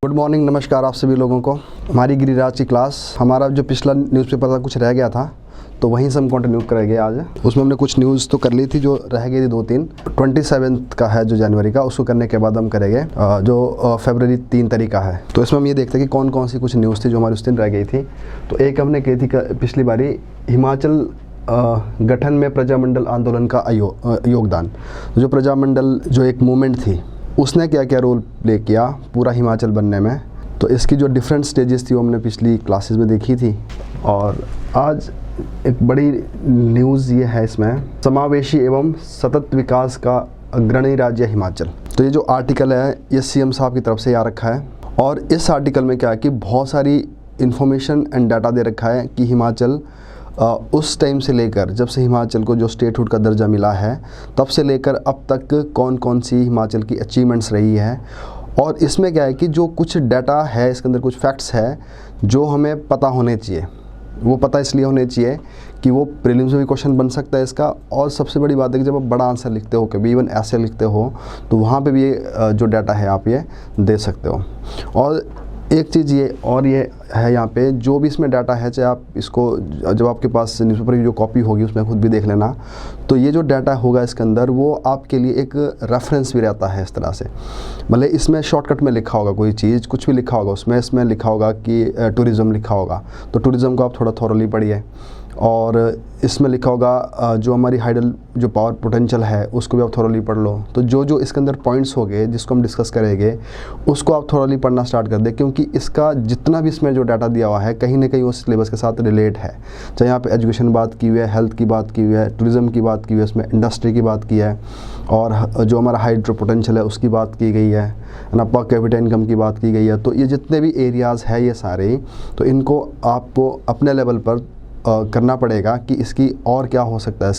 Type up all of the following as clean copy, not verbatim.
Good morning, नमस्कार आप सभी लोगों को। हमारी गिरिराज की क्लास, हमारा जो पिछला न्यूज़पेपर था कुछ रह गया था तो वहीं से हम कंटिन्यू करेंगे आज। उसमें हमने कुछ न्यूज़ तो कर ली थी, जो रह गई थी 2-3। 27 का है जो जनवरी का, उसको करने के बाद हम करेंगे जो फरवरी 3 तारीख का है। तो इसमें हम ये देखते हैं कि कौन कौन सी कुछ न्यूज़ थी जो हमारी उस दिन रह गई थी। तो एक हमने की थी पिछली बारी, हिमाचल गठन में प्रजामंडल आंदोलन का योगदान। जो प्रजामंडल जो एक मूवमेंट थी उसने क्या क्या रोल प्ले किया पूरा हिमाचल बनने में, तो इसकी जो डिफरेंट स्टेजेस थी वो हमने पिछली क्लासेस में देखी थी। और आज एक बड़ी न्यूज़ ये है, इसमें समावेशी एवं सतत विकास का अग्रणी राज्य हिमाचल। तो ये जो आर्टिकल है ये सीएम साहब की तरफ से आ रखा है, और इस आर्टिकल में क्या है कि बहुत सारी इन्फॉर्मेशन एंड डाटा दे रखा है कि हिमाचल उस टाइम से लेकर, जब से हिमाचल को जो स्टेटहुड का दर्जा मिला है तब से लेकर अब तक कौन कौन सी हिमाचल की अचीवमेंट्स रही है। और इसमें क्या है कि जो कुछ डाटा है इसके अंदर कुछ फैक्ट्स है जो हमें पता होने चाहिए। वो पता इसलिए होने चाहिए कि वो प्रीलिम्स में भी क्वेश्चन बन सकता है इसका। और सबसे बड़ी बात है कि जब आप बड़ा आंसर लिखते हो, कभी इवन ऐसे लिखते हो, तो वहाँ पे भी ये जो डाटा है आप ये दे सकते हो। और एक चीज़ ये और ये है यहाँ पे, जो भी इसमें डाटा है, चाहे आप इसको जब आपके पास न्यूज़पेपर की जो कॉपी होगी उसमें खुद भी देख लेना, तो ये जो डाटा होगा इसके अंदर वो आपके लिए एक रेफरेंस भी रहता है इस तरह से। भले इसमें शॉर्टकट में लिखा होगा कोई चीज़, कुछ भी लिखा होगा उसमें, इसमें लिखा होगा कि टूरिज़्म लिखा होगा, तो टूरिज़्म को आप थोड़ा थॉरली पढ़िए। और इसमें लिखा होगा जो हमारी हाइडल जो पावर पोटेंशियल है उसको भी आप थॉरली पढ़ लो। तो जो जो इसके अंदर पॉइंट्स हो गए जिसको हम डिस्कस करेंगे उसको आप थॉरली पढ़ना स्टार्ट कर दें, क्योंकि इसका जितना भी इसमें जो डाटा दिया हुआ है कहीं ना कहीं उस सिलेबस के साथ रिलेट है। चाहे यहाँ पे एजुकेशन बात की हुई है, हेल्थ की बात की हुई है, टूरिज़्म की बात की हुई है, इसमें इंडस्ट्री की बात की है, और जो हमारा हाइड्रो पोटेंशियल है उसकी बात की गई है ना, पर कैपिटा इनकम की बात की गई है। तो ये जितने भी एरियाज़ है ये सारे, तो इनको आपको अपने लेवल पर करना पड़ेगा कि इसकी और क्या हो सकता है।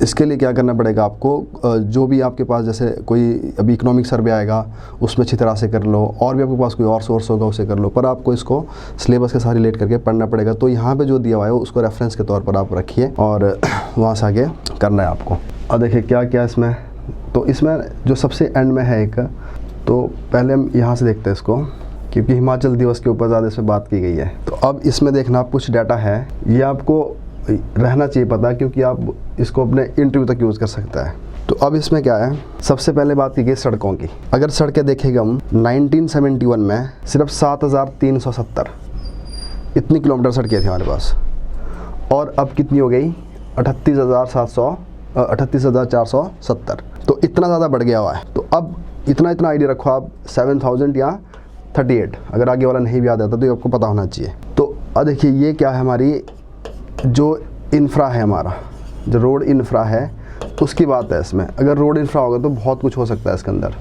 इसके लिए क्या करना पड़ेगा आपको, जो भी आपके पास, जैसे कोई अभी इकोनॉमिक सर्वे आएगा उसमें अच्छी तरह से कर लो, और भी आपके पास कोई और सोर्स होगा उसे कर लो, पर आपको इसको सिलेबस के साथ रिलेट करके पढ़ना पड़ेगा। तो यहाँ पे जो दिया हुआ है उसको रेफरेंस के तौर पर आप रखिए और वहाँ से आगे करना है आपको। और देखिए क्या क्या इसमें, तो इसमें जो सबसे एंड में है एक, तो पहले हम यहाँ से देखते हैं इसको, क्योंकि हिमाचल दिवस के ऊपर ज़्यादा इसमें बात की गई है। तो अब इसमें देखना, आप कुछ डाटा है ये आपको रहना चाहिए पता, क्योंकि आप इसको अपने इंटरव्यू तक यूज़ कर सकता है। तो अब इसमें क्या है, सबसे पहले बात की गई सड़कों की। अगर सड़कें देखेगा हम 1971 में सिर्फ 7370 इतनी किलोमीटर सड़कें थी हमारे पास, और अब कितनी हो गई 38,470। तो इतना ज़्यादा बढ़ गया हुआ है। तो अब इतना आइडिया रखो आप, 7000 या 38, अगर आगे वाला नहीं भी याद आता तो ये आपको पता होना चाहिए। तो अब देखिए ये क्या है, हमारी जो इंफ्रा है, हमारा जो रोड इंफ्रा है उसकी बात है इसमें। अगर रोड इंफ्रा होगा तो बहुत कुछ हो सकता है इसके अंदर।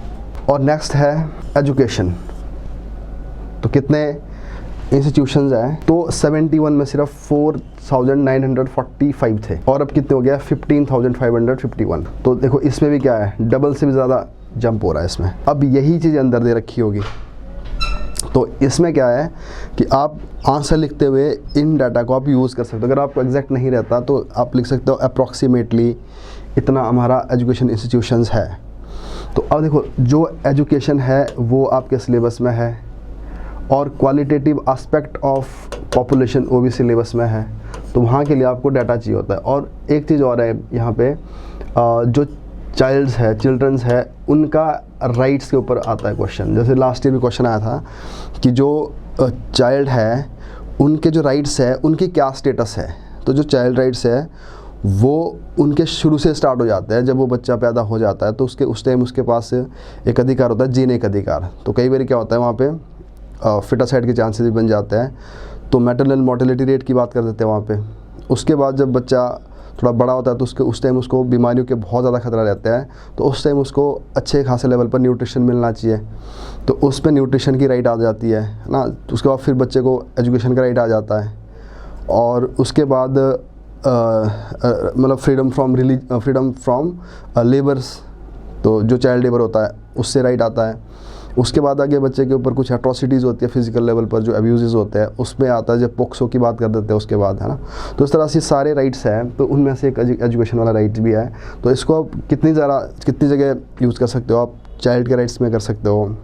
और नेक्स्ट है एजुकेशन। तो कितने इंस्टीट्यूशंस हैं, तो 71 में सिर्फ 4945 थे, और अब कितने हो गया 15,551। तो देखो इसमें भी क्या है, डबल से भी ज़्यादा जंप हो रहा है इसमें। अब यही चीज़ अंदर दे रखी होगी। तो इसमें क्या है कि आप आंसर लिखते हुए इन डाटा को आप यूज़ कर सकते हो। अगर आपको एग्जैक्ट नहीं रहता तो आप लिख सकते हो अप्रॉक्सीमेटली इतना हमारा एजुकेशन इंस्टीट्यूशंस है। तो अब देखो जो एजुकेशन है वो आपके सिलेबस में है, और क्वालिटेटिव एस्पेक्ट ऑफ पॉपुलेशन वो भी सिलेबस में है। तो वहाँ के लिए आपको डाटा चाहिए होता है। और एक चीज़ और है यहाँ पे, जो चिल्ड्रंस है उनका राइट्स के ऊपर आता है क्वेश्चन। जैसे लास्ट ईयर भी क्वेश्चन आया था कि जो चाइल्ड है उनके जो राइट्स है उनकी क्या स्टेटस है। तो जो चाइल्ड राइट्स है वो उनके शुरू से स्टार्ट हो जाते हैं, जब वो बच्चा पैदा हो जाता है तो उस टाइम उसके पास एक अधिकार होता है, जीने का अधिकार। तो कई बार क्या होता है वहाँ पे फिटासाइड के चांसेस भी बन जाते हैं, तो मैटरनल मोर्टेलिटी रेट की बात कर देते हैं वहाँ पे। उसके बाद जब बच्चा थोड़ा बड़ा होता है तो उस टाइम उसको बीमारियों के बहुत ज़्यादा खतरा रहता है, तो उस टाइम उसको अच्छे खासे लेवल पर न्यूट्रिशन मिलना चाहिए। तो उस पर न्यूट्रिशन की राइट आ जाती है ना। तो उसके बाद फिर बच्चे को एजुकेशन का राइट आ जाता है, और उसके बाद मतलब फ्रीडम फ्रॉम लेबर्स, तो जो चाइल्ड लेबर होता है उससे राइट आता है। उसके बाद आगे बच्चे के ऊपर कुछ एट्रोसिटीज़ होती है फिजिकल लेवल पर, जो अब्यूज़ होते हैं उसमें आता है, जब पोक्सो की बात कर देते हैं उसके बाद, है ना। तो इस तरह से सारे राइट्स हैं, तो उनमें से एक एजुकेशन वाला राइट भी है। तो इसको आप कितनी जगह यूज़ कर सकते हो। आप चाइल्ड के राइट्स में कर सकते हो,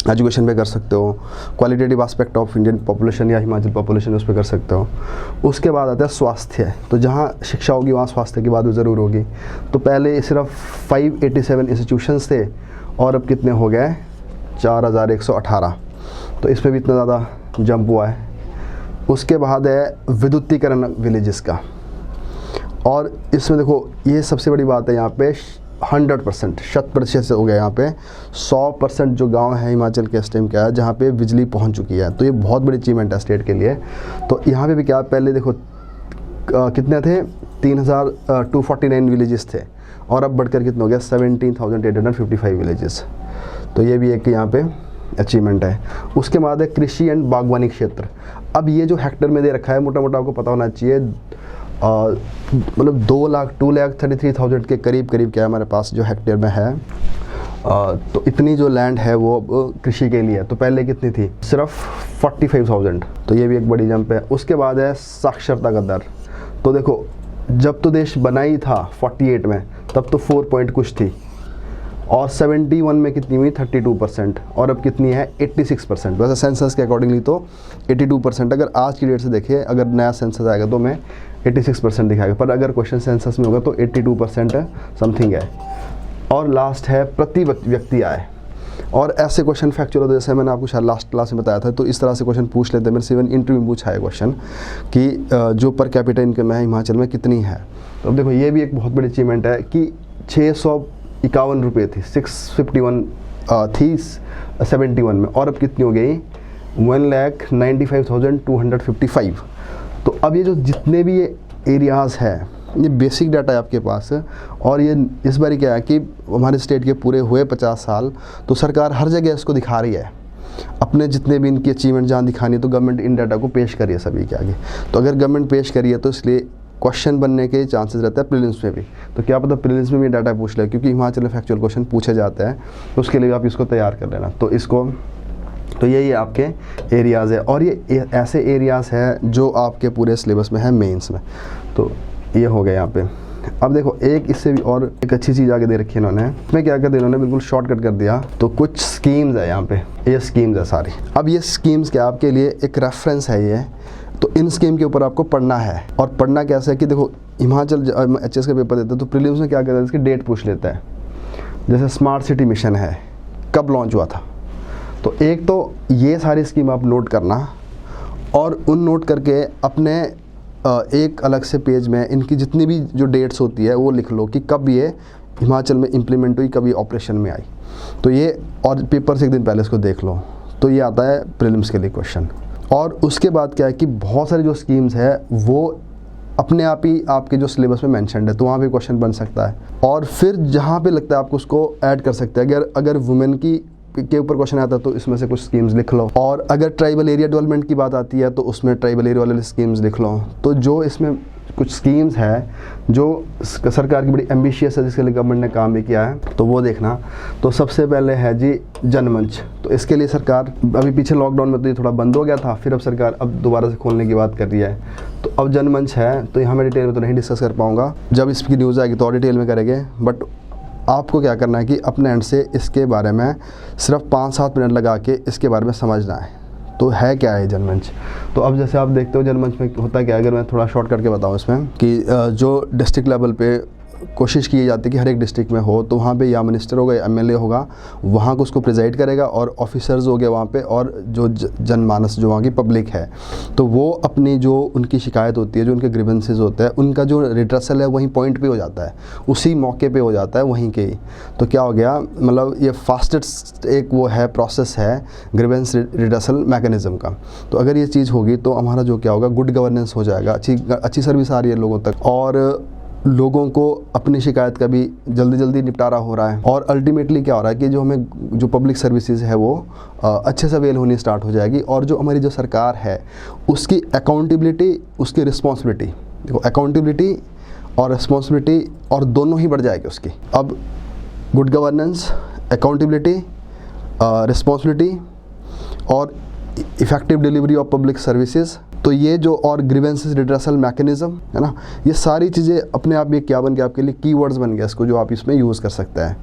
एजुकेशन पे कर सकते हो, qualitative aspect of Indian population या हिमाचल पॉपुलेशन उस पर कर सकते हो। उसके बाद आता है स्वास्थ्य, तो जहाँ शिक्षा होगी वहाँ स्वास्थ्य की बात ज़रूर होगी। तो पहले सिर्फ 587 इंस्टीट्यूशंस थे और अब कितने हो गए 4118, तो इसमें भी इतना ज़्यादा जंप हुआ है। उसके बाद है विद्युतीकरण विलेजेस का, और इसमें देखो ये सबसे बड़ी बात है, यहाँ पे 100% 100% हो गया, यहाँ पे 100% जो गांव है हिमाचल के इस टाइम क्या है जहाँ पे बिजली पहुँच चुकी है। तो ये बहुत बड़ी अचीवमेंट है स्टेट के लिए। तो यहाँ पे भी क्या, पहले देखो कितने थे 3249 विलेजेस थे और अब बढ़कर कितना हो गया 17,855 विलेजेस। तो ये भी एक यहाँ पे अचीवमेंट है। उसके बाद है कृषि एंड बागवानी क्षेत्र। अब ये जो हेक्टर में दे रखा है, मोटा मोटा आपको पता होना चाहिए, मतलब 2,33,000 के करीब क्या है हमारे पास जो हेक्टेयर में है। तो इतनी जो लैंड है वो अब कृषि के लिए, तो पहले कितनी थी सिर्फ 45,000। तो ये भी एक बड़ी जंप है। उसके बाद है साक्षरता का दर। तो देखो जब तो देश बना ही था 48 में, तब तो 4 पॉइंट कुछ थी, और 71 में कितनी हुई 32%, और अब कितनी है 86%। वैसे सेंसस के अकॉर्डिंगली तो 82%। अगर आज की डेट से देखिए, अगर नया सेंसस आएगा तो मैं 86% दिखाएगा, पर अगर क्वेश्चन सेंसस में होगा तो 82% समथिंग है। और लास्ट है प्रति व्यक्ति आय। और ऐसे क्वेश्चन फैक्चुअल होते, जैसे मैंने आपको शायद लास्ट क्लास में बताया था, तो इस तरह से क्वेश्चन पूछ लेते हैं। मेरे से इवन इंटरव्यू में पूछा है क्वेश्चन कि जो पर कैपिटा इनकम है हिमाचल में कितनी है। तो अब देखो ये भी एक बहुत बड़ी अचीवमेंट है कि 651 रुपये थी, 651 थी 71 में, और अब कितनी हो गई 1,95,255। तो अब ये जो जितने भी ये एरियाज़ हैं, ये बेसिक डाटा है आपके पास। और ये इस बार क्या है कि हमारे स्टेट के पूरे हुए 50 साल, तो सरकार हर जगह इसको दिखा रही है, अपने जितने भी इनकी अचीवमेंट जहाँ दिखानी है, तो गवर्नमेंट इन डाटा को पेश करिए सभी के आगे। तो अगर गवर्नमेंट पेश करिए तो इसलिए क्वेश्चन बनने के चांसेस रहते हैं प्रीलिम्स में भी। तो क्या पता प्रीलिम्स में भी डाटा पूछ ले, क्योंकि हिमाचल में फैक्चुअल क्वेश्चन पूछे जाते हैं, तो उसके लिए आप इसको तैयार कर लेना। तो इसको, तो यही आपके एरियाज़ है, और ये ऐसे एरियाज़ हैं जो आपके पूरे सिलेबस में है मेंस में। तो ये हो गया यहाँ पे। अब देखो एक इससे भी और एक अच्छी चीज़ आगे दे रखी है इन्होंने, इसमें क्या कर दिया इन्होंने, बिल्कुल शॉर्टकट कर दिया। तो कुछ स्कीम्स है यहाँ पे, ये स्कीम्स है सारी। अब ये स्कीम्स क्या आपके लिए एक रेफरेंस है ये, तो इन स्कीम के ऊपर आपको पढ़ना है। और पढ़ना कैसे है कि देखो हिमाचल HS का पेपर देता है तो प्रीलिम्स में क्या करता है, इसकी डेट पूछ लेता है। जैसे स्मार्ट सिटी मिशन है, कब लॉन्च हुआ था। तो एक तो ये सारी स्कीम आप नोट करना, और उन नोट करके अपने एक अलग से पेज में इनकी जितनी भी जो डेट्स होती है वो लिख लो कि कब ये हिमाचल में इम्प्लीमेंट हुई, कब ये ऑपरेशन में आई। तो ये, और पेपर से एक दिन पहले इसको देख लो। तो ये आता है प्रीलिम्स के लिए क्वेश्चन। और उसके बाद क्या है कि बहुत सारी जो स्कीम्स है वो अपने आप ही आपके जो सिलेबस में मेंशन्ड है, तो वहाँ भी क्वेश्चन बन सकता है। और फिर जहाँ पे लगता है आपको उसको ऐड कर सकते हैं। अगर वुमेन के ऊपर क्वेश्चन आता है तो इसमें से कुछ स्कीम्स लिख लो, और अगर ट्राइबल एरिया डेवलपमेंट की बात आती है तो उसमें ट्राइबल एरिया वाले स्कीम्स लिख लो। तो जो इसमें कुछ स्कीम्स है जो सरकार की बड़ी एम्बिशियस है, जिसके लिए गवर्नमेंट ने काम भी किया है, तो वो देखना। तो सबसे पहले है जी जनमंच। तो इसके लिए सरकार अभी पीछे लॉकडाउन में तो ये थोड़ा बंद हो गया था, फिर अब सरकार अब दोबारा से खोलने की बात कर रही है। तो अब जनमंच है, तो यहाँ मैं डिटेल में तो नहीं डिस्कस कर पाऊँगा, जब इसकी न्यूज़ आएगी तो और डिटेल में करेंगे। बट आपको क्या करना है कि अपने एंड से इसके बारे में सिर्फ 5-7 मिनट लगा के इसके बारे में समझना है। तो है क्या है जनमंच। तो अब जैसे आप देखते हो जनमंच में होता क्या है, अगर मैं थोड़ा शॉर्ट करके बताऊं इसमें कि जो डिस्ट्रिक्ट लेवल पे कोशिश की जाती है कि हर एक डिस्ट्रिक्ट में हो, तो वहाँ पे या मिनिस्टर होगा या MLA होगा, वहाँ को उसको प्रिजाइड करेगा, और ऑफिसर्स हो गए वहाँ पे, और जो जनमानस जो वहाँ की पब्लिक है, तो वो अपनी जो उनकी शिकायत होती है, जो उनके ग्रीवेंसेस होते हैं, उनका जो रिड्रेसल है वहीं पॉइंट पे हो जाता है, उसी मौके पे हो जाता है वहीं के ही। तो क्या हो गया, मतलब ये फास्टेस्ट एक वो है प्रोसेस है ग्रीवेंस रिड्रेसल मैकेनिज़्म का। तो अगर ये चीज़ होगी तो हमारा जो क्या होगा, गुड गवर्नेंस हो जाएगा, अच्छी सर्विस आ रही है लोगों तक, और लोगों को अपनी शिकायत का भी जल्दी निपटारा हो रहा है। और अल्टीमेटली क्या हो रहा है कि जो हमें जो पब्लिक सर्विसेज है वो अच्छे से अवेल होनी स्टार्ट हो जाएगी, और जो हमारी जो सरकार है उसकी अकाउंटेबिलिटी, उसकी रिस्पॉन्सिबिलिटी, देखो अकाउंटेबिलिटी और रिस्पॉन्सिबिलिटी और दोनों ही बढ़ जाएगी उसकी। अब गुड गवर्नेंस, अकाउंटेबिलिटी, रिस्पॉन्सिबिलिटी और effective delivery of public services, तो ये जो और ग्रीवेंसेस रिड्रेसल मैकेनिज्म है ना, ये सारी चीज़ें अपने आप में क्या बन गया आपके लिए, कीवर्ड्स बन गया इसको, जो आप इसमें यूज़ कर सकते हैं।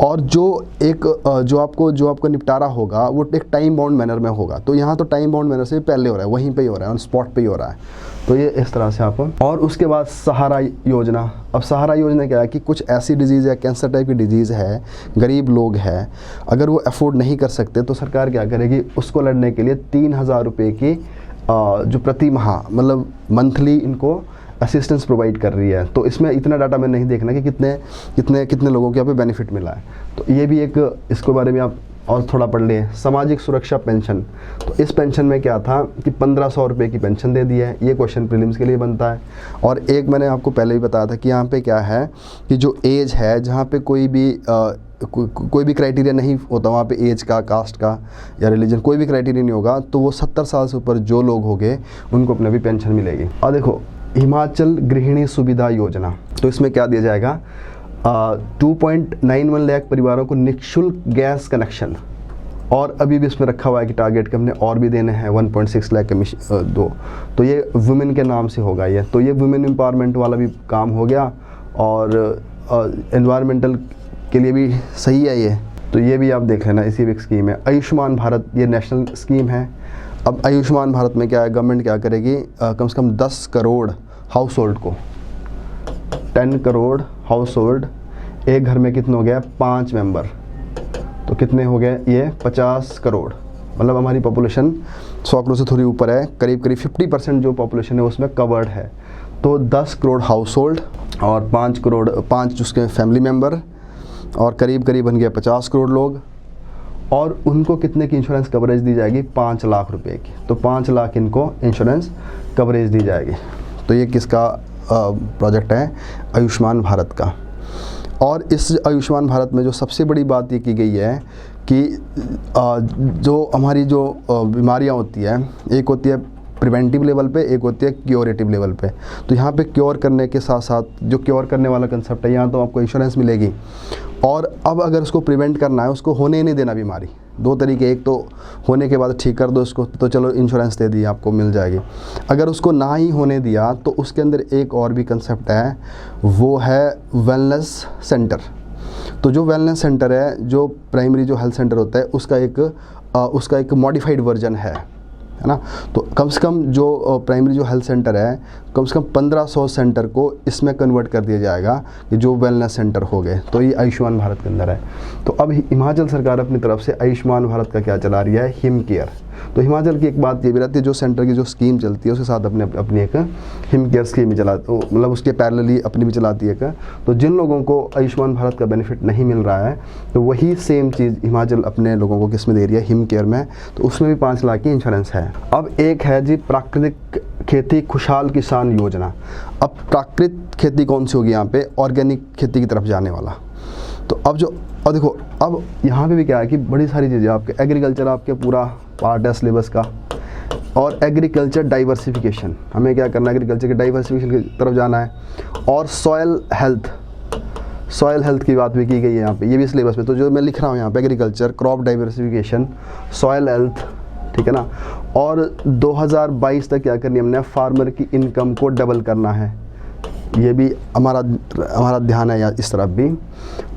और जो एक जो आपको निपटारा होगा वो एक टाइम बाउंड मैनर में होगा। तो यहाँ तो टाइम बाउंड मैनर से पहले हो रहा है, वहीं पे ही हो रहा है, ऑन स्पॉट पे ही हो रहा है। तो ये इस तरह से आप। और उसके बाद सहारा योजना। अब सहारा योजना क्या है कि कुछ ऐसी डिजीज़ है, कैंसर टाइप की डिजीज़ है, गरीब लोग हैं, अगर वो अफोर्ड नहीं कर सकते तो सरकार क्या करेगी, उसको लड़ने के लिए 3,000 रुपये की जो प्रति माह मतलब मंथली इनको असिस्टेंस प्रोवाइड कर रही है। तो इसमें इतना डाटा मैं नहीं देखना कि कितने लोगों को यहाँ पे बेनिफिट मिला है। तो ये भी एक, इसके बारे में आप और थोड़ा पढ़ लें। सामाजिक सुरक्षा पेंशन, तो इस पेंशन में क्या था कि 1,500 रुपये की पेंशन दे दी है। ये क्वेश्चन प्रीलिम्स के लिए बनता है। और एक मैंने आपको पहले ही बताया था कि यहाँ पे क्या है कि जो एज है, जहाँ पे कोई भी क्राइटेरिया नहीं होता, वहाँ पे एज का, कास्ट का या रिलीजन कोई भी क्राइटेरिया नहीं होगा, तो वो 70 साल से ऊपर जो लोग होंगे उनको अपने भी पेंशन मिलेगी। और देखो हिमाचल गृहिणी सुविधा योजना, तो इसमें क्या दिया जाएगा, 2.91 लाख परिवारों को निःशुल्क गैस कनेक्शन। और अभी भी इसमें रखा हुआ है कि टारगेट के हमने और भी देने हैं 1.6 लाख दो। तो ये वुमेन के नाम से होगा ये। तो ये वुमेन एम्पावरमेंट वाला भी काम हो गया और एनवायरमेंटल के लिए भी सही है ये। तो ये भी आप देख लेना, इसी भी एक स्कीम है। आयुष्मान भारत, ये नेशनल स्कीम है। अब आयुष्मान भारत में क्या है, गवर्नमेंट क्या करेगी, कम से कम 10 करोड़ हाउस होल्ड को, 10 करोड़ हाउस होल्ड, एक घर में कितने हो गया, 5 मेंबर, तो कितने हो गए ये 50 करोड़। मतलब हमारी पॉपुलेशन 100 करोड़ से थोड़ी ऊपर है, करीब 50% जो पॉपुलेशन है उसमें कवर्ड है। तो 10 करोड़ हाउस होल्ड और 5 उसके फैमिली मेंबर, और करीब बन गया 50 करोड़ लोग। और उनको कितने की इंश्योरेंस कवरेज दी जाएगी, 5 लाख रुपए की। तो 5 लाख इनको इंश्योरेंस कवरेज दी जाएगी। तो ये किसका प्रोजेक्ट है, आयुष्मान भारत का। और इस आयुष्मान भारत में जो सबसे बड़ी बात ये की गई है कि जो हमारी जो बीमारियां होती है, एक होती है प्रिवेंटिव लेवल पे, एक होती है क्योरेटिव लेवल पे। तो यहाँ पे क्योर करने के साथ साथ जो क्योर करने वाला कंसेप्ट है, यहाँ तो आपको इंश्योरेंस मिलेगी। और अब अगर उसको प्रिवेंट करना है, उसको होने नहीं देना बीमारी, 2 तरीके, एक तो होने के बाद ठीक कर दो उसको, तो चलो इंश्योरेंस दे दी, आपको मिल जाएगी। अगर उसको ना ही होने दिया तो उसके अंदर एक और भी कंसेप्ट है, वो है वेलनेस सेंटर। तो जो वेलनेस सेंटर है, जो प्राइमरी जो हेल्थ सेंटर होता है, उसका एक मॉडिफाइड वर्जन है ना। तो कम से कम जो प्राइमरी जो हेल्थ सेंटर है, कम से कम 1500 सेंटर को इसमें कन्वर्ट कर दिया जाएगा कि जो वेलनेस सेंटर हो गए। तो ये आयुष्मान भारत के अंदर है। तो अब हिमाचल सरकार अपनी तरफ से आयुष्मान भारत का क्या चला रही है, हिम केयर। तो हिमाचल की एक बात ये भी रहती है, जो सेंटर की जो स्कीम चलती है उसके साथ अपनी एक हिम केयर स्कीम भी चलाती, मतलब उसके पैरेलली अपनी भी चलाती है। तो जिन लोगों को आयुष्मान भारत का बेनिफिट नहीं मिल रहा है, तो वही सेम चीज़ हिमाचल अपने लोगों को किस में दे रही है, हिम केयर में। तो उसमें भी 5 लाख की इंश्योरेंस है। अब एक है जी प्राकृतिक खेती खुशहाल किसान योजना। अब प्राकृतिक खेती कौन सी होगी यहाँ पे, ऑर्गेनिक खेती की तरफ जाने वाला। तो अब और देखो, अब यहाँ पे भी क्या है कि बड़ी सारी चीज़ें, आपके एग्रीकल्चर आपके पूरा पार्ट है सिलेबस का, और एग्रीकल्चर डाइवर्सिफिकेशन, हमें क्या करना है, एग्रीकल्चर के डाइवर्सिफिकेशन की तरफ जाना है। और सॉयल हेल्थ की बात भी की गई है यहाँ पे, ये भी सिलेबस में। तो जो मैं लिख रहा हूँ यहाँ पे, agriculture, crop diversification, soil health, ठीक है ना। और 2022 तक क्या करनी है हमने, फार्मर की इनकम को डबल करना है। ये भी हमारा ध्यान है इस तरफ भी।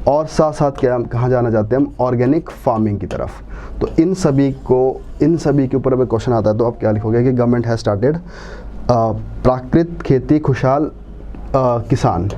और साथ साथ क्या हम कहाँ जाना चाहते हैं, हम ऑर्गेनिक फार्मिंग की तरफ। तो इन सभी के ऊपर अगर क्वेश्चन आता है तो आप क्या लिखोगे कि गवर्नमेंट हैज़ स्टार्टेड प्राकृतिक खेती खुशहाल किसान।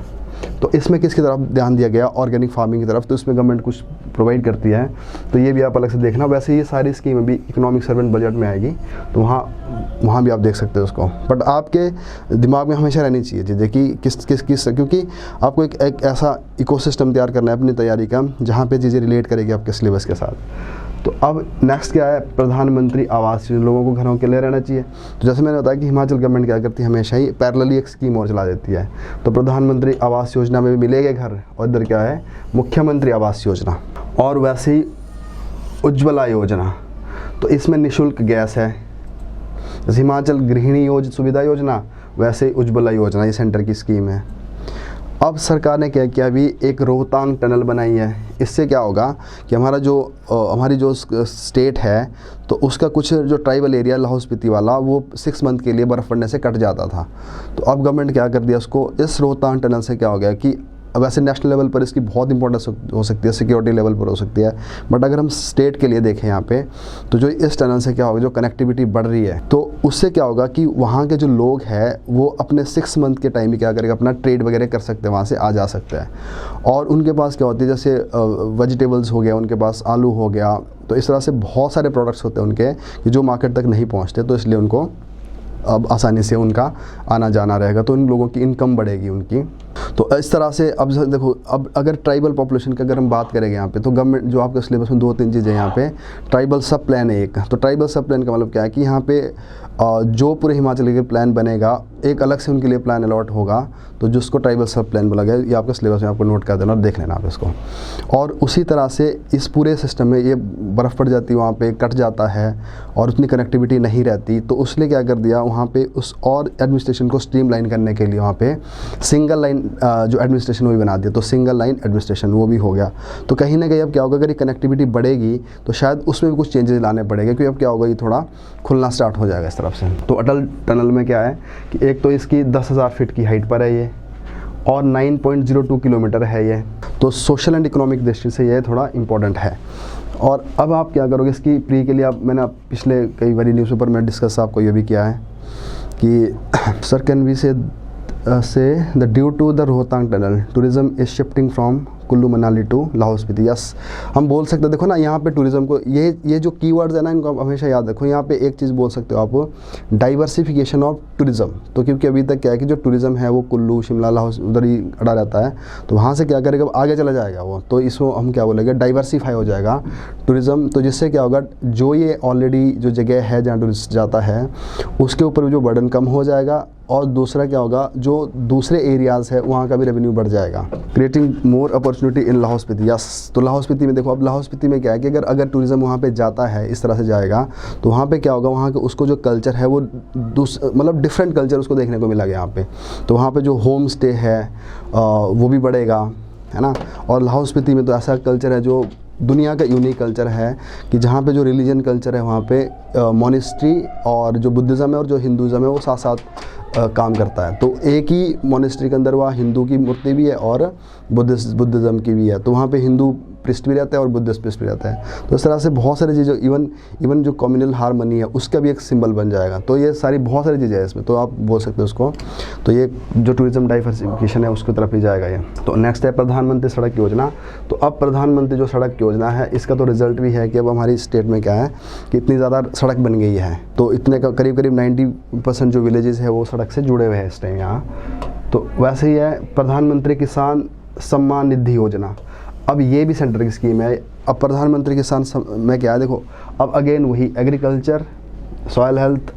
तो इसमें किसकी तरफ ध्यान दिया गया, ऑर्गेनिक फार्मिंग की तरफ। तो इसमें गवर्नमेंट कुछ प्रोवाइड करती है, तो ये भी आप अलग से देखना। वैसे ये सारी स्कीम भी इकोनॉमिक सर्वेंट बजट में आएगी, तो वहाँ भी आप देख सकते हो उसको। बट आपके दिमाग में हमेशा रहनी चाहिए चीज़ें कि किस क्योंकि आपको एक ऐसा इकोसिस्टम तैयार करना है अपनी तैयारी का, जहाँ पे चीज़ें रिलेट करेगी आपके सिलेबस के साथ। तो अब नेक्स्ट क्या है, प्रधानमंत्री आवास योजना, लोगों को घरों के लिए रहना चाहिए। तो जैसे मैंने बताया कि हिमाचल गवर्नमेंट क्या करती है, हमेशा ही पैरेलली एक स्कीम और चला देती है। तो प्रधानमंत्री आवास योजना में भी मिलेंगे घर, और इधर क्या है, मुख्यमंत्री आवास योजना। और वैसे ही उज्ज्वला योजना, तो इसमें निःशुल्क गैस है। जैसे हिमाचल गृहिणी सुविधा योजना, वैसे ही उज्ज्वला योजना, ये सेंटर की स्कीम है। अब सरकार ने क्या किया, अभी एक रोहतांग टनल बनाई है। इससे क्या होगा कि हमारी जो स्टेट है तो उसका कुछ जो ट्राइबल एरिया लाहौल स्पीति वाला वो 6 मंथ के लिए बर्फ़ पड़ने से कट जाता था। तो अब गवर्नमेंट क्या कर दिया, उसको इस रोहतांग टनल से क्या हो गया कि अब ऐसे नेशनल लेवल पर इसकी बहुत इंपॉर्टेंस हो सकती है, सिक्योरिटी लेवल पर हो सकती है, बट अगर हम स्टेट के लिए देखें यहाँ पे तो जो इस टनल से क्या होगा, जो कनेक्टिविटी बढ़ रही है तो उससे क्या होगा कि वहाँ के जो लोग हैं वो अपने 6 मंथ के टाइम में क्या करेगा, अपना ट्रेड वगैरह कर सकते हैं, वहाँ से आ जा सकते हैं। और उनके पास क्या होती है, जैसे वेजिटेबल्स हो गया, उनके पास आलू हो गया, तो इस तरह से बहुत सारे प्रोडक्ट्स होते हैं उनके कि जो मार्केट तक नहीं पहुँचते, तो इसलिए उनको अब आसानी से उनका आना जाना रहेगा, तो इन लोगों की इनकम बढ़ेगी उनकी। तो इस तरह से अब देखो, अब अगर ट्राइबल पॉपुलेशन की अगर हम बात करेंगे यहाँ पे, तो गवर्नमेंट जो आपके सिलेबस में 2-3 चीज़ें यहाँ पे, ट्राइबल सब प्लान है एक। तो ट्राइबल सब प्लान का मतलब क्या है कि यहाँ पे जो पूरे हिमाचल के प्लान बनेगा, एक अलग से उनके लिए प्लान अलॉट होगा, तो जिसको ट्राइबल सब प्लान बोला गया, ये आपके सिलेबस में आपको नोट कर देना और देख लेना आप इसको। और उसी तरह से इस पूरे सिस्टम में ये बर्फ़ पड़ जाती है, वहाँ पे कट जाता है और उतनी कनेक्टिविटी नहीं रहती, तो उसने क्या कर दिया, वहाँ पे उस और एडमिनिस्ट्रेशन को स्ट्रीमलाइन करने के लिए वहाँ पे सिंगल लाइन जो एडमिनिस्ट्रेशन वो भी बना दिया, तो सिंगल लाइन एडमिनिस्ट्रेशन वो भी हो गया। तो कहीं ना कहीं अब क्या होगा, अगर ये कनेक्टिविटी बढ़ेगी तो शायद उसमें भी कुछ चेंजेस लाने पड़ेंगे, क्योंकि अब क्या होगा, ये थोड़ा खुलना स्टार्ट हो जाएगा इस तरफ से। तो अटल टनल में क्या है कि एक तो इसकी 10,000 फीट की हाइट पर है ये, और 9.02 किलोमीटर है ये, तो सोशल एंड इकोनॉमिक दृष्टि से ये थोड़ा इंपॉर्टेंट है। और अब आप क्या करोगे इसकी प्री के लिए, मैंने पिछले कई बारी न्यूज़पेपर में डिस्कस आपको ये भी किया है कि sir can we say the due to the Rohtang tunnel tourism is shifting from Kullu Manali to Lahaul Spiti. Yes, हम बोल सकते हैं, देखो ना यहाँ पे टूरिज्म को ये जो कीवर्ड्स है ना, इनको आप हमेशा याद रखो। यहाँ पे एक चीज़ बोल सकते हो आप, डाइवर्सिफिकेशन ऑफ टूरिज्म। तो क्योंकि अभी तक क्या है कि जो टूरिज्म है वो कुल्लू, शिमला, लाहौल उधर ही अड़ा रहता है, तो वहाँ से क्या करेगा, आगे चला जाएगा वो, तो इसको हम क्या बोलेंगे, डाइवर्सीफाई हो जाएगा टूरिज़्म। तो जिससे क्या होगा, जो ये ऑलरेडी जो जगह है जहाँ टूरिस्ट जाता है उसके ऊपर जो बर्डन कम हो जाएगा, और दूसरा क्या होगा, जो दूसरे एरियाज़ है वहाँ का भी रेवेन्यू बढ़ जाएगा। Creating more opportunity in Lahaul Spiti. Yes, तो लाहौल स्पीति में देखो, अब लाहौल स्पीति में क्या है कि अगर टूरिज़्म वहाँ पे जाता है, इस तरह से जाएगा, तो वहाँ पे क्या होगा, वहाँ के उसको जो कल्चर है वो मतलब डिफरेंट कल्चर उसको देखने को मिलेगा यहाँ पे। तो वहाँ पे जो होम स्टे है वो भी बढ़ेगा, है ना। और लाहौल स्पीति में तो ऐसा कल्चर है जो दुनिया का यूनिक कल्चर है कि जहाँ पे जो रिलीजन कल्चर है वहाँ पे मोनेस्ट्री और जो बुद्धिज़्म है और जो हिंदुज़्म है वो साथ साथ काम करता है। तो एक ही मोनेस्ट्री के अंदर वहाँ हिंदू की मूर्ति भी है और बुद्धिज़्म की भी है, तो वहाँ पे हिंदू प्रिस्ट भी रहता है और बुद्धिस्ट प्रिस्ट भी रहता है। तो इस तरह से बहुत सारी चीज़ें, इवन जो कम्युनल हारमनी है उसका भी एक सिंबल बन जाएगा। तो ये सारी बहुत सारी चीज़ें हैं इसमें, तो आप बोल सकते हो उसको। तो ये जो टूरिज़्म डाइवर्सिफिकेशन है उसकी तरफ ही जाएगा ये। तो नेक्स्ट है प्रधानमंत्री सड़क योजना। तो अब प्रधानमंत्री जो सड़क योजना है इसका तो रिजल्ट भी है कि अब हमारी स्टेट में क्या है कि इतनी ज़्यादा सड़क बन गई है, तो इतने करीब 90% जो विलेजेस है वो सड़क से जुड़े हुए हैं इस टाइम यहाँ। तो वैसे ही है प्रधानमंत्री किसान सम्मान निधि योजना। अब ये भी सेंटर की स्कीम है। अब प्रधानमंत्री किसान में क्या है, देखो अब अगेन वही एग्रीकल्चर, सॉयल हेल्थ,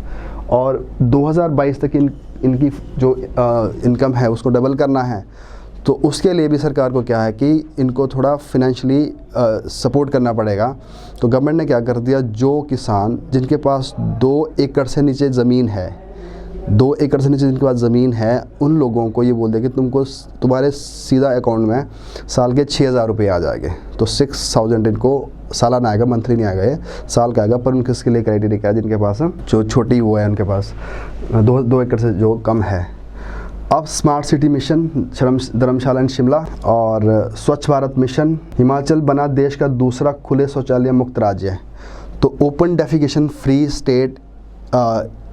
और 2022 तक इनकी जो इनकम है उसको डबल करना है। तो उसके लिए भी सरकार को क्या है कि इनको थोड़ा फिनेंशियली सपोर्ट करना पड़ेगा। तो गवर्नमेंट ने क्या कर दिया, जो किसान जिनके पास 2 एकड़ से नीचे ज़मीन है, 2 एकड़ से नीचे जिनके पास ज़मीन है, उन लोगों को ये बोल दे कि तुम्हारे सीधा अकाउंट में साल के 6,000 रुपये आ जाएंगे। तो 6,000 इनको सालाना आएगा, मंथली नहीं आएगा, ये साल का आएगा। पर उनके इसके लिए क्राइटेरिया क्या है, जिनके पास जो छोटी वो है, उनके पास 2 एकड़ से जो कम है। अब smart city mission Dharamshala and Shimla, और स्वच्छ भारत मिशन, हिमाचल बना देश का दूसरा खुले शौचालय मुक्त राज्य है। तो open defecation free state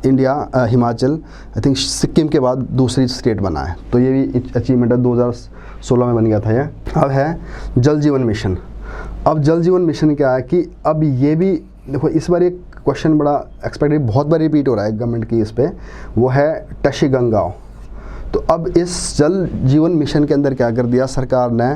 India, Himachal I think Sikkim के बाद दूसरी स्टेट बना है। तो ये भी अचीवमेंट है, 2016 में बन गया था ये। अब है जल जीवन मिशन। अब जल जीवन मिशन क्या है कि अब ये भी देखो, इस बार एक क्वेश्चन बड़ा एक्सपेक्टेड बहुत बार रिपीट हो रहा है गवर्नमेंट की इस पे, वो है टशी गंगाओं। तो अब इस जल जीवन मिशन के अंदर क्या कर दिया सरकार ने,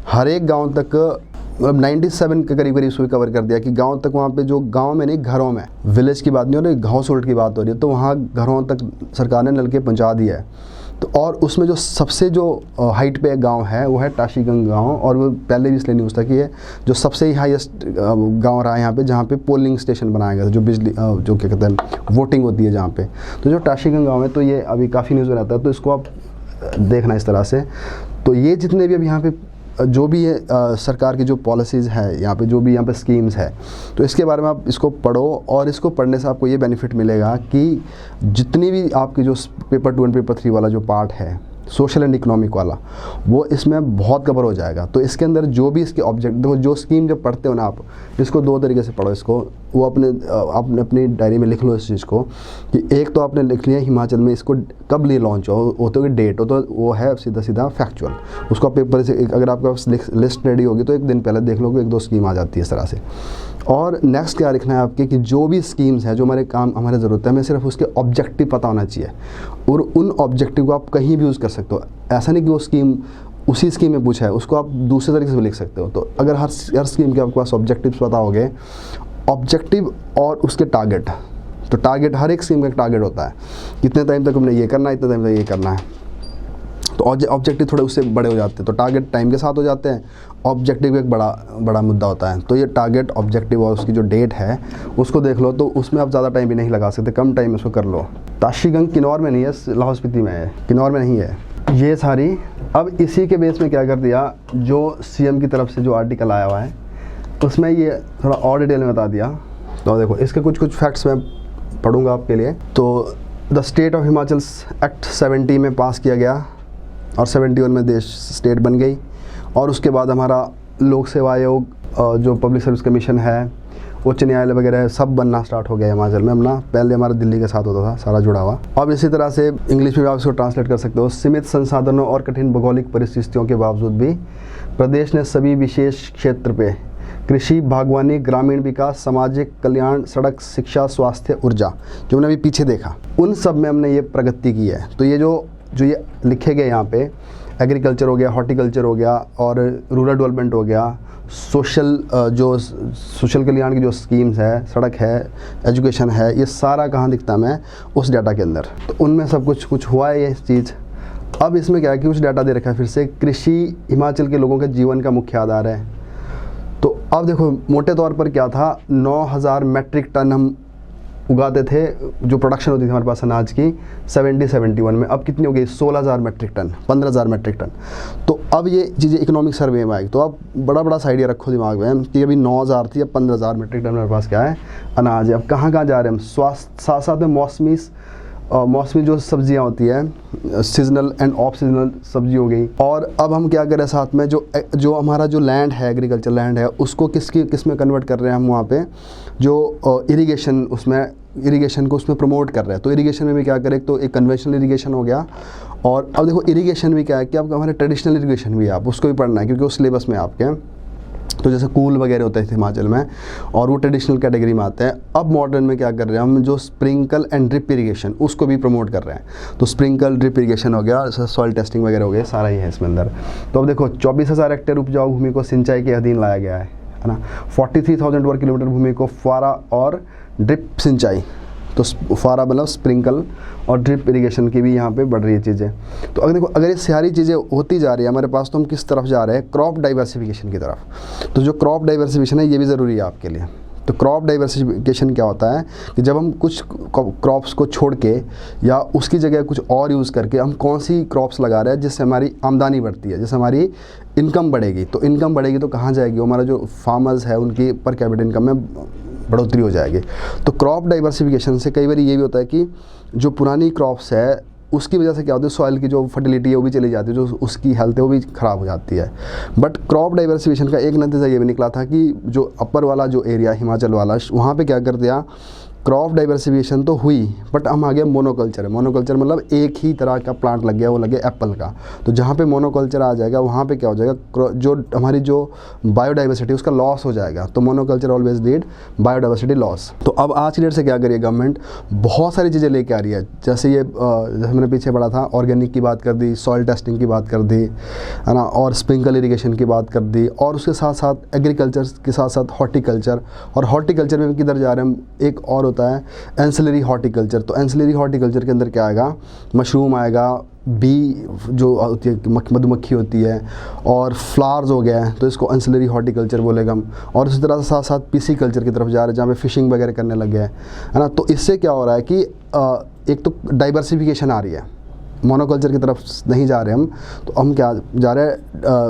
हर एक गांव तक, मतलब 97 के करीब इसको कवर कर दिया कि गांव तक, वहाँ पे जो गांव में नहीं घरों में, विलेज की बात नहीं हो रही, हाउस होल्ड की बात हो रही है, तो वहाँ घरों तक सरकार ने नलके पहुँचा दिया है। तो और उसमें जो सबसे जो हाइट पे गांव है वो है टाशीगंग गांव, और वो पहले भी इसलिए न्यूज़ था कि ये जो सबसे ही हाईएस्ट गांव रहा है यहाँ पे, जहाँ पे पोलिंग स्टेशन बनाया गया था, जो बिजली जो क्या कहते हैं वोटिंग होती है जहाँ पे। तो जो टाशीगंग गांव है, तो ये अभी काफ़ी न्यूज़ में रहता है, तो इसको आप देखना इस तरह से। तो ये जितने भी अब यहाँ पे जो भी है सरकार की जो पॉलिसीज़ है यहाँ पे, जो भी यहाँ पे स्कीम्स है, तो इसके बारे में आप इसको पढ़ो। और इसको पढ़ने से आपको ये बेनिफिट मिलेगा कि जितनी भी आपकी जो पेपर 2 एंड पेपर 3 वाला जो पार्ट है, सोशल एंड इकोनॉमिक वाला, वो इसमें बहुत कवर हो जाएगा। तो इसके अंदर जो भी इसके ऑब्जेक्ट, देखो जो स्कीम जब पढ़ते हो ना आप, इसको 2 तरीके से पढ़ो। इसको वो आपने अपनी डायरी में लिख लो इस चीज़ को, कि एक तो आपने लिख लिया हिमाचल में इसको कब लिए लॉन्च हो तो डेट हो, तो वो है सीधा सीधा फैक्चुअल। उसको आप पेपर से, अगर आपका लिस्ट रेडी होगी तो एक दिन पहले देख लो कि 1-2 स्कीम आ जाती है इस तरह से। और नेक्स्ट क्या लिखना है आपके, कि जो भी स्कीम्स हैं जो हमारे काम हमारे ज़रूरत है, हमें सिर्फ उसके ऑब्जेक्टिव पता होना चाहिए, और उन ऑब्जेक्टिव को आप कहीं भी यूज़ कर सकते हो। ऐसा नहीं कि वो स्कीम उसी स्कीम में पूछा है, उसको आप दूसरे तरीके से भी लिख सकते हो। तो अगर हर स्कीम के आपके पास ऑब्जेक्टिव्स पता होंगे, ऑब्जेक्टिव और उसके टारगेट, तो टारगेट हर एक स्कीम का एक टारगेट होता है, कितने टाइम तक हमने ये करना है, इतने टाइम तक ये करना है। तो ऑब्जेक्टिव थोड़े उससे बड़े हो जाते हैं, तो टारगेट टाइम के साथ हो जाते हैं, ऑब्जेक्टिव एक बड़ा मुद्दा होता है। तो ये टारगेट, ऑब्जेक्टिव और उसकी जो डेट है उसको देख लो, तो उसमें आप ज़्यादा टाइम भी नहीं लगा सकते, कम टाइम में उसको कर लो। ताशीगंज किन्नौर में नहीं है, लाहौल स्पीति में है, किन्नौर में नहीं है ये सारी। अब इसी के बेस में क्या कर दिया, जो सीएम की तरफ से जो आर्टिकल आया हुआ है उसमें ये थोड़ा और डिटेल में बता दिया। तो देखो इसके कुछ फैक्ट्स मैं पढ़ूंगा आपके लिए। तो the state of Himachal act 70 में पास किया गया, और 71 में देश स्टेट बन गई। और उसके बाद हमारा लोक सेवा आयोग, जो पब्लिक सर्विस कमीशन है, उच्च न्यायालय वगैरह सब बनना स्टार्ट हो गया हिमाचल में अपना। पहले हमारा दिल्ली के साथ होता था सारा जुड़ा हुआ। अब इसी तरह से इंग्लिश में आप इसको ट्रांसलेट कर सकते हो। सीमित संसाधनों और कठिन भौगोलिक परिस्थितियों के बावजूद भी प्रदेश ने सभी विशेष क्षेत्र पे कृषि, बागवानी, ग्रामीण विकास, सामाजिक कल्याण, सड़क, शिक्षा, स्वास्थ्य, ऊर्जा, जो हमने अभी पीछे देखा, उन सब में हमने ये प्रगति की है। तो ये जो ये लिखे गए यहाँ पे, एग्रीकल्चर हो गया, हॉर्टिकल्चर हो गया, और रूरल डेवलपमेंट हो गया, सोशल कल्याण की जो स्कीम्स है, सड़क है, एजुकेशन है, ये सारा कहाँ दिखता है मैं उस डाटा के अंदर। तो उनमें सब कुछ हुआ है ये चीज़। अब इसमें क्या है कि कुछ डाटा दे रखा है फिर से, कृषि हिमाचल के लोगों के जीवन का मुख्य आधार है। तो अब देखो मोटे तौर पर क्या था, 9000 मैट्रिक टन हम उगाते थे, जो प्रोडक्शन होती थी हमारे पास अनाज की 71 में। अब कितनी हो गई, 16000 मैट्रिक टन, 15000 मैट्रिक टन। तो अब ये चीज़ें इकोनॉमिक सर्वे में आएगी। तो आप बड़ा सा आइडिया रखो दिमाग में कि अभी 9000 थी, अब 15000 मैट्रिक टन हमारे पास क्या है, अनाज है। अब कहाँ जा रहे हैं हम, स्वास्थ्य, साथ साथ में मौसमी जो सब्जियां होती है, सीजनल एंड ऑफ सीजनल सब्जी हो गई। और अब हम क्या करें, साथ में जो हमारा जो लैंड है, एग्रीकल्चर लैंड है, उसको किस में कन्वर्ट कर रहे हैं हम, वहाँ पे जो इरिगेशन, उसमें इरिगेशन को उसमें प्रमोट कर रहे हैं। तो इरिगेशन में भी क्या करें, तो एक कन्वेंशनल इरिगेशन हो गया। और अब देखो इरिगेशन भी क्या है कि अब हमारे ट्रेडिशनल इरिगेशन भी है, आप उसको भी पढ़ना है, क्योंकि उस सिलेबस में आपके, तो जैसे कूल वगैरह होते थे हिमाचल में, और वो ट्रेडिशनल कैटेगरी में आते हैं। अब मॉडर्न में क्या कर रहे हैं हम, जो स्प्रिंकल एंड ड्रिप इरिगेशन, उसको भी प्रमोट कर रहे हैं। तो स्प्रिंकल, ड्रिप इरिगेशन हो गया, सॉइल टेस्टिंग वगैरह हो गया, सारा ही है इसमें अंदर। तो अब देखो 24000 हेक्टेयर उपजाऊ भूमि को सिंचाई के अधीन लाया गया है ना। 43,000 वर्ग किलोमीटर भूमि को फुआरा और ड्रिप सिंचाई, तो फुआरा मतलब स्प्रिंकल और ड्रिप इरिगेशन की भी यहाँ पे बढ़ रही है चीज़ें। तो अगर देखो, अगर ये सारी चीज़ें होती जा रही है हमारे पास, तो हम किस तरफ जा रहे हैं, क्रॉप डाइवर्सिफिकेशन की तरफ। तो जो क्रॉप डाइवर्सिफिकेशन है ये भी ज़रूरी है आपके लिए। तो क्रॉप डाइवर्सिफिकेशन क्या होता है कि जब हम कुछ क्रॉप्स को छोड़ के या उसकी जगह कुछ और यूज़ करके हम कौन सी क्रॉप्स लगा रहे हैं जिससे हमारी आमदनी बढ़ती है, जिससे हमारी इनकम बढ़ेगी। तो इनकम बढ़ेगी तो कहाँ जाएगी, हमारा जो फार्मर्स है उनकी पर कैपिटा इनकम में बढ़ोतरी हो जाएगी। तो क्रॉप डाइवर्सिफिकेशन से कई बार ये भी होता है कि जो पुरानी क्रॉप्स है उसकी वजह से क्या होता है, सॉइल की जो फर्टिलिटी है वो भी चली जाती है, जो उसकी हेल्थ है वो भी ख़राब हो जाती है। बट क्रॉप डाइवर्सिफिकेशन का एक नतीजा ये भी निकला था कि जो अपर वाला जो एरिया हिमाचल वाला, वहाँ पे क्या कर दिया, क्रॉप डाइवर्सिफिकेशन तो हुई, बट हम आ गए मोनोकल्चर। मोनोकल्चर मतलब एक ही तरह का प्लांट लग गया, वो लगे एप्पल का। तो जहाँ पे मोनोकल्चर आ जाएगा वहाँ पे क्या हो जाएगा, जो हमारी जो बायोडाइवर्सिटी उसका लॉस हो जाएगा। तो monoculture always lead biodiversity loss. तो अब आज की डेट से क्या करिए, गवर्नमेंट बहुत सारी चीज़ें लेके आ रही है। जैसे ये जैसे मैंने पीछे पढ़ा था, ऑर्गेनिक की बात कर दी, सॉइल टेस्टिंग की बात कर दी, है ना, और स्प्रिंकल इरीगेशन की बात कर दी, और उसके साथ साथ एग्रीकल्चर के साथ साथ हॉर्टिकल्चर। और हॉर्टिकल्चर में किधर जा रहे हैं हम, एक और होता है एंसिलरी हॉर्टिकल्चर। तो एंसिलरी हॉर्टिकल्चर के अंदर क्या आएगा, मशरूम आएगा, बी जो होती है मधुमक्खी होती है, और फ्लावर्स हो गया है, तो इसको एंसिलरी हॉर्टिकल्चर बोलेगा हम। और इसी तरह साथ साथ पीसी कल्चर की तरफ जा रहे हैं, जहाँ पे फिशिंग वगैरह करने लग गए हैं, है ना। तो इससे क्या हो रहा है कि एक तो डाइवर्सिफिकेशन आ रही है, मोनोकल्चर की तरफ नहीं जा रहे हम, तो हम क्या जा रहे हैं,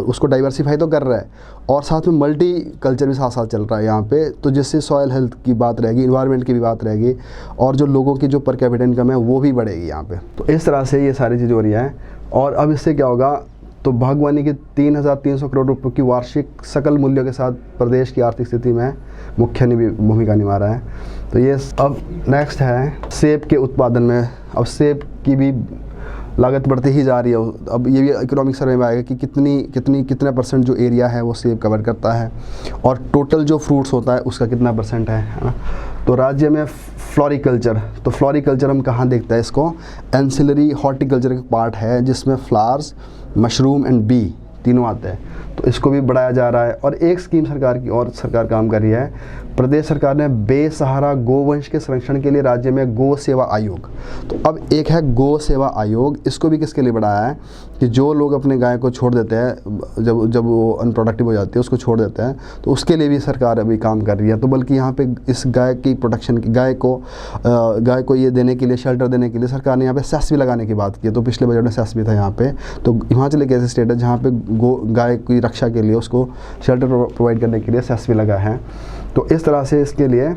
उसको डाइवर्सिफाई तो कर रहे हैं और साथ में मल्टी कल्चर भी साथ साथ चल रहा है यहाँ पे, तो जिससे सॉयल हेल्थ की बात रहेगी, इन्वायरमेंट की भी बात रहेगी और जो लोगों की जो पर कैपिटा इनकम है वो भी बढ़ेगी यहाँ पे। तो इस तरह से ये सारी चीज़ हो रही हैं। और अब इससे क्या होगा, तो बागवानी की 3,300 करोड़ रुपये की वार्षिक सकल मूल्यों के साथ प्रदेश की आर्थिक स्थिति में मुख्य भूमिका निभा रहा है। तो ये अब नेक्स्ट है सेब के उत्पादन में। अब सेब की भी लागत बढ़ती ही जा रही है। अब ये भी इकोनॉमिक सर्वे में आएगा कि कितना परसेंट जो एरिया है वो सेब कवर करता है और टोटल जो फ्रूट्स होता है उसका कितना परसेंट है ना। तो राज्य में फ्लोरिकल्चर, तो फ्लोरिकल्चर हम कहाँ देखते हैं इसको, एंसिलरी हॉर्टिकल्चर का पार्ट है जिसमें फ्लावर्स, मशरूम एंड बी तीनों आते हैं, तो इसको भी बढ़ाया जा रहा है। और एक स्कीम सरकार काम कर रही है, प्रदेश सरकार ने बेसहारा गोवंश के संरक्षण के लिए राज्य में गो सेवा आयोग, तो अब एक है गो सेवा आयोग, इसको भी किसके लिए बढ़ाया है कि जो लोग अपने गाय को छोड़ देते हैं, जब वो अनप्रोडक्टिव हो जाती है उसको छोड़ देते हैं, तो उसके लिए भी सरकार अभी काम कर रही है। तो बल्कि यहाँ पे इस गाय की प्रोटेक्शन की गाय को ये देने के लिए, शेल्टर देने के लिए सरकार ने यहाँ पे सेस भी लगाने की बात की है। तो पिछले बजट में सेस भी था यहाँ पे। तो हिमाचल एक ऐसे स्टेट है जहाँ पे गाय की रक्षा के लिए, उसको शेल्टर प्रोवाइड करने के लिए सेस भी लगा है। तो इस तरह से इसके लिए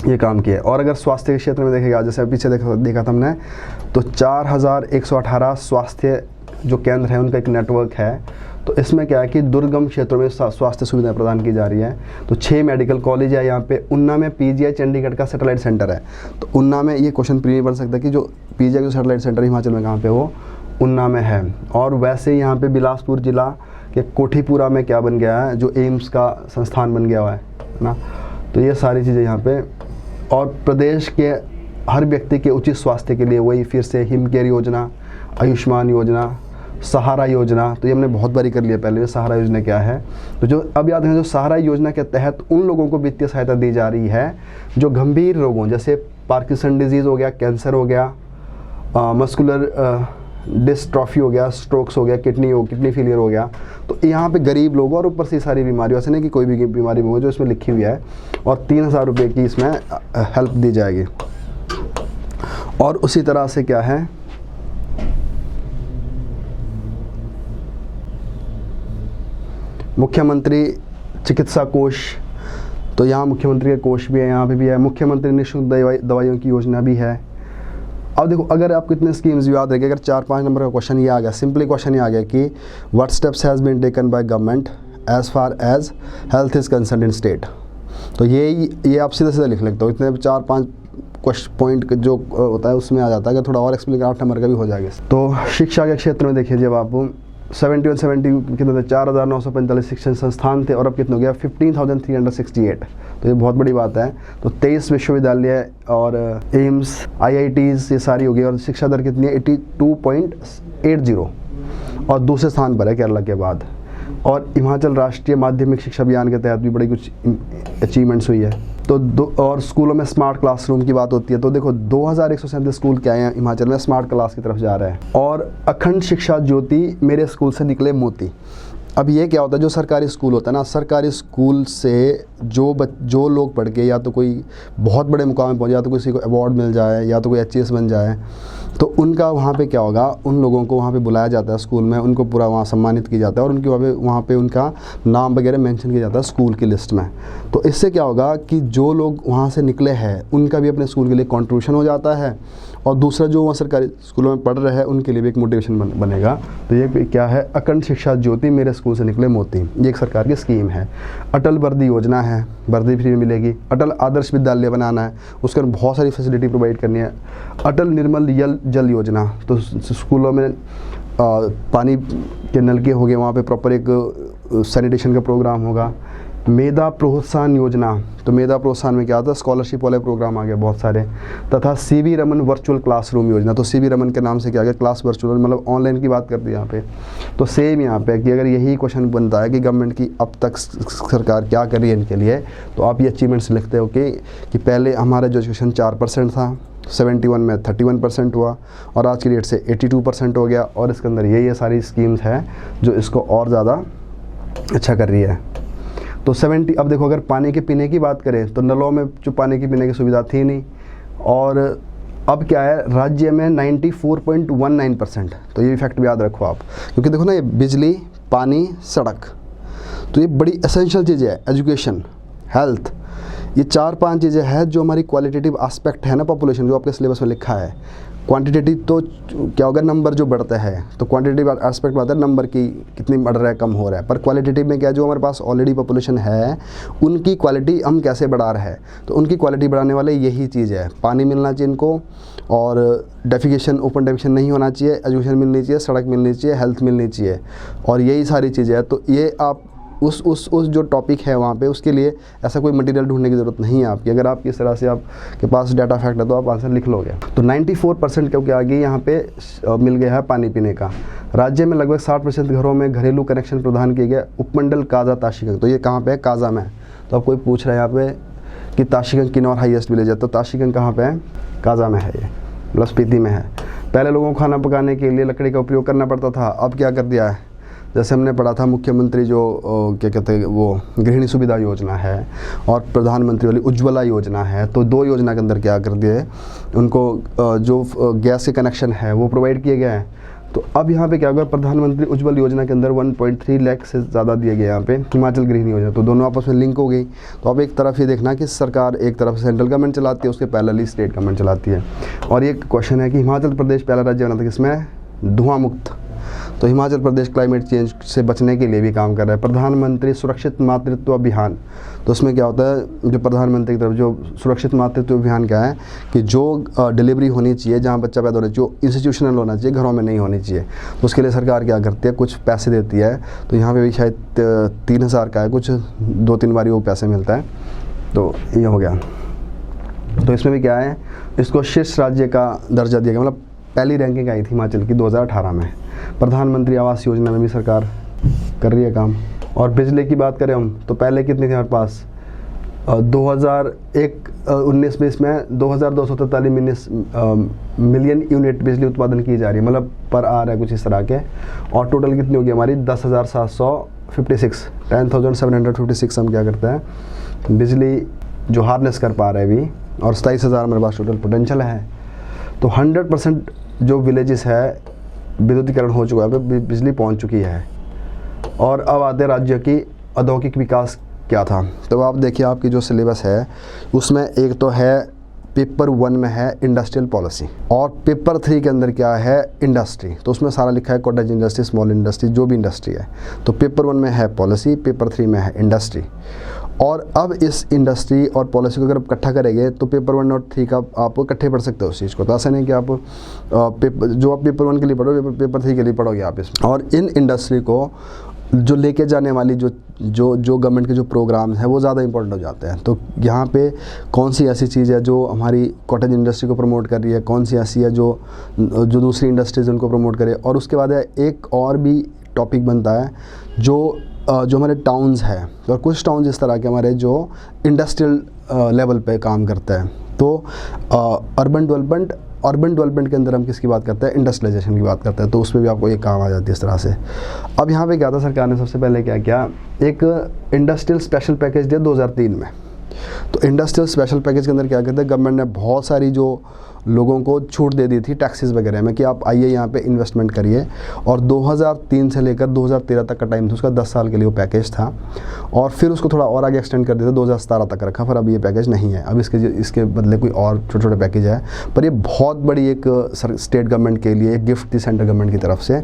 ये काम किया। और अगर स्वास्थ्य के क्षेत्र में देखेगा, जैसे पीछे देखा था हमने, तो 4,118 स्वास्थ्य जो केंद्र है उनका एक नेटवर्क है। तो इसमें क्या है कि दुर्गम क्षेत्रों में स्वास्थ्य सुविधाएं प्रदान की जा रही है। तो 6 मेडिकल कॉलेज है यहाँ पे। उन्ना में पीजीआई चंडीगढ़ का सैटेलाइट सेंटर है। तो उन्ना में ये क्वेश्चन प्रीवियस बन सकता है कि जो पीजीआई का सैटेलाइट सेंटर हिमाचल में कहाँ पे, वो उन्ना में है। और वैसे यहाँ पे बिलासपुर जिला के कोठीपुरा में क्या बन गया है, जो एम्स का संस्थान बन गया हुआ है ना। तो ये सारी चीज़ें यहाँ पे। और प्रदेश के हर व्यक्ति के उचित स्वास्थ्य के लिए वही फिर से हिम केयर योजना, आयुष्मान योजना, सहारा योजना, तो ये हमने बहुत बारी कर लिया पहले। सहारा योजना क्या है, तो जो अब याद है, जो सहारा योजना के तहत उन लोगों को वित्तीय सहायता दी जा रही है जो गंभीर रोगों जैसे पार्किंसन डिजीज़ हो गया, कैंसर हो गया, मस्कुलर डिस्ट्रॉफी हो गया, स्ट्रोक्स हो गया, किडनी फेलियर हो गया। तो यहाँ पे गरीब लोग और ऊपर से सारी बीमारियों से नहीं कि कोई भी बीमारी हो जो इसमें लिखी हुई है, और 3,000 रुपये की इसमें हेल्प दी जाएगी। और उसी तरह से क्या है, मुख्यमंत्री चिकित्सा कोष, तो यहाँ मुख्यमंत्री का कोष भी है, यहाँ पे भी है। मुख्यमंत्री निःशुल्क दवाइयों की योजना भी है। अब देखो, अगर आपको इतने स्कीम्स याद रहे, अगर 4-5 नंबर का क्वेश्चन ये आ गया, सिंपली क्वेश्चन ये आ गया कि what steps has been taken by government as far as health is concern in state, तो ये आप सीधा लिख लेते हो। इतने 4-5 क्वेश्चन पॉइंट जो होता है उसमें आ जाता है। अगर थोड़ा और एक्सप्लेन 8 नंबर का भी हो जाएगा। तो शिक्षा के क्षेत्र में देखिए, जब आप 70 कितने थे, 4,945 शिक्षण संस्थान थे और अब कितने हो गया, 15,368। तो ये बहुत बड़ी बात है। तो 23 विश्वविद्यालय और एम्स, IITs ये सारी हो गई। और शिक्षा दर कितनी है, 82.80, और दूसरे स्थान पर है केरला के बाद। और हिमाचल राष्ट्रीय माध्यमिक शिक्षा अभियान के तहत भी बड़ी कुछ अचीवमेंट्स हुई है। तो और स्कूलों में स्मार्ट क्लासरूम की बात होती है। तो देखो 2,137 स्कूल क्या है हिमाचल में स्मार्ट क्लास की तरफ जा रहे हैं। और अखंड शिक्षा ज्योति, मेरे स्कूल से निकले मोती। अब ये क्या होता है, जो सरकारी स्कूल होता है ना, सरकारी स्कूल से जो लोग पढ़ के या तो कोई बहुत बड़े मुकाम में पहुँचे, या तो किसी को अवार्ड मिल जाए, या तो कोई HES बन जाए, तो उनका वहाँ पे क्या होगा, उन लोगों को वहाँ पे बुलाया जाता है स्कूल में, उनको पूरा वहाँ सम्मानित किया जाता है और उनके वहाँ पे उनका नाम वगैरह मेंशन किया जाता है स्कूल की लिस्ट में। तो इससे क्या होगा कि जो लोग वहाँ से निकले हैं उनका भी अपने स्कूल के लिए कंट्रीब्यूशन हो जाता है, और दूसरा जो वहाँ सरकारी स्कूलों में पढ़ रहे हैं उनके लिए भी एक मोटिवेशन बनेगा। तो ये क्या है, अखंड शिक्षा ज्योति, मेरे स्कूल से निकले मोती, ये एक सरकार की स्कीम है। अटल वर्दी योजना है, वर्दी फ्री में मिलेगी। अटल आदर्श विद्यालय बनाना है, उसके अंदर बहुत सारी फैसिलिटी प्रोवाइड करनी है। अटल निर्मल जल योजना, तो स्कूलों में पानी के नलके हो गए, वहाँ पे प्रॉपर एक सैनिटेशन का प्रोग्राम होगा। मेधा प्रोत्साहन योजना, तो मेधा प्रोत्साहन में क्या आता है, स्कॉलरशिप वाले प्रोग्राम आ गए बहुत सारे। तथा CV रमन वर्चुअल क्लासरूम योजना, तो CV रमन के नाम से क्या गया, क्लास वर्चुअल, मतलब ऑनलाइन की बात करते हैं यहाँ पे। तो सेम यहाँ पे कि अगर यही क्वेश्चन बनता है कि गवर्नमेंट की अब तक सरकार क्या कर रही है इनके लिए, तो आप ये अचीवमेंट्स लिखते हो कि पहले हमारा जो एजुकेशन 4% था, 71 में 31% हुआ, और आज की डेट से 82% हो गया। और इसके अंदर ये सारी स्कीम्स हैं जो इसको और ज़्यादा अच्छा कर रही है। तो 70, अब देखो अगर पानी के पीने की बात करें तो नलों में जो पानी की पीने की सुविधा थी नहीं, और अब क्या है, राज्य में 94.19%। तो ये फैक्ट भी याद रखो आप, क्योंकि देखो ना, ये बिजली, पानी, सड़क, तो ये बड़ी एसेंशियल चीज़ें हैं। एजुकेशन, हेल्थ, ये 4-5 चीज़ें हैं जो हमारी क्वालिटेटिव एस्पेक्ट है ना पॉपुलेशन, जो आपके सिलेबस में लिखा है। क्वांटिटेटिव तो क्या होगा, नंबर जो बढ़ता है, तो क्वांटिटेटिव एस्पेक्ट में आता है नंबर की कितनी बढ़ रहा है, कम हो रहा है। पर क्वालिटेटिव में क्या, जो हमारे पास ऑलरेडी पॉपुलेशन है उनकी क्वालिटी हम कैसे बढ़ा रहे हैं। तो उनकी क्वालिटी बढ़ाने वाले यही चीज़ है, पानी मिलना चाहिए इनको, और डेफिकेशन, ओपन डेफिकेशन नहीं होना चाहिए, एजुकेशन मिलनी चाहिए, सड़क मिलनी चाहिए, हेल्थ मिलनी चाहिए, और यही सारी चीज़ें हैं। तो ये आप उस जो टॉपिक है वहाँ पे, उसके लिए ऐसा कोई मटेरियल ढूंढने की ज़रूरत नहीं है आपकी। अगर आप किस तरह से आपके पास डाटा फैक्ट है तो आप आंसर लिख लोगे। तो 94% क्योंकि आगे यहाँ पे मिल गया है पानी पीने का। राज्य में लगभग 60% घरों में घरेलू कनेक्शन प्रदान किए गए। उपमंडल काजा ताशीगंज, तो ये कहाँ पे है, काजा में। तो अब कोई पूछ रहा है यहाँ पे कि ताशीगंज किन्नौर हाईएस्ट विलेज है, तो ताशीगंज कहाँ पे है, काजा में है, ये मतलब स्पीति में है। पहले लोगों को खाना पकाने के लिए लकड़ी का उपयोग करना पड़ता था, अब क्या कर दिया है, जैसे हमने पढ़ा था, मुख्यमंत्री जो क्या कहते हैं वो गृहिणी सुविधा योजना है, और प्रधानमंत्री वाली उज्ज्वला योजना है। तो 2 योजना के अंदर क्या कर दिए, उनको जो गैस के कनेक्शन है वो प्रोवाइड किए गए हैं। तो अब यहाँ पे क्या होगा, प्रधानमंत्री उज्ज्वल योजना के अंदर 1.3 लाख से ज़्यादा दिए गए यहाँ पे हिमाचल गृहिणी योजना। तो दोनों आपस में लिंक हो गई। तो अब एक तरफ ये देखना कि सरकार एक तरफ सेंट्रल गवर्नमेंट चलाती है, उसके पैरेलली स्टेट गवर्नमेंट चलाती है। और ये क्वेश्चन है कि हिमाचल प्रदेश पहला राज्य बना था किसमें, धुआं मुक्त। तो हिमाचल प्रदेश क्लाइमेट चेंज से बचने के लिए भी काम कर रहा है। प्रधानमंत्री सुरक्षित मातृत्व अभियान, तो उसमें क्या होता है, जो प्रधानमंत्री की तरफ जो सुरक्षित मातृत्व अभियान क्या है कि जो डिलीवरी होनी चाहिए, जहाँ बच्चा पैदा होना चाहिए, जो इंस्टीट्यूशनल होना चाहिए, घरों में नहीं होनी चाहिए। तो उसके लिए सरकार क्या करती है, कुछ पैसे देती है। तो यहाँ पे भी शायद 3000 का है, कुछ 2-3 बारी वो पैसे मिलता है। तो ये हो गया। तो इसमें भी क्या है, इसको शीर्ष राज्य का दर्जा दिया गया, मतलब पहली रैंकिंग आई थी हिमाचल की 2018 में। प्रधानमंत्री आवास योजना में भी सरकार कर रही है काम। और बिजली की बात करें हम, तो पहले कितनी थी हमारे पास, 2019-20 में 2243 मिलियन यूनिट बिजली उत्पादन की जा रही है, मतलब पर आ रहा है कुछ इस तरह के। और टोटल कितनी होगी हमारी, 10,756 हम क्या करते हैं, बिजली जो हार्नेस कर पा रहे हैं अभी, और 27,000 हमारे पास टोटल पोटेंशियल है। तो 100% जो विलेजेस है विद्युतीकरण हो चुका है, बिजली पहुंच चुकी है। और अब आते राज्य की औद्योगिक विकास क्या था। तो आप देखिए, आपकी जो सिलेबस है उसमें एक तो है पेपर 1 में है इंडस्ट्रियल पॉलिसी, और पेपर 3 के अंदर क्या है, इंडस्ट्री। तो उसमें सारा लिखा है कॉटेज इंडस्ट्री, स्मॉल इंडस्ट्री, जो भी इंडस्ट्री है। तो पेपर 1 में है पॉलिसी, पेपर 3 में है इंडस्ट्री। और अब इस इंडस्ट्री और पॉलिसी को अगर आप इकट्ठा करेंगे तो पेपर 1 और 3 का आप इकट्ठे पढ़ सकते हो उस चीज़ को। तो ऐसा नहीं कि आप जो आप पेपर 1 के लिए पढ़ोगे पेपर 3 के लिए पढ़ोगे आप इसमें। और इन इंडस्ट्री को जो लेके जाने वाली जो गवर्नमेंट के जो प्रोग्राम है वो ज़्यादा इंपॉर्टेंट हो जाते हैं। तो यहाँ पे कौन सी ऐसी चीज़ है जो हमारी कॉटेज इंडस्ट्री को प्रमोट कर रही है, कौन सी ऐसी है जो दूसरी इंडस्ट्रीज उनको प्रमोट करे। और उसके बाद एक और भी टॉपिक बनता है जो हमारे टाउन्स है, और कुछ टाउन्स इस तरह के हमारे जो इंडस्ट्रियल लेवल पे काम करते हैं। तो अर्बन डेवलपमेंट के अंदर हम किसकी बात करते हैं, इंडस्ट्रियलाइजेशन की बात करते हैं। तो उसमें भी आपको ये काम आ जाती है इस तरह से। अब यहाँ पे क्या था, सरकार ने सबसे पहले क्या किया, एक इंडस्ट्रियल स्पेशल पैकेज दिया 2003 में। तो इंडस्ट्रियल स्पेशल पैकेज के अंदर क्या करते हैं, गवर्नमेंट ने बहुत सारी जो लोगों को छूट दे दी थी टैक्सेस वगैरह में कि आप आइए यहाँ पे इन्वेस्टमेंट करिए। और 2003 से लेकर 2013 तक का टाइम था उसका, 10 साल के लिए वो पैकेज था। और फिर उसको थोड़ा और आगे एक्सटेंड कर दिया था, 2017 तक रखा। पर अब ये पैकेज नहीं है, अब इसके बदले कोई और छोटे छोटे पैकेज है। पर ये बहुत बड़ी एक स्टेट गवर्नमेंट के लिए एक गिफ्ट थी सेंट्रल गवर्नमेंट की तरफ से।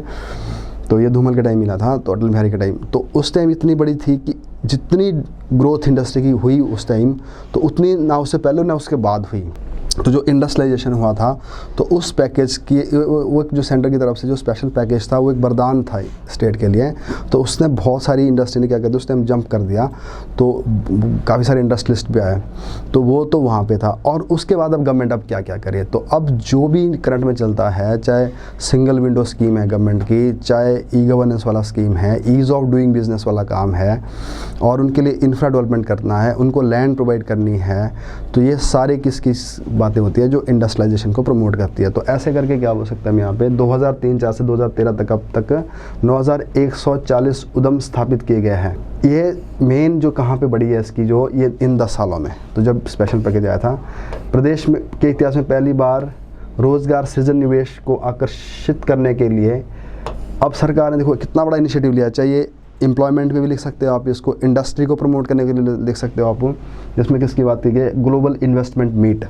तो ये धूमल के टाइम मिला था, तो अटल बिहारी के टाइम। तो उस टाइम इतनी बड़ी थी कि जितनी ग्रोथ इंडस्ट्री की हुई उस टाइम, तो उतनी ना उससे पहले ना उसके बाद हुई। तो जो इंडस्ट्रियलाइजेशन हुआ था, तो उस पैकेज की वो जो सेंटर की तरफ से जो स्पेशल पैकेज था वो एक वरदान था स्टेट के लिए। तो उसने बहुत सारी इंडस्ट्री ने क्या कर दिया, उस टाइम जंप कर दिया। तो काफ़ी सारे इंडस्ट्रियलिस्ट भी आए, तो वो तो वहाँ पे था। और उसके बाद अब गवर्नमेंट अब क्या क्या करे, तो अब जो भी करंट में चलता है, चाहे सिंगल विंडो स्कीम है गवर्नमेंट की, चाहे ई गवर्नेंस वाला स्कीम है, ईज़ ऑफ डूइंग बिजनेस वाला काम है, और उनके लिए इंफ्रा डेवलपमेंट करना है, उनको लैंड प्रोवाइड करनी है। तो ये सारे किस बातें होती है जो इंडस्ट्रियलाइजेशन को प्रमोट करती है। तो ऐसे करके क्या हो सकता है, यहाँ पे 2003-4 से 2013 तक अब तक 9140 उद्यम स्थापित किए गए हैं। ये मेन जो कहाँ पे बढ़ी है इसकी जो ये इन 10 सालों में। तो जब स्पेशल पैकेज आया था, प्रदेश में के इतिहास में पहली बार रोज़गार सृजन निवेश को आकर्षित करने के लिए अब सरकार ने देखो कितना बड़ा इनिशिएटिव लिया। चाहिए एम्प्लॉयमेंट में भी लिख सकते हो आप इसको, इंडस्ट्री को प्रमोट करने के लिए लिख सकते हो आप, जिसमें किसकी बात की गई, ग्लोबल इन्वेस्टमेंट मीट।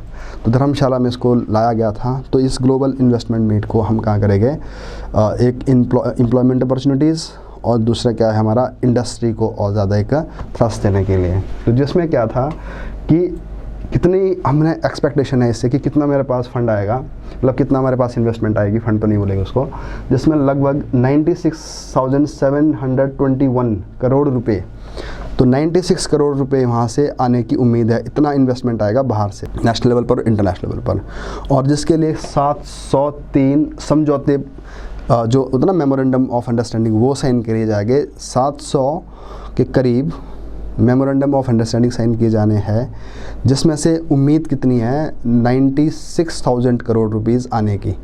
तो धर्मशाला में इसको लाया गया था। तो इस ग्लोबल इन्वेस्टमेंट मीट को हम कहाँ करेंगे, एक एम्प्लॉयमेंट अपॉर्चुनिटीज़ और दूसरा क्या है हमारा इंडस्ट्री को और ज़्यादा एक थ्रस्ट देने के लिए। तो जिसमें क्या था कि कितनी हमने एक्सपेक्टेशन है इससे कि कितना मेरे पास फंड आएगा, मतलब कितना हमारे पास इन्वेस्टमेंट आएगी, फंड तो नहीं बोलेंगे उसको, जिसमें लगभग 96,721 करोड़ रुपए। तो 96 करोड़ रुपए वहाँ से आने की उम्मीद है। इतना इन्वेस्टमेंट आएगा बाहर से, नेशनल लेवल पर, इंटरनेशनल लेवल पर। और जिसके लिए 703 समझौते जो उतना मेमोरेंडम ऑफ अंडरस्टैंडिंग वो साइन किए जाएंगे। 700 के करीब मेमोरेंडम ऑफ अंडरस्टैंडिंग साइन किए जाने हैं, जिसमें से उम्मीद कितनी है 96,000 करोड़ रुपीज़ आने की।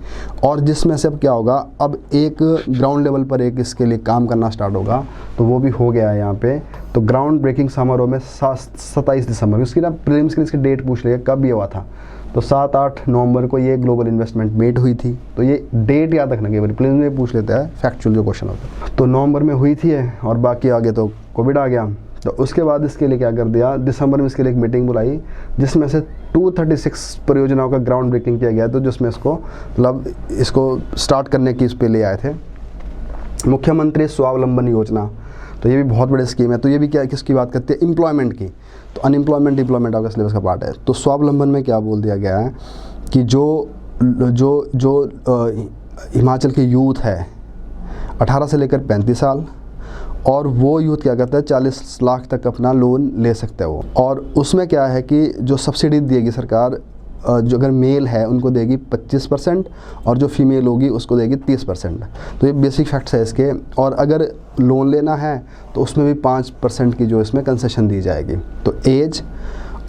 और जिसमें से अब क्या होगा, अब एक ग्राउंड लेवल पर एक इसके लिए काम करना स्टार्ट होगा। तो वो भी हो गया है यहाँ पे। तो ग्राउंड ब्रेकिंग समारोह में 27 दिसंबर, उसकी ना प्रीलिम्स के इसकी डेट पूछ लेगा कब ये हुआ था। तो 7-8 नवंबर को ये ग्लोबल इन्वेस्टमेंट मीट हुई थी। तो ये डेट याद रखना, केवल प्रीलिम्स में पूछ लेता है, फैक्चुअल जो क्वेश्चन होता है। तो नवंबर में हुई थी और बाकी आगे तो कोविड आ गया। तो उसके बाद इसके लिए क्या कर दिया, दिसंबर में इसके लिए एक मीटिंग बुलाई, जिसमें से 236 परियोजनाओं का ग्राउंड ब्रेकिंग किया गया। तो जिसमें इसको मतलब इसको स्टार्ट करने की इस पे ले आए थे मुख्यमंत्री स्वावलंबन योजना। तो ये भी बहुत बड़ी स्कीम है। तो ये भी क्या किसकी बात करती है, एम्प्लॉयमेंट की। तो अनएम्प्लॉयमेंट एम्प्लॉयमेंट आपका सिलेबस का पार्ट है। तो स्वावलंबन में क्या बोल दिया गया है कि जो हिमाचल के यूथ है 18 से लेकर 35 साल, और वो यूथ क्या करता है 40 लाख तक अपना लोन ले सकते हैं वो। और उसमें क्या है कि जो सब्सिडी देगी सरकार, जो अगर मेल है उनको देगी 25% और जो फीमेल होगी उसको देगी 30%। तो ये बेसिक फैक्ट्स है इसके। और अगर लोन लेना है तो उसमें भी 5% की जो इसमें कंसेशन दी जाएगी। तो एज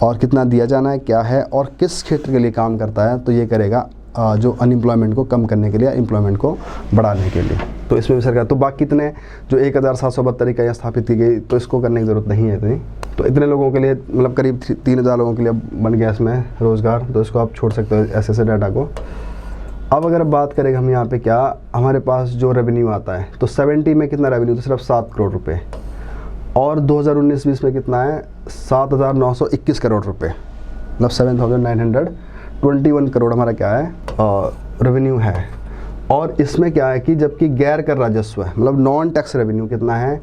और कितना दिया जाना है, क्या है और किस क्षेत्र के लिए काम करता है, तो ये करेगा जो अनएम्प्लॉयमेंट को कम करने के लिए, एम्प्लॉयमेंट को बढ़ाने के लिए। तो इसमें भी सरकार, तो बाकी इतने जो 1772 इकाइयाँ स्थापित की गई, तो इसको करने की ज़रूरत नहीं है इतनी। तो इतने लोगों के लिए मतलब करीब 3000 लोगों के लिए बन गया इसमें रोज़गार। तो इसको आप छोड़ सकते हो ऐसे डाटा को। अब अगर बात करें हम यहाँ पे क्या हमारे पास जो रेवेन्यू आता है, तो 70 में कितना रेवेन्यू, तो सिर्फ 7 करोड़ रुपये। और 2019-20 में कितना है 7,921 करोड़ रुपये, मतलब 7,921 करोड़ हमारा क्या है रेवेन्यू है। और इसमें क्या है कि जबकि गैर कर राजस्व है, मतलब नॉन टैक्स रेवेन्यू कितना है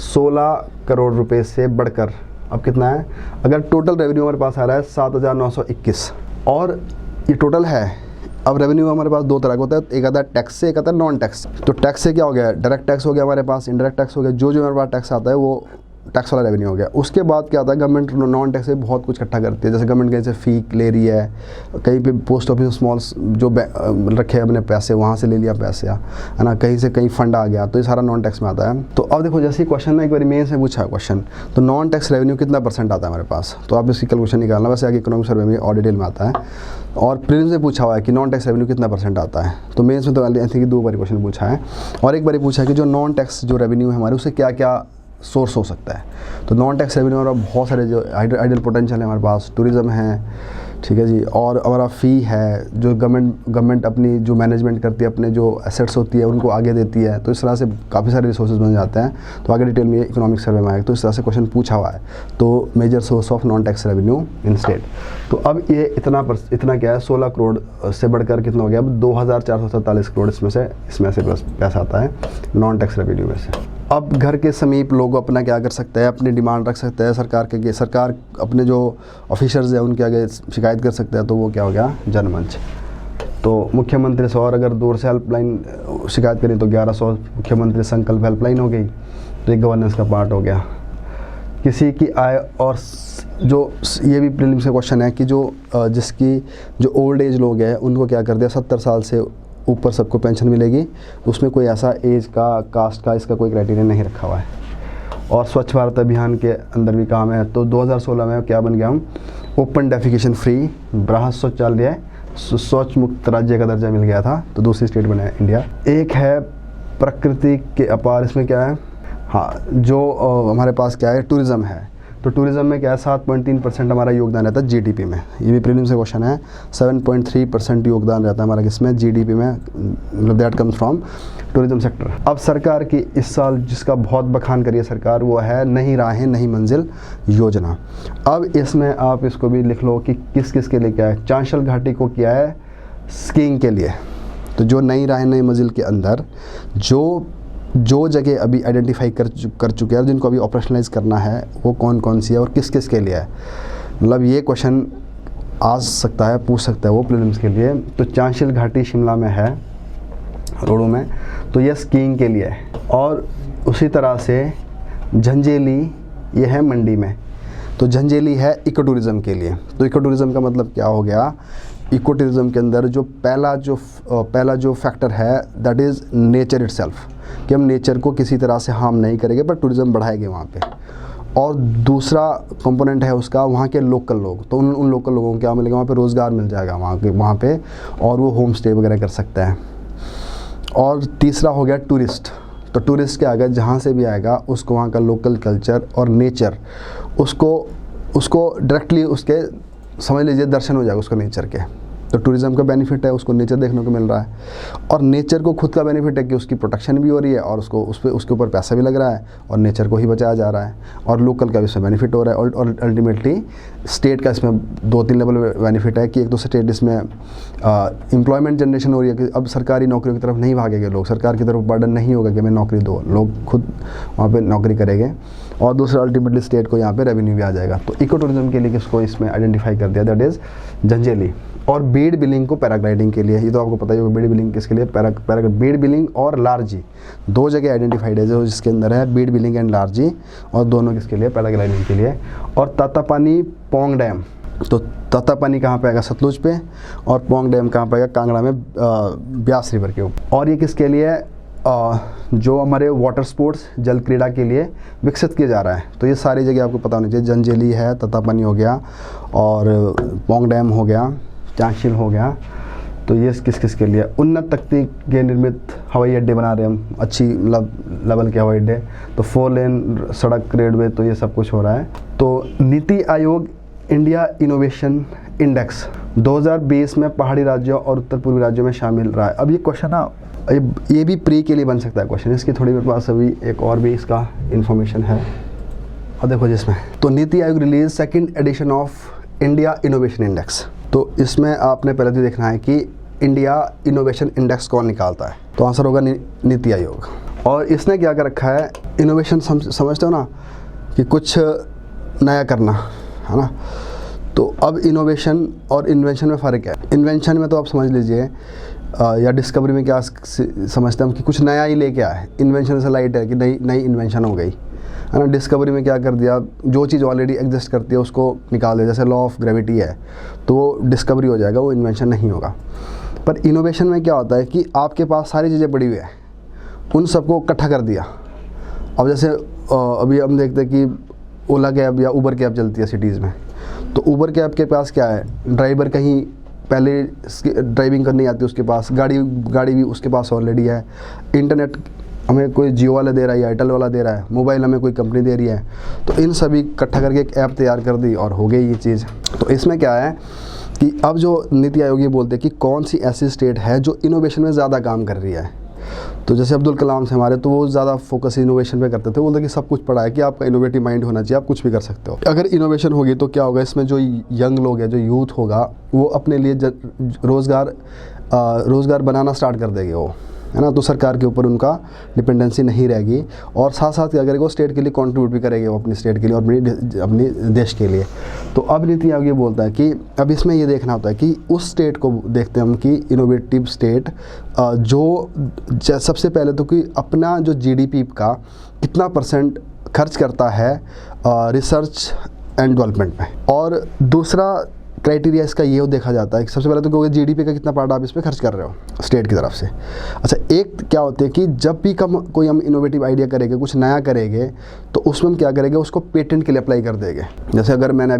16 करोड़ रुपए से बढ़कर अब कितना है, अगर टोटल रेवेन्यू हमारे पास आ रहा है 7,921 और ये टोटल है। अब रेवेन्यू हमारे पास दो तरह का होता है, एक आता है टैक्स से, एक आता है नॉन टैक्स। तो टैक्स से क्या हो गया, डायरेक्ट टैक्स हो गया हमारे पास, इनडायरेक्ट टैक्स हो गया, जो हमारे पास टैक्स आता है वो टैक्स वाला रेवेन्यू हो गया। उसके बाद क्या आता है, गवर्नमेंट नॉन टैक्स से बहुत कुछ इकट्ठा करती है। जैसे गवर्नमेंट कहीं से फ़ी ले रही है, कहीं पे पोस्ट ऑफिस स्मॉल जो रखे अपने पैसे वहाँ से ले लिया पैसे, है ना, कहीं से कहीं फंड आ गया, तो ये सारा नॉन टैक्स में आता है। तो अब देखो जैसे क्वेश्चन में एक बार मेन से पूछा है क्वेश्चन, तो नॉन टैक्स रेवेन्यू कितना परसेंट आता है हमारे पास, तो आप इसकी कैलकुलेशन निकालना। वैसे आगे इकोनॉमिक सर्वे में और डिटेल में आता है। और प्रीलिम्स से पूछा हुआ है कि नॉन टैक्स रेवेन्यू कितना परसेंट आता है। तो मेंस में तो ऐसे कि 2 बार क्वेश्चन पूछा है, और एक बार पूछा है कि जो नॉन टैक्स जो रेवेन्यू है हमारे, उससे क्या क्या सोर्स हो सकता है। तो नॉन टैक्स रेवेन्यू हमारा बहुत सारे जो आइडियल पोटेंशियल है हमारे पास, टूरिज़्म है, ठीक है जी, और हमारा फ़ी है जो गवर्नमेंट अपनी जो मैनेजमेंट करती है, अपने जो एसेट्स होती है उनको आगे देती है। तो इस तरह से काफ़ी सारे रिसोर्सेज बन जाते हैं। तो आगे डिटेल में इकोनॉमिक सर्वे में आएगा, तो इस तरह से क्वेश्चन पूछा हुआ है। तो major source of non tax revenue in state. तो अब ये इतना क्या है 16 करोड़ से बढ़कर कितना हो गया, अब 2,447 करोड़ इसमें से पैसा आता है नॉन टैक्स रेवेन्यू में से। अब घर के समीप लोग अपना क्या कर सकते हैं, अपनी डिमांड रख सकते हैं सरकार अपने जो ऑफिसर्स हैं उनके आगे शिकायत कर सकते हैं। तो वो क्या हो गया, जनमंच। तो मुख्यमंत्री से, और अगर दूर से हेल्पलाइन शिकायत करें तो 1100 मुख्यमंत्री संकल्प हेल्पलाइन हो गई। तो एक गवर्नेंस का पार्ट हो गया। किसी की आय, और जो ये भी प्रीलिम्स का क्वेश्चन है कि जो ओल्ड एज लोग हैं उनको क्या कर दिया, 70 साल से ऊपर सबको पेंशन मिलेगी। उसमें कोई ऐसा एज का, कास्ट का इसका कोई क्राइटेरिया नहीं रखा हुआ है। और स्वच्छ भारत अभियान के अंदर भी काम है। तो 2016 में क्या बन गया हम, ओपन डेफिकेशन फ्री बृहत शौचालय स्वच्छ मुक्त राज्य का दर्जा मिल गया था। तो दूसरी स्टेट बना है इंडिया। एक है प्रकृति के अपार, इसमें क्या है, हाँ जो हमारे पास क्या है टूरिज़्म है। तो तो टूरिज़्म में क्या है 7.3% हमारा योगदान रहता है जीडीपी में। ये भी प्रीलिम्स से क्वेश्चन है। 7.3% योगदान रहता है हमारा किसमें, जीडीपी में, मतलब that comes from tourism sector. अब सरकार की इस साल जिसका बहुत बखान करी है सरकार, वो है नई राहें नई मंजिल योजना। अब इसमें आप इसको भी लिख लो कि किस किस के लिए क्या है। चांशल घाटी को किया है स्कीइंग के लिए। तो जो नई राहें नई मंजिल के अंदर जो जगह अभी आइडेंटिफाई कर चुके हैं और जिनको अभी ऑपरेशनलाइज करना है वो कौन कौन सी है और किस किस के लिए है, मतलब ये क्वेश्चन आ सकता है, पूछ सकता है वो प्रीलिम्स के लिए। तो चांशल घाटी शिमला में है, रोडों में, तो ये स्कीइंग के लिए है। और उसी तरह से झंझेली ये है मंडी में, तो झंझेली है इको टूरिज़म के लिए। तो इको टूरिज़म का मतलब क्या हो गया, इको टूरिज़म के अंदर जो पहला जो फैक्टर है दैट इज़ नेचर इटसेल्फ, कि हम नेचर को किसी तरह से हार्म नहीं करेंगे पर टूरिज़्म बढ़ाएंगे वहाँ पे। और दूसरा कंपोनेंट है उसका वहाँ के लोकल लोग, तो उन लोकल लोगों को क्या मिलेगा, वहाँ पे रोज़गार मिल जाएगा वहाँ पे, और वो होम स्टे वगैरह कर सकते हैं। और तीसरा हो गया टूरिस्ट। तो टूरिस्ट क्या आएगा, जहाँ से भी आएगा उसको वहाँ का लोकल कल्चर और नेचर उसको डायरेक्टली उसके समझ लीजिए दर्शन हो जाएगा उसको नेचर के। तो टूरिज़्म का बेनिफिट है, उसको नेचर देखने को मिल रहा है, और नेचर को खुद का बेनिफिट है कि उसकी प्रोटेक्शन भी हो रही है और उसके ऊपर पैसा भी लग रहा है और नेचर को ही बचाया जा रहा है, और लोकल का भी इसमें बेनिफिट हो रहा है। और अल्टीमेटली स्टेट का इसमें 2-3 लेवल बेनिफिट है कि एक तो स्टेट इसमें एम्प्लॉयमेंट जनरेशन हो रही है कि अब सरकारी नौकरियों की तरफ नहीं भागेंगे लोग, सरकार की तरफ बर्डन नहीं होगा कि हमें नौकरी दो, लोग खुद वहाँ पर नौकरी करेंगे। और दूसरा अल्टीमेटली स्टेट को यहाँ पे रेवेन्यू भी आ जाएगा। तो इको टूरिज़्म के लिए किसको इसमें आइडेंटिफाई कर दिया, दैट इज़ झंझेली। और बीड बिलिंग को पैराग्लाइडिंग के लिए, ये तो आपको पता ही होगा बीड बिलिंग किसके लिए, बीड बिलिंग और लार्जी, 2 जगह आइडेंटिफाइड है जो जिसके अंदर है बीड बिलिंग एंड लार्जी, और दोनों किसके लिए, पैराग्लाइडिंग के लिए। और तातापानी पोंग डैम, तो तातापानी कहाँ पे आएगा, सतलुज पे, और पोंग डैम कहाँ पे आएगा, कांगड़ा में ब्यास रिवर के ऊपर। और ये किसके लिए, जो हमारे वाटर स्पोर्ट्स जल क्रीड़ा के लिए विकसित किया जा रहा है। तो ये सारी जगह आपको पता होनी चाहिए, झंझेली है, तातापानी हो गया, और पोंग डैम हो गया, चांशल हो गया। तो ये किस किस के लिए, उन्नत तकनीक के निर्मित हवाई अड्डे बना रहे हैं हम, अच्छी लेवल के हवाई अड्डे, तो 4 लेन सड़क रेलवे, तो ये सब कुछ हो रहा है। तो नीति आयोग इंडिया इनोवेशन इंडेक्स 2020 में पहाड़ी राज्यों और उत्तर पूर्वी राज्यों में शामिल रहा है। अब ये क्वेश्चन ना, ये भी प्री के लिए बन सकता है क्वेश्चन, इसकी थोड़ी मेरे पास अभी एक और भी इसका इन्फॉर्मेशन है। और देखो जिसमें, तो NITI Aayog release 2nd edition of India innovation index. तो इसमें आपने पहले तो देखना है कि इंडिया इनोवेशन इंडेक्स कौन निकालता है, तो आंसर होगा नीति आयोग। और इसने क्या कर रखा है, इनोवेशन समझते हो ना कि कुछ नया करना, है ना। तो अब इनोवेशन और इन्वेंशन में फ़र्क है। इन्वेंशन में तो आप समझ लीजिए या डिस्कवरी में क्या समझते हैं हम कि कुछ नया ही लेके आए। इन्वेंशन से लाइट है कि नई इन्वेंशन हो गई, है ना। डिस्कवरी में क्या कर दिया, जो चीज़ ऑलरेडी एग्जिस्ट करती है उसको निकाल दिया, जैसे लॉ ऑफ ग्रेविटी है तो वो डिस्कवरी हो जाएगा, वो इन्वेंशन नहीं होगा। पर इनोवेशन में क्या होता है कि आपके पास सारी चीज़ें पड़ी हुई है, उन सबको इकट्ठा कर दिया। अब जैसे अभी हम देखते हैं कि ओला कैब या उबर कैब चलती है सिटीज़ में, तो उबर कैब के पास क्या है, ड्राइवर कहीं पहले ड्राइविंग करनी आती है उसके पास, गाड़ी भी उसके पास ऑलरेडी है, इंटरनेट हमें कोई जियो वाला दे रहा है, एयरटेल वाला दे रहा है, मोबाइल हमें कोई कंपनी दे रही है, तो इन सभी इकट्ठा करके एक ऐप तैयार कर दी और हो गई ये चीज़। तो इसमें क्या है कि अब जो नीति आयोग ये बोलते हैं कि कौन सी ऐसी स्टेट है जो इनोवेशन में ज़्यादा काम कर रही है। तो जैसे अब्दुल कलाम से हमारे, तो वो ज़्यादा फोकस इनोवेशन पे करते थे, बोलते कि सब कुछ पढ़ा है कि आपका इनोवेटिव माइंड होना चाहिए, आप कुछ भी कर सकते हो। अगर इनोवेशन होगी तो क्या होगा, इसमें जो यंग लोग हैं, जो यूथ होगा, वो अपने लिए रोज़गार बनाना स्टार्ट कर देंगे, वो, है ना। तो सरकार के ऊपर उनका डिपेंडेंसी नहीं रहेगी, और साथ साथ क्या करेगा, वो स्टेट के लिए कंट्रीब्यूट भी करेंगे, वो अपनी स्टेट के लिए और अपनी देश के लिए। तो अब नीति आयोग ये बोलता है कि अब इसमें ये देखना होता है कि उस स्टेट को देखते हैं हम कि इनोवेटिव स्टेट जो सबसे पहले तो कि अपना जो जीडीपी का कितना % खर्च करता है रिसर्च एंड डेवलपमेंट में। और दूसरा क्राइटेरिया इसका ये देखा जाता है कि सबसे पहले तो क्योंकि जीडीपी का कितना पार्ट आप इस पर खर्च कर रहे हो स्टेट की तरफ से। अच्छा, एक क्या होता है कि जब भी कोई हम इनोवेटिव आइडिया करेंगे, कुछ नया करेंगे, तो उसमें हम क्या करेंगे, उसको पेटेंट के लिए अप्लाई कर देंगे। जैसे अगर मैंने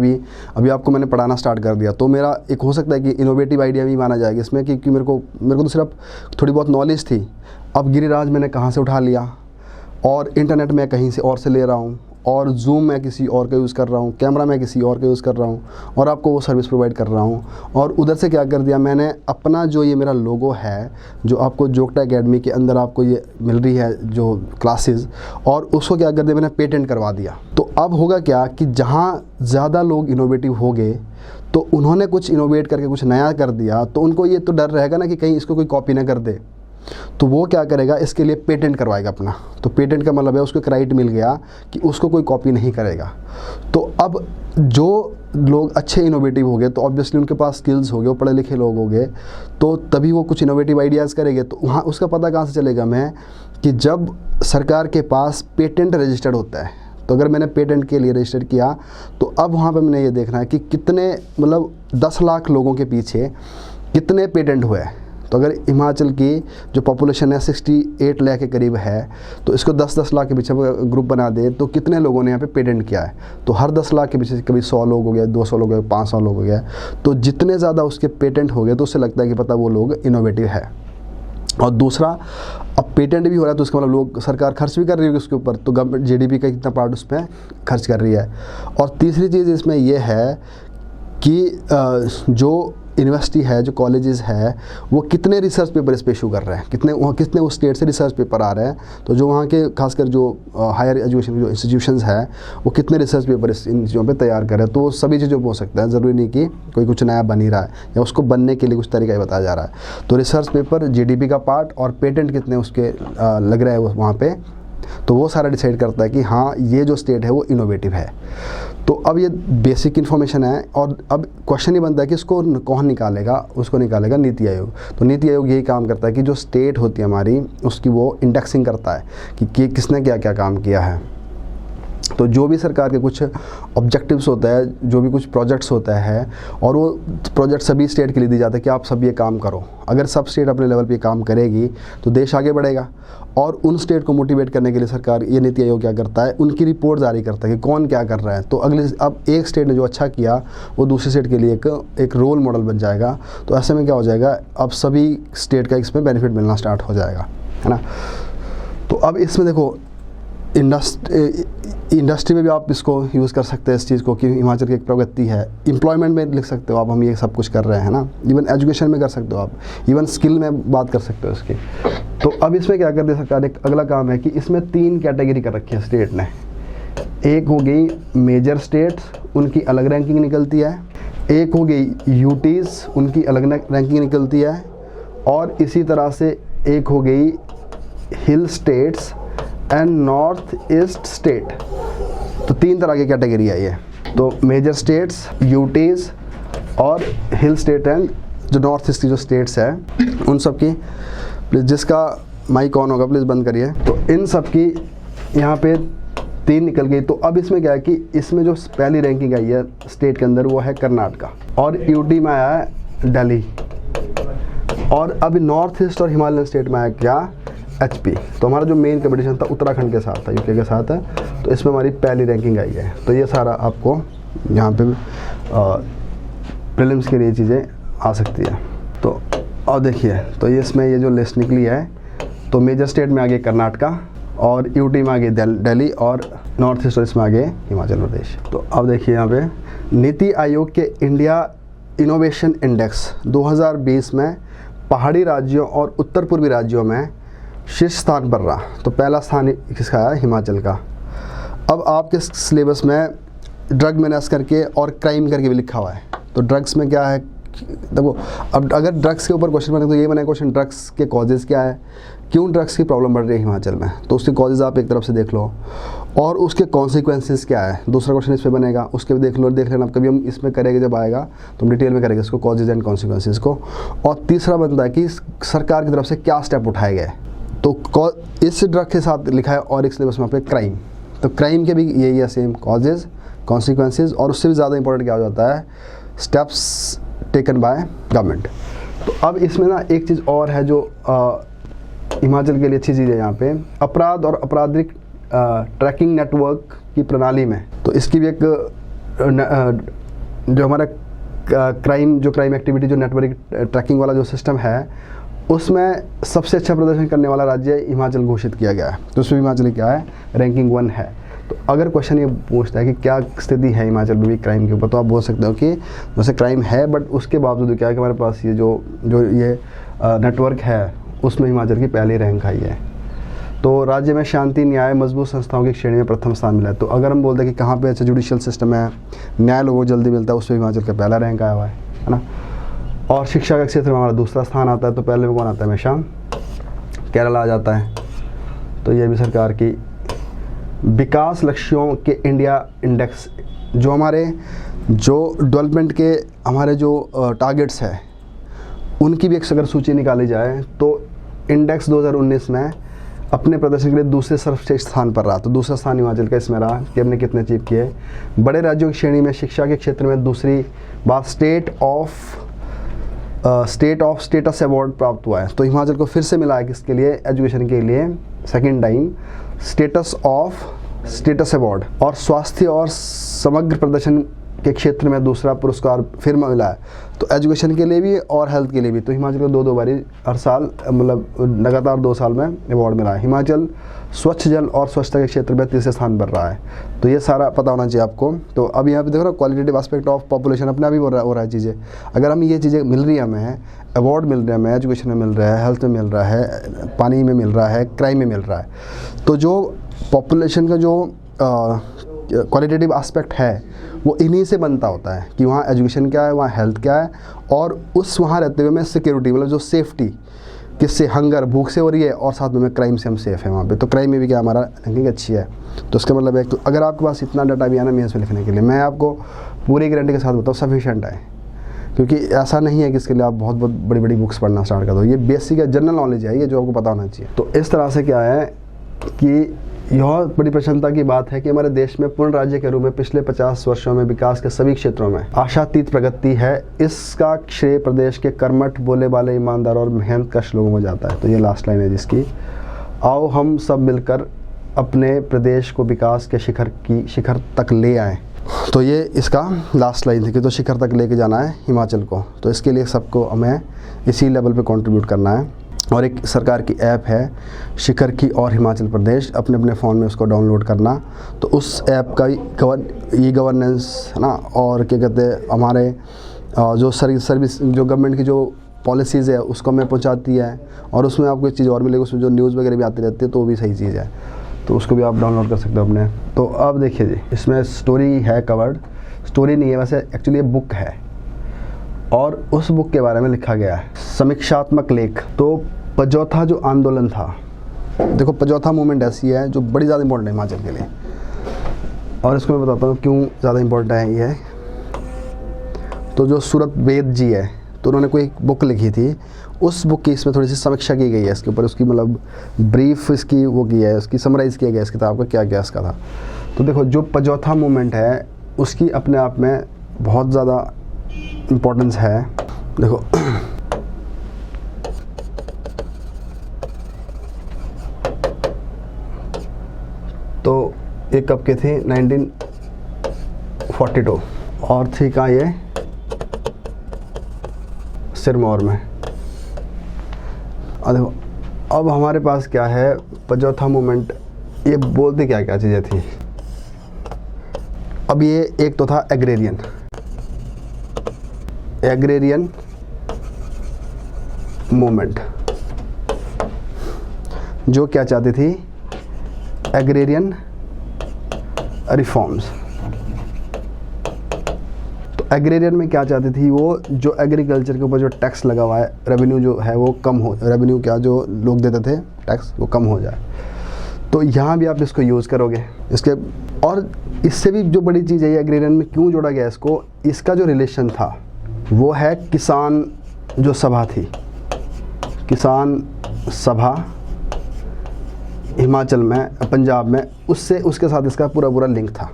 अभी आपको मैंने पढ़ाना स्टार्ट कर दिया, तो मेरा एक हो सकता है कि इनोवेटिव आइडिया भी माना जाएगा इसमें, क्योंकि मेरे को तो सिर्फ थोड़ी बहुत नॉलेज थी। अब गिरिराज मैंने कहाँ से उठा लिया, और इंटरनेट में कहीं से और से ले रहा हूँ, और जूम मैं किसी और का यूज़ कर रहा हूँ, कैमरा मैं किसी और का यूज़ कर रहा हूँ और आपको वो सर्विस प्रोवाइड कर रहा हूँ। और उधर से क्या कर दिया मैंने, अपना जो ये मेरा लोगो है जो आपको जोगटा एकेडमी के अंदर आपको ये मिल रही है जो क्लासेस, और उसको क्या कर दिया मैंने, पेटेंट करवा दिया। तो अब होगा क्या कि जहाँ ज़्यादा लोग इनोवेटिव हो गए तो उन्होंने कुछ इनोवेट करके कुछ नया कर दिया, तो उनको ये तो डर रहेगा ना कि कहीं इसको कोई कॉपी ना कर दे, तो वो क्या करेगा, इसके लिए पेटेंट करवाएगा अपना। तो पेटेंट का मतलब है उसको एक राइट मिल गया कि उसको कोई कॉपी नहीं करेगा। तो अब जो लोग अच्छे इनोवेटिव हो गए तो ऑब्वियसली उनके पास स्किल्स हो गए, वो पढ़े लिखे लोग हो गए, तो तभी वो कुछ इनोवेटिव आइडियाज़ करेंगे। तो वहाँ उसका पता कहाँ से चलेगा मैं, कि जब सरकार के पास पेटेंट रजिस्टर्ड होता है। तो अगर मैंने पेटेंट के लिए रजिस्टर किया तो अब वहाँ पे मैंने ये देखना है कि कितने, मतलब 10 लाख लोगों के पीछे कितने पेटेंट हुए हैं। तो अगर हिमाचल की जो पॉपुलेशन है 68 लाख के करीब है, तो इसको 10-10 लाख के पीछे ग्रुप बना दे तो कितने लोगों ने यहाँ पे पेटेंट किया है। तो हर 10 लाख के पीछे कभी 100 लोग हो गए, 200 लोग हो गए, 500 लोग हो गए। तो जितने ज़्यादा उसके पेटेंट हो गए तो उससे लगता है कि पता वो लोग इनोवेटिव है। और दूसरा, अब पेटेंट भी हो रहा है तो उसका मतलब लोग, सरकार खर्च भी कर रही है उसके ऊपर, तो गवर्नमेंट जीडीपी का कितना पार्ट उसमें खर्च कर रही है। और तीसरी चीज़ इसमें यह है कि जो यूनिवर्सिटी है, जो कॉलेजेस है, वो कितने रिसर्च पेपर इस पर इशू कर रहे हैं, कितने वो स्टेट से रिसर्च पेपर आ रहे हैं। तो जो वहाँ के खासकर जो हायर एजुकेशन के जो इंस्टीट्यूशंस हैं वो कितने रिसर्च पेपर इन चीज़ों पे तैयार कर रहे हैं। तो सभी चीज़ों पर हो सकता है, ज़रूरी नहीं कि कोई कुछ नया बन ही रहा है या उसको बनने के लिए कुछ तरीका ही बताया जा रहा है। तो रिसर्च पेपर, जीडीपी का पार्ट और पेटेंट कितने उसके लग रहे हैं वहाँ पर, तो वो सारा डिसाइड करता है कि हाँ ये जो स्टेट है वो इनोवेटिव है। तो अब ये बेसिक इन्फॉर्मेशन है और अब क्वेश्चन ही बनता है कि इसको कौन निकालेगा, उसको निकालेगा नीति आयोग। तो नीति आयोग यही काम करता है कि जो स्टेट होती है हमारी उसकी वो इंडेक्सिंग करता है कि किसने क्या क्या काम किया है। तो जो भी सरकार के कुछ ऑब्जेक्टिव्स होता है, जो भी कुछ प्रोजेक्ट्स होता है, और वो प्रोजेक्ट सभी स्टेट के लिए दिया जाता है कि आप सब ये काम करो। अगर सब स्टेट अपने लेवल पे काम करेगी तो देश आगे बढ़ेगा। और उन स्टेट को मोटिवेट करने के लिए सरकार, ये नीति आयोग क्या करता है, उनकी रिपोर्ट जारी करता है कि कौन क्या कर रहा है। तो अब एक स्टेट ने जो अच्छा किया वो दूसरी स्टेट के लिए एक रोल मॉडल बन जाएगा। तो ऐसे में क्या हो जाएगा, अब सभी स्टेट का इसमें बेनिफिट मिलना स्टार्ट हो जाएगा, है ना। तो अब इसमें देखो इंडस्ट्री में भी आप इसको यूज़ कर सकते हैं इस चीज़ को कि हिमाचल की एक प्रगति है। एम्प्लॉयमेंट में लिख सकते हो आप, हम ये सब कुछ कर रहे हैं ना। इवन एजुकेशन में कर सकते हो आप, इवन स्किल में बात कर सकते हो इसकी। तो अब इसमें क्या कर दिया सरकार ने, अगला काम है कि इसमें 3 कैटेगरी कर रखी है स्टेट ने। एक हो गई मेजर स्टेट्स, उनकी अलग रैंकिंग निकलती है। एक हो गई यूटीज़, उनकी अलग रैंकिंग निकलती है। और इसी तरह से एक हो गई हिल states and north east state. तो 3 तरह की कैटेगरी है ये। तो मेजर स्टेट्स, यूटीज़ और हिल स्टेट एंड जो नॉर्थ ईस्ट की जो स्टेट्स है उन सब की। प्लीज़ जिसका माइक ऑन होगा प्लीज़ बंद करिए। तो इन सब की यहाँ पे 3 निकल गई। तो अब इसमें क्या है कि इसमें जो पहली रैंकिंग आई है स्टेट के अंदर वो है कर्नाटका, और यूटी में आया है दिल्ली, और अभी नॉर्थ ईस्ट और हिमालयन स्टेट में आया क्या, HP। तो हमारा जो मेन कंपटीशन था उत्तराखंड के साथ था, यूके के साथ है। तो इसमें हमारी पहली रैंकिंग आई है। तो ये सारा आपको यहाँ पे प्रीलिम्स के लिए चीज़ें आ सकती है। तो अब देखिए, तो ये इसमें ये जो लिस्ट निकली है, तो मेजर स्टेट में आ गए कर्नाटका, और यूटी में आ गए दिल्ली, और नॉर्थ ईस्ट और इसमें आ गए हिमाचल प्रदेश। तो अब देखिए यहाँ पे नीति आयोग के इंडिया इनोवेशन इंडेक्स 2020 में पहाड़ी राज्यों और उत्तर पूर्वी राज्यों में शीर्ष स्थान पर रहा। तो पहला स्थान किसका है, हिमाचल का। अब आपके सिलेबस में ड्रग मेनेस करके और क्राइम करके भी लिखा हुआ है। तो ड्रग्स में क्या है, देखो अब अगर ड्रग्स के ऊपर क्वेश्चन बने तो ये बने क्वेश्चन, ड्रग्स के कॉजेज़ क्या है, क्यों ड्रग्स की प्रॉब्लम बढ़ रही है हिमाचल में। तो उसके कॉजेज़ आप एक तरफ से देख लो, और उसके कॉन्सिक्वेंसेस क्या है, दूसरा क्वेश्चन इस पर बनेगा, उसके भी देख लेना। कभी हम इसमें करेंगे, जब आएगा तो हम डिटेल में करेंगे इसको, कॉजेज़ एंड कॉन्सिक्वेंसेस को। और तीसरा बनता है कि सरकार की तरफ से क्या स्टेप उठाए गए। तो इस ड्रग के साथ लिखा है और एक सिलेबस में पे क्राइम। तो क्राइम के भी यही है सेम, कॉजेज़, कॉन्सिक्वेंसेस, और उससे भी ज़्यादा इंपॉर्टेंट क्या हो जाता है, स्टेप्स टेकन बाय गवर्नमेंट। तो अब इसमें ना एक चीज़ और है जो हिमाचल के लिए अच्छी चीज़ है यहाँ पे, अपराध और आपराधिक ट्रैकिंग नेटवर्क की प्रणाली में। तो इसकी भी एक जो हमारा क्राइम एक्टिविटी जो नेटवर्क ट्रैकिंग वाला जो सिस्टम है, उसमें सबसे अच्छा प्रदर्शन करने वाला राज्य हिमाचल घोषित किया गया है। तो उसमें हिमाचल क्या है, रैंकिंग 1 है। तो अगर क्वेश्चन ये पूछता है कि क्या स्थिति है हिमाचल में भी क्राइम के ऊपर, तो आप बोल सकते हो कि वैसे क्राइम है, बट उसके बावजूद क्या है कि हमारे पास ये जो ये नेटवर्क है उसमें हिमाचल की पहली रैंक आई है। तो राज्य में शांति न्याय मजबूत संस्थाओं की श्रेणी में प्रथम स्थान मिला है। तो अगर हम बोलते हैं कि कहाँ पे अच्छा जुडिशियल सिस्टम है, न्याय लोगों को जल्दी मिलता है, उसमें हिमाचल का पहला रैंक आया हुआ है ना। और शिक्षा के क्षेत्र में हमारा दूसरा स्थान आता है। तो पहले में कौन आता है? हमेशा केरला आ जाता है। तो ये भी सरकार की विकास लक्ष्यों के इंडिया इंडेक्स, जो हमारे जो डेवलपमेंट के हमारे जो टारगेट्स है उनकी भी एक अगर सूची निकाली जाए तो इंडेक्स 2019 में अपने प्रदर्शन के लिए दूसरे सर्वश्रेष्ठ स्थान पर रहा। तो दूसरा स्थान हिमाचल का इसमें रहा कि हमने कितने अचीव किए। बड़े राज्यों की श्रेणी में शिक्षा के क्षेत्र में दूसरी बात स्टेट ऑफ स्टेटस अवार्ड प्राप्त हुआ है। तो हिमाचल को फिर से मिला है किसके लिए? एजुकेशन के लिए second time status of status award. और स्वास्थ्य और समग्र प्रदर्शन के क्षेत्र में दूसरा पुरस्कार फिर मिला है। तो एजुकेशन के लिए भी और हेल्थ के लिए भी। तो हिमाचल को दो बारी हर साल मतलब लगातार 2 साल में अवार्ड मिला है। हिमाचल स्वच्छ जल और स्वच्छता के क्षेत्र में तीसरे स्थान पर रहा है। तो ये सारा पता होना चाहिए आपको। तो अब यहाँ पे देखो ना, क्वालिटेटिव एस्पेक्ट ऑफ पॉपुलेशन अपने आप ही हो रहा है चीज़ें। अगर हम ये चीज़ें मिल रही है, हमें अवार्ड मिल रहे हैं, हमें एजुकेशन में मिल रहा है, हेल्थ में मिल रहा है, पानी में मिल रहा है, क्राइम में मिल रहा है, तो जो पॉपुलेशन का जो क्वालिटेटिव एस्पेक्ट है वो इन्हीं से बनता होता है कि वहाँ एजुकेशन क्या है, वहाँ हेल्थ क्या है, और उस वहाँ रहते हुए में सिक्योरिटी मतलब जो सेफ्टी, किससे हंगर भूख से हो रही है, और साथ में क्राइम से हम सेफ़ हैं वहाँ पे। तो क्राइम में भी क्या हमारा रैंकिंग अच्छी है। तो उसका मतलब है तो अगर आपके पास इतना डाटा भी है ना मेंस में लिखने के लिए, मैं आपको पूरी गारंटी के साथ बताऊँ सफिशेंट है। क्योंकि ऐसा नहीं है कि इसके लिए आप बहुत बड़ी बड़ी बुक्स पढ़ना स्टार्ट कर दो। ये बेसिक है, जनरल नॉलेज है, ये जो आपको पता होना चाहिए। तो इस तरह से क्या है कि यह बड़ी प्रसन्नता की बात है कि हमारे देश में पूर्ण राज्य के रूप में पिछले 50 वर्षों में विकास के सभी क्षेत्रों में आशातीत प्रगति है। इसका श्रेय प्रदेश के कर्मठ, बोले वाले, ईमानदार और मेहनतकश लोगों को जाता है। तो ये लास्ट लाइन है जिसकी, आओ हम सब मिलकर अपने प्रदेश को विकास के शिखर तक ले आएँ। तो ये इसका लास्ट लाइन थी कि तो शिखर तक लेके जाना है हिमाचल को। तो इसके लिए सबको हमें इसी लेवल पे कंट्रीब्यूट करना है। और एक सरकार की ऐप है शिखर की और हिमाचल प्रदेश, अपने अपने फ़ोन में उसको डाउनलोड करना। तो उस ऐप का ई गवर्नेंस है ना, और क्या कहते हैं हमारे जो सर्विस जो गवर्नमेंट की जो पॉलिसीज़ है उसको हमें पहुंचाती है। और उसमें आपको एक चीज़ और मिलेगी, उसमें जो न्यूज़ वगैरह भी आती रहती है, तो वो भी सही चीज़ है। तो उसको भी आप डाउनलोड कर सकते हो अपने। तो अब देखिए जी, इसमें स्टोरी है कवर्ड, स्टोरी नहीं है वैसे, एक्चुअली ये बुक है और उस बुक के बारे में लिखा गया है समीक्षात्मक लेख। तो पजौथा जो आंदोलन था, देखो पजौथा मूवमेंट ऐसी है जो बड़ी ज़्यादा इंपॉर्टेंट है हिमाचल के लिए, और इसको मैं बताता हूँ क्यों ज़्यादा इंपॉर्टेंट है ये। तो जो सूरत वेद जी है, तो उन्होंने कोई बुक लिखी थी, उस बुक की इसमें थोड़ी सी समीक्षा की गई है इसके ऊपर, उसकी मतलब ब्रीफ इसकी वो की है, उसकी समराइज़ किया गया इस किताब का क्या क्या इसका था। तो देखो जो पजौथा मूवमेंट है उसकी अपने आप में बहुत ज़्यादा इम्पोर्टेंस है। देखो तो एक कब के थी 1942 और थी कहाँ ये सिरमौर में। और देखो अब हमारे पास क्या है पजौथा मूवमेंट, ये बोलते क्या क्या चीज़ें थी। अब ये एक तो था एग्रेरियन मूवमेंट, जो क्या चाहती थी एग्रेरियन रिफॉर्म्स। तो एग्रेरियन में क्या चाहती थी वो, जो एग्रीकल्चर के ऊपर जो टैक्स लगा हुआ है, रेवेन्यू जो है वो कम हो, रेवेन्यू क्या जो लोग देते थे टैक्स वो कम हो जाए। तो यहाँ भी आप इसको यूज़ करोगे इसके। और इससे भी जो बड़ी चीज़ है ये एग्रेरियन में क्यों जोड़ा गया इसको, इसका जो रिलेशन था वो है किसान जो सभा थी, किसान सभा हिमाचल में, पंजाब में, उससे उसके साथ इसका पूरा लिंक था।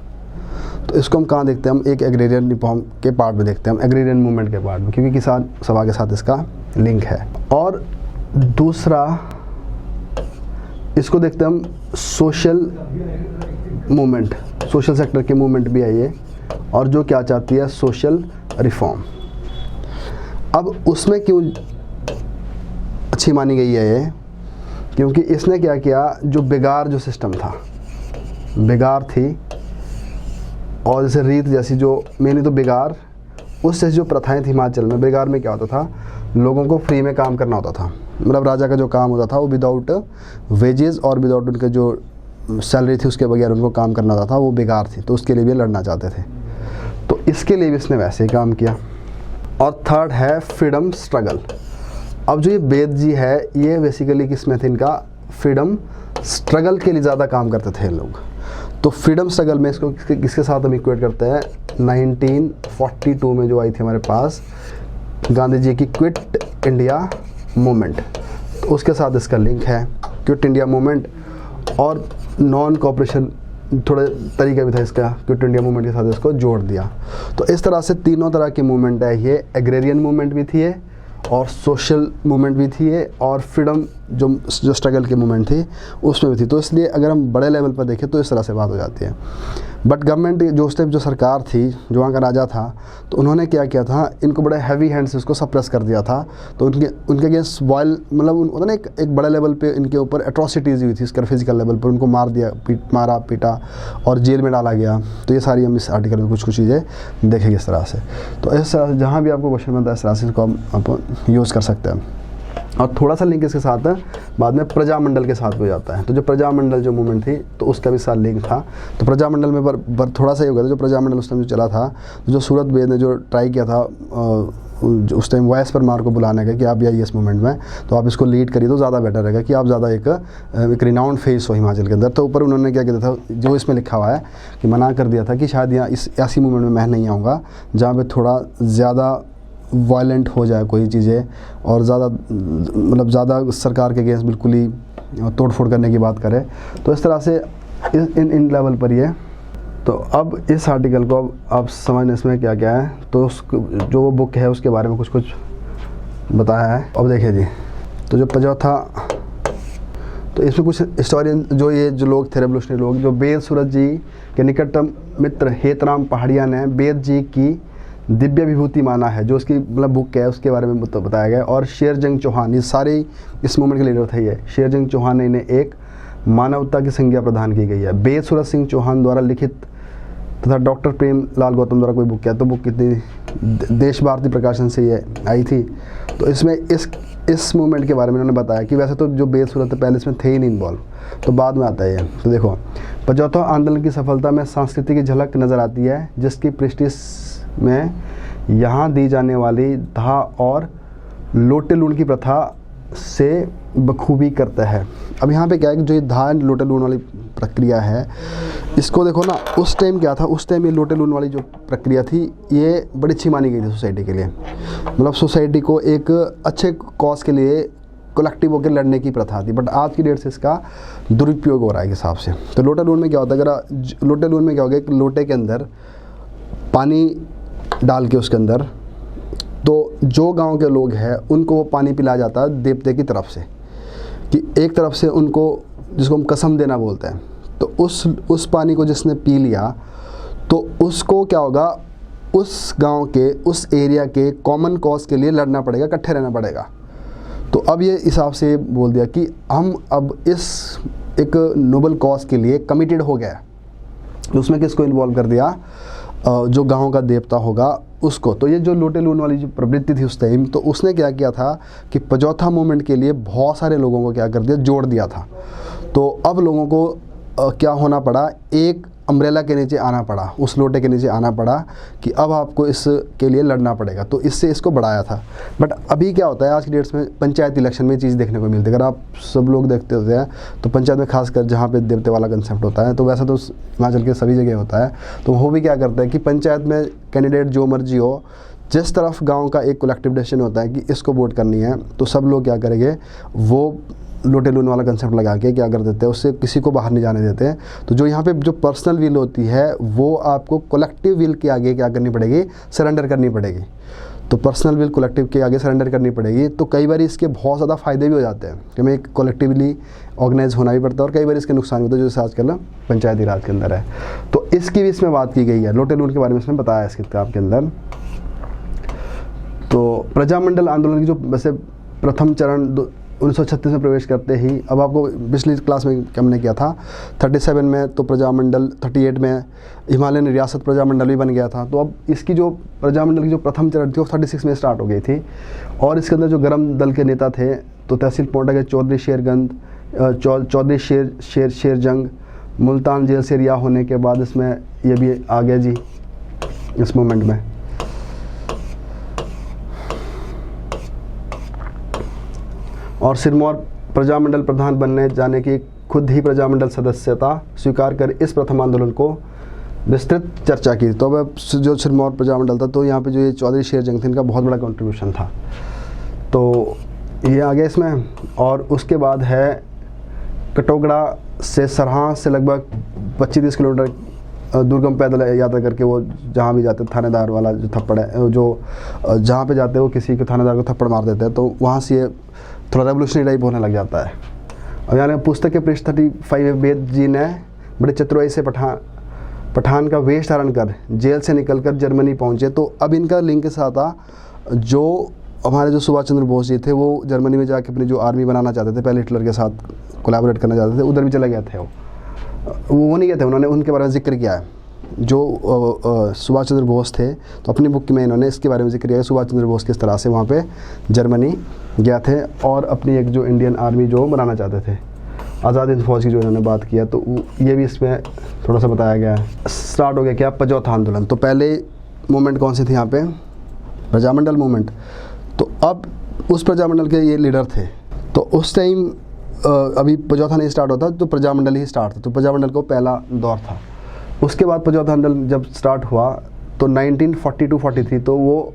तो इसको हम कहाँ देखते हैं, हम एक एग्रेरियन रिफॉर्म के पार्ट में देखते हैं, हम एग्रेरियन मूवमेंट के पार्ट में, क्योंकि किसान सभा के साथ इसका लिंक है। और दूसरा इसको देखते हैं हम सोशल मूवमेंट, सोशल सेक्टर के मूवमेंट भी है ये, और जो क्या चाहती है सोशल रिफॉर्म। अब उसमें क्यों अच्छी मानी गई है ये, क्योंकि इसने क्या किया, जो बेगार जो सिस्टम था, बेगार थी, और जैसे रीत जैसी जो मेनली तो बेगार, उस जैसी जो प्रथाएं थी हिमाचल में। बेगार में क्या होता था, लोगों को फ्री में काम करना होता था, मतलब राजा का जो काम होता था वो विदाउट वेजेस और विदाउट उनके जो सैलरी थी उसके बगैर उनको काम करना होता था, वो बेगार थी। तो उसके लिए भी लड़ना चाहते थे, तो इसके लिए भी इसने वैसे ही काम किया। और थर्ड है फ्रीडम स्ट्रगल। अब जो ये बेद जी है, ये बेसिकली किस में थे, इनका फ्रीडम स्ट्रगल के लिए ज़्यादा काम करते थे लोग। तो फ्रीडम स्ट्रगल में इसको किसके साथ हम इक्वेट करते हैं, 1942 में जो आई थी हमारे पास गांधी जी की क्विट इंडिया मूवमेंट, तो उसके साथ इसका लिंक है। क्विट इंडिया मूवमेंट और नॉन कॉपरेशन थोड़ा तरीका भी था इसका, क्विट इंडिया मूवमेंट के साथ इसको जोड़ दिया। तो इस तरह से तीनों तरह की मूवमेंट है ये, एग्रेरियन मूवमेंट भी थी ये, और सोशल मूवमेंट भी थी ये, और फ्रीडम जो स्ट्रगल की मूवमेंट थी उसमें भी थी। तो इसलिए अगर हम बड़े लेवल पर देखें तो इस तरह से बात हो जाती है। बट गवर्नमेंट जो उस टाइम जो सरकार थी, जो वहाँ का राजा था, तो उन्होंने क्या किया था, इनको बड़े हैवी हैंड से उसको सप्रेस कर दिया था। तो उनके अगेंस्ट वाइल मतलब उन्होंने एक बड़े लेवल पे इनके ऊपर एट्रॉसिटीज़ हुई थी, इसका फिजिकल लेवल पर उनको मारा पीटा और जेल में डाला गया। तो ये सारी हम इस आर्टिकल में कुछ चीज़ें देखेंगे इस तरह से। तो इस तरह से जहाँ भी आपको क्वेश्चन बनता है इस तरह से इसको आप यूज़ कर सकते हैं। और थोड़ा सा लिंक इसके साथ है, बाद में प्रजामंडल के साथ हो जाता है। तो जो प्रजामंडल जो मूवमेंट थी तो उसका भी साथ लिंक था। तो प्रजामंडल में थोड़ा सा ये हो गया था, जो प्रजामंडल उस टाइम जो चला था, जो सूरत बेद ने जो ट्राई किया था उस टाइम वाइस परमार को बुलाने का कि आप आइए इस मूवमेंट में, तो आप इसको लीड करिए तो ज़्यादा बेटर रहेगा कि आप ज़्यादा एक रिनाउंड फेस हो हिमाचल के अंदर। तो ऊपर उन्होंने क्या किया था, जो इसमें लिखा हुआ है कि मना कर दिया था कि शायद यहाँ इस ऐसी मूवमेंट में मैं नहीं आऊँगा जहाँ पर थोड़ा ज़्यादा वायलेंट हो जाए कोई चीज़ें, और ज़्यादा मतलब ज़्यादा सरकार के अगेंस्ट बिल्कुल ही तोड़ फोड़ करने की बात करे। तो इस तरह से इन लेवल पर ही है। तो अब इस आर्टिकल को आप समझने इसमें क्या क्या है, तो जो वो बुक है उसके बारे में कुछ बताया है। अब देखिए जी, तो जो चौथा, तो इसमें कुछ हिस्टोरियन जो लोग थे रेवोल्यूशनरी लोग, जो बेद सूरत जी के निकटतम मित्र हेतराम पहाड़िया ने बेद जी की दिव्य विभूति माना है, जो उसकी मतलब बुक है उसके बारे में बताया गया है। और शेरजंग चौहान, ये सारे इस मूवमेंट के लीडर थे ये। शेरजंग चौहान ने इन्हें एक मानवता की संज्ञा प्रदान की गई है। बेद सूरत सिंह चौहान द्वारा लिखित तथा डॉक्टर प्रेम लाल गौतम द्वारा कोई बुक है, तो बुक कितनी देश भारती प्रकाशन से ये आई थी। तो इसमें इस मूवमेंट के बारे में उन्होंने बताया कि वैसे तो जो बेद सूरत पहले इसमें थे ही नहीं इन्वॉल्व, तो बाद में आता है ये। तो देखो, पचौथा आंदोलन की सफलता में संस्कृति की झलक नज़र आती है, जिसकी पृष्ठि में यहाँ दी जाने वाली धा और लोटे लूण की प्रथा से बखूबी करता है। अब यहाँ पे क्या है कि जो ये धा लोटे लूण वाली प्रक्रिया है, इसको देखो ना, उस टाइम क्या था, उस टाइम ये लोटे लूण वाली जो प्रक्रिया थी ये बड़ी अच्छी मानी गई थी सोसाइटी के लिए। मतलब सोसाइटी को एक अच्छे कॉज के लिए कलेक्टिव होकर लड़ने की प्रथा थी। बट आज की डेट से इसका दुरुपयोग हो रहा है हिसाब से। तो लोटे लूण में क्या होता है, अगर लोटे लूण में क्या होगा, एक लोटे के अंदर पानी डाल के उसके अंदर, तो जो गांव के लोग हैं उनको वो पानी पिलाया जाता है देवते की तरफ से, कि एक तरफ से उनको, जिसको हम कसम देना बोलते हैं। तो उस पानी को जिसने पी लिया तो उसको क्या होगा, उस गांव के उस एरिया के कॉमन कॉज के लिए लड़ना पड़ेगा, इकट्ठे रहना पड़ेगा। तो अब ये हिसाब से बोल दिया कि हम अब इस एक नोबल कॉज के लिए कमिटेड हो गया। तो उसमें किसको इन्वॉल्व कर दिया, जो गांव का देवता होगा उसको। तो ये जो लोटे लूण वाली जो प्रवृत्ति थी उस टाइम, तो उसने क्या किया था कि पचौथा मूवमेंट के लिए बहुत सारे लोगों को क्या कर दिया, जोड़ दिया था। तो अब लोगों को क्या होना पड़ा, एक अम्ब्रेला के नीचे आना पड़ा, उस लोटे के नीचे आना पड़ा कि अब आपको इसके लिए लड़ना पड़ेगा। तो इससे इसको बढ़ाया था। बट अभी क्या होता है, आज की डेट्स में पंचायत इलेक्शन में चीज़ देखने को मिलती है। अगर आप सब लोग देखते होते हैं तो पंचायत में खासकर जहाँ पे देवते वाला कंसेप्ट होता है, तो वैसा तो हिमाचल के सभी जगह होता है। तो वो भी क्या करता है कि पंचायत में कैंडिडेट जो मर्जी हो, जिस तरफ गाँव का एक कलेक्टिव डिसीजन होता है कि इसको वोट करनी है, तो सब लोग क्या करेंगे, वो लोटे लून वाला कंसेप्ट लगा के क्या कर देते हैं, उससे किसी को बाहर नहीं जाने देते हैं। तो जो यहाँ पे जो पर्सनल विल होती है वो आपको कलेक्टिव विल के आगे क्या करनी पड़ेगी, सरेंडर करनी पड़ेगी। तो पर्सनल विल कलेक्टिव के आगे सरेंडर करनी पड़ेगी। तो कई बार इसके बहुत ज़्यादा फ़ायदे भी हो जाते हैं कि हमें एक कलेक्टिवली ऑर्गेनाइज होना भी पड़ता है, और कई बार इसके नुकसान भी होते हैं, जैसे आजकल पंचायती राज के अंदर है। तो इसकी भी इसमें बात की गई है, लोटे लून के बारे में इसमें बताया है इस किताब के अंदर। तो प्रजामंडल आंदोलन की जो वैसे प्रथम चरण 1936 में प्रवेश करते ही, अब आपको पिछली क्लास में हमने किया था 37 में तो प्रजामंडल, 38 में हिमालयन रियासत प्रजामंडल भी बन गया था। तो अब इसकी जो प्रजामंडल की जो प्रथम चरण थी वो 36 में स्टार्ट हो गई थी। और इसके अंदर जो गरम दल के नेता थे तो तहसील पोंटा के चौधरी शेरगंज, चौधरी शेरजंग, मुल्तान जेल से रिहा होने के बाद इसमें ये भी आ गया जी इस मूवमेंट में। और सिरमौर प्रजामंडल प्रधान बनने जाने की खुद ही प्रजामंडल सदस्यता स्वीकार कर इस प्रथम आंदोलन को विस्तृत चर्चा की। तो अब जो सिरमौर प्रजामंडल था, तो यहाँ पे जो ये चौधरी शेरजंग थे, इनका बहुत बड़ा कंट्रीब्यूशन था। तो ये आ गया इसमें। और उसके बाद है कटोगड़ा से सरहा से लगभग 25-30 किलोमीटर दुर्गम पैदल यात्रा करके वो जहाँ भी जाते, थानेदार वाला जो थप्पड़ है, जो जहाँ पे जाते हैं वो किसी के थानेदार को थप्पड़ मार देते हैं, तो वहाँ से ये थोड़ा रेवोल्यूशनरी टाइप होने लग जाता है। अब यहाँ पुस्तक के पृष्ठ 35 वेद जी ने बड़े चतुराई से पठान का वेश धारण कर जेल से निकलकर जर्मनी पहुँचे। तो अब इनका लिंक ऐसा था, जो हमारे जो सुभाष चंद्र बोस जी थे वो जर्मनी में जाके अपनी जो आर्मी बनाना चाहते थे, पहले हिटलर के साथ कोलैबोरेट करना चाहते थे, उधर भी चले गए थे। वो नहीं गए थे, उन्होंने उनके बारे में जिक्र किया है। जो सुभाष चंद्र बोस थे, तो अपनी बुक में इन्होंने इसके बारे में जिक्र किया है, सुभाष चंद्र बोस किस तरह से वहाँ पे जर्मनी गया थे और अपनी एक जो इंडियन आर्मी जो बनाना चाहते थे, आज़ाद हिंद फौज की जो इन्होंने बात किया, तो ये भी इसमें थोड़ा सा बताया गया है। स्टार्ट हो गया क्या, पजौथा आंदोलन। तो पहले मूवमेंट कौन सी थी यहाँ पे, प्रजामंडल मूवमेंट। तो अब उस प्रजामंडल के ये लीडर थे, तो उस टाइम अभी पजौथा नहीं स्टार्ट होता, तो प्रजामंडल ही स्टार्ट था। तो प्रजामंडल को पहला दौर था। उसके बाद पजौथा आंदोलन जब स्टार्ट हुआ तो 1942-43, तो वो